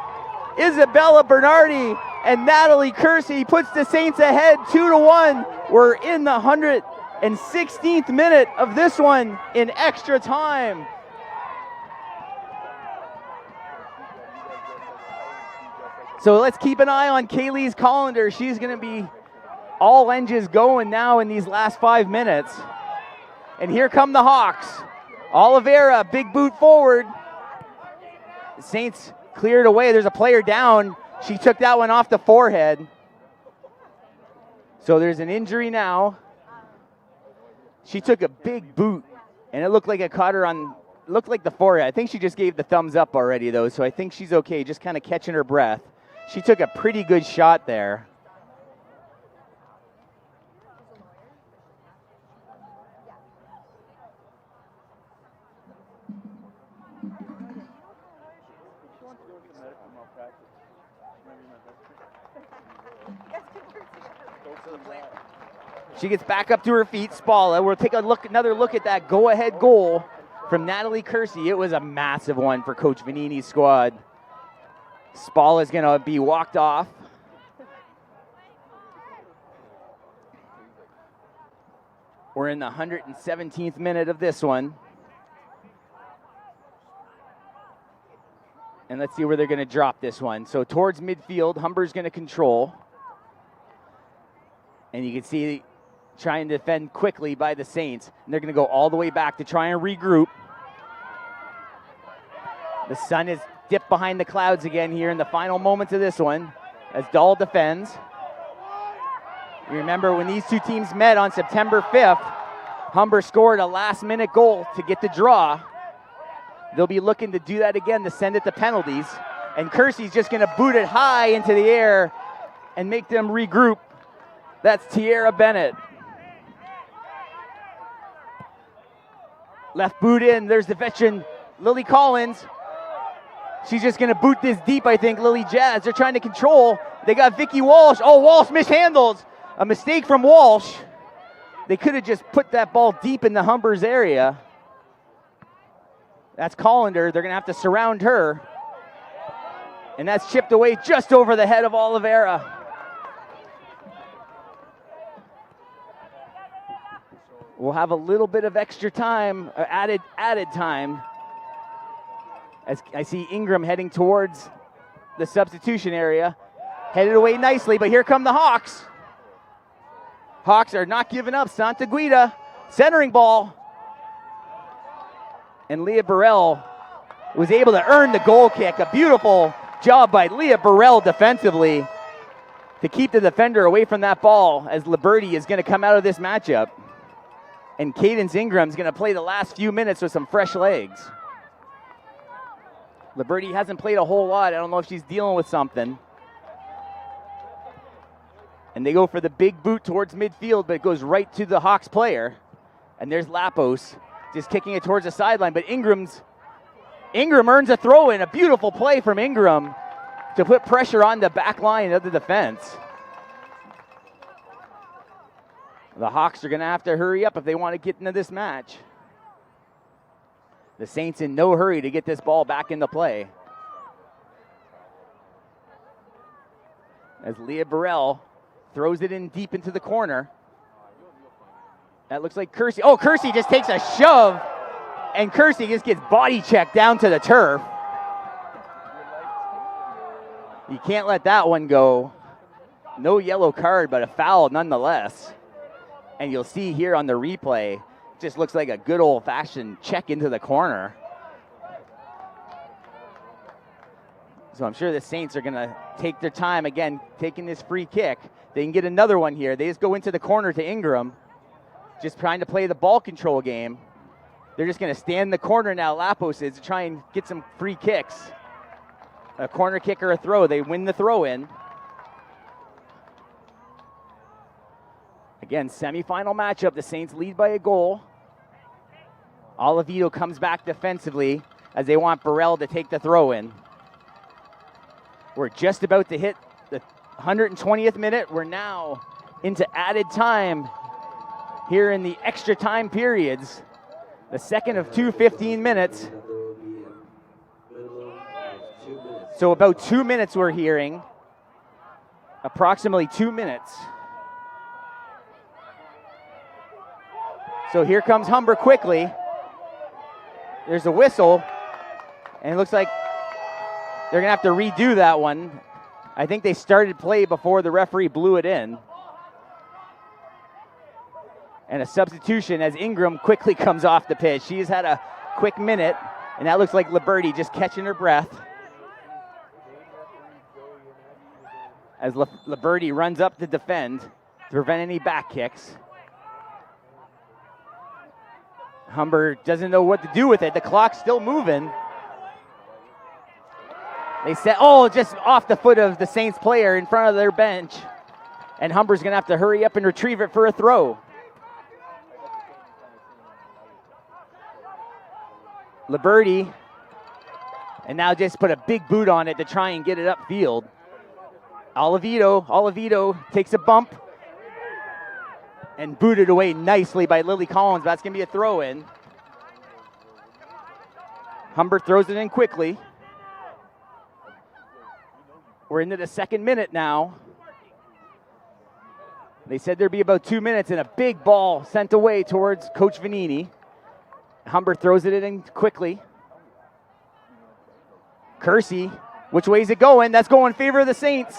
Isabella Bernardi, and Natalie Kersey puts the Saints ahead 2-1. We're in the and 16th minute of this one in extra time. So let's keep an eye on Kaylee's colander. She's going to be all engines going now in these last 5 minutes. And here come the Hawks. Oliveira, big boot forward. The Saints cleared away. There's a player down. She took that one off the forehead. So there's an injury now. She took a big boot, and it looked like it caught her on, looked like the forehead. I think she just gave the thumbs up already, though, so I think she's okay, just kind of catching her breath. She took a pretty good shot there. She gets back up to her feet. Spalla. We'll take another look at that go-ahead goal from Natalie Kersey. It was a massive one for Coach Vanini's squad. Spalla is going to be walked off. We're in the 117th minute of this one. And let's see where they're going to drop this one. So towards midfield, Humber's going to control. And you can see trying to defend quickly by the Saints. And they're going to go all the way back to try and regroup. The sun is dipped behind the clouds again here in the final moments of this one as Dahl defends. You remember when these two teams met on September 5th, Humber scored a last-minute goal to get the draw. They'll be looking to do that again to send it to penalties. And Kersey's just going to boot it high into the air and make them regroup. That's Tiara Bennett. Left boot in. There's the veteran Lily Collins. She's just going to boot this deep, I think, Lily Jazz. They're trying to control. They got Vicky Walsh. Oh, Walsh mishandles. A mistake from Walsh. They could have just put that ball deep in the Humber's area. That's Collender. They're going to have to surround her. And that's chipped away just over the head of Oliveira. We'll have a little bit of extra time, added time. As I see Ingram heading towards the substitution area. Headed away nicely, but here come the Hawks. Hawks are not giving up. Santa Guida, centering ball. And Leah Burrell was able to earn the goal kick. A beautiful job by Leah Burrell defensively to keep the defender away from that ball as Liberty is going to come out of this matchup. And Cadence Ingram's going to play the last few minutes with some fresh legs. Liberty hasn't played a whole lot. I don't know if she's dealing with something. And they go for the big boot towards midfield, but it goes right to the Hawks player. And there's Lapos just kicking it towards the sideline. But Ingram earns a throw in. A beautiful play from Ingram to put pressure on the back line of the defense. The Hawks are going to have to hurry up if they want to get into this match. The Saints in no hurry to get this ball back into play. As Leah Burrell throws it in deep into the corner. That looks like Kersey. Oh, Kersey just takes a shove, and Kersey just gets body checked down to the turf. You can't let that one go. No yellow card, but a foul nonetheless. And you'll see here on the replay, just looks like a good old-fashioned check into the corner. So I'm sure the Saints are going to take their time, again, taking this free kick. They can get another one here. They just go into the corner to Ingram, just trying to play the ball control game. They're just going to stand in the corner now, Lapos is, to try and get some free kicks. A corner kick or a throw. They win the throw in. Again, semifinal matchup. The Saints lead by a goal. Oliveto comes back defensively as they want Burrell to take the throw in. We're just about to hit the 120th minute. We're now into added time here in the extra time periods. The second of two 15 minutes. So about 2 minutes we're hearing. Approximately 2 minutes. So here comes Humber quickly. There's a whistle, and it looks like they're going to have to redo that one. I think they started play before the referee blew it in. And a substitution as Ingram quickly comes off the pitch. She's had a quick minute, and that looks like Liberty just catching her breath. As Liberty runs up to defend to prevent any back kicks. Humber doesn't know what to do with it. The clock's still moving. They said, just off the foot of the Saints player in front of their bench. And Humber's going to have to hurry up and retrieve it for a throw. Liberty, and now just put a big boot on it to try and get it upfield. Olivito takes a bump and booted away nicely by Lily Collins. That's going to be a throw in. Humber throws it in quickly. We're into the second minute now. They said there'd be about 2 minutes, and a big ball sent away towards Coach Vanini. Humber throws it in quickly. Kersey, which way is it going? That's going in favor of the Saints.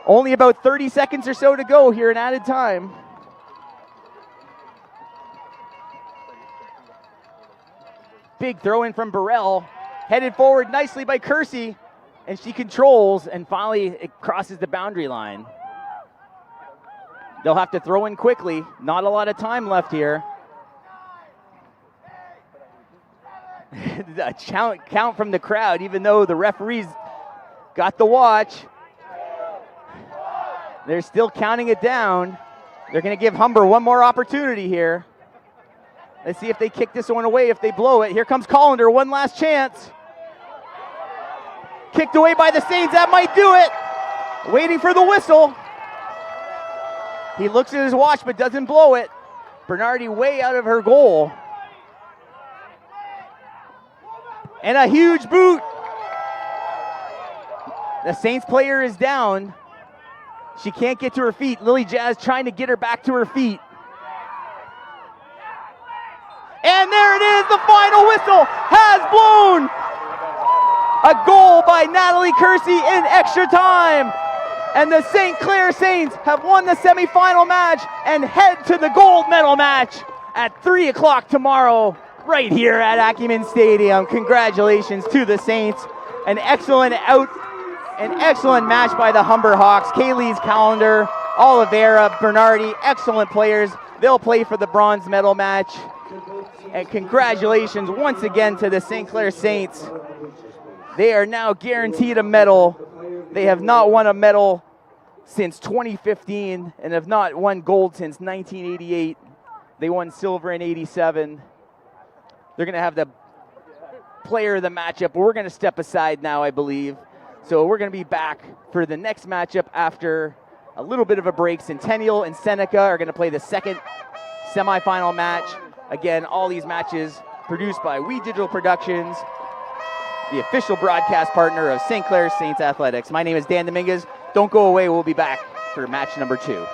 Only about 30 seconds or so to go here in added time. Big throw in from Burrell. Headed forward nicely by Kersey. And she controls, and finally it crosses the boundary line. They'll have to throw in quickly. Not a lot of time left here. A count from the crowd, even though the referees got the watch. They're still counting it down. They're going to give Humber one more opportunity here. Let's see if they kick this one away, if they blow it. Here comes Collender, one last chance. Kicked away by the Saints, that might do it. Waiting for the whistle. He looks at his watch but doesn't blow it. Bernardi way out of her goal. And a huge boot. The Saints player is down. She can't get to her feet. Lily Jazz trying to get her back to her feet. And there it is, the final whistle has blown. A goal by Natalie Kersey in extra time. And the St. Clair Saints have won the semifinal match and head to the gold medal match at 3 o'clock tomorrow right here at Acumen Stadium. Congratulations to the Saints. An excellent match by the Humber Hawks. Kaylee's Calendar, Oliveira, Bernardi, excellent players. They'll play for the bronze medal match. And congratulations once again to the St. Clair Saints. They are now guaranteed a medal. They have not won a medal since 2015 and have not won gold since 1988. They won silver in 87. They're going to have the player of the matchup. We're going to step aside now, I believe. So we're going to be back for the next matchup after a little bit of a break. Centennial and Seneca are going to play the second semifinal match. Again, all these matches produced by We Digital Productions, the official broadcast partner of St. Clair Saints Athletics. My name is Dan Dominguez. Don't go away. We'll be back for match number 2.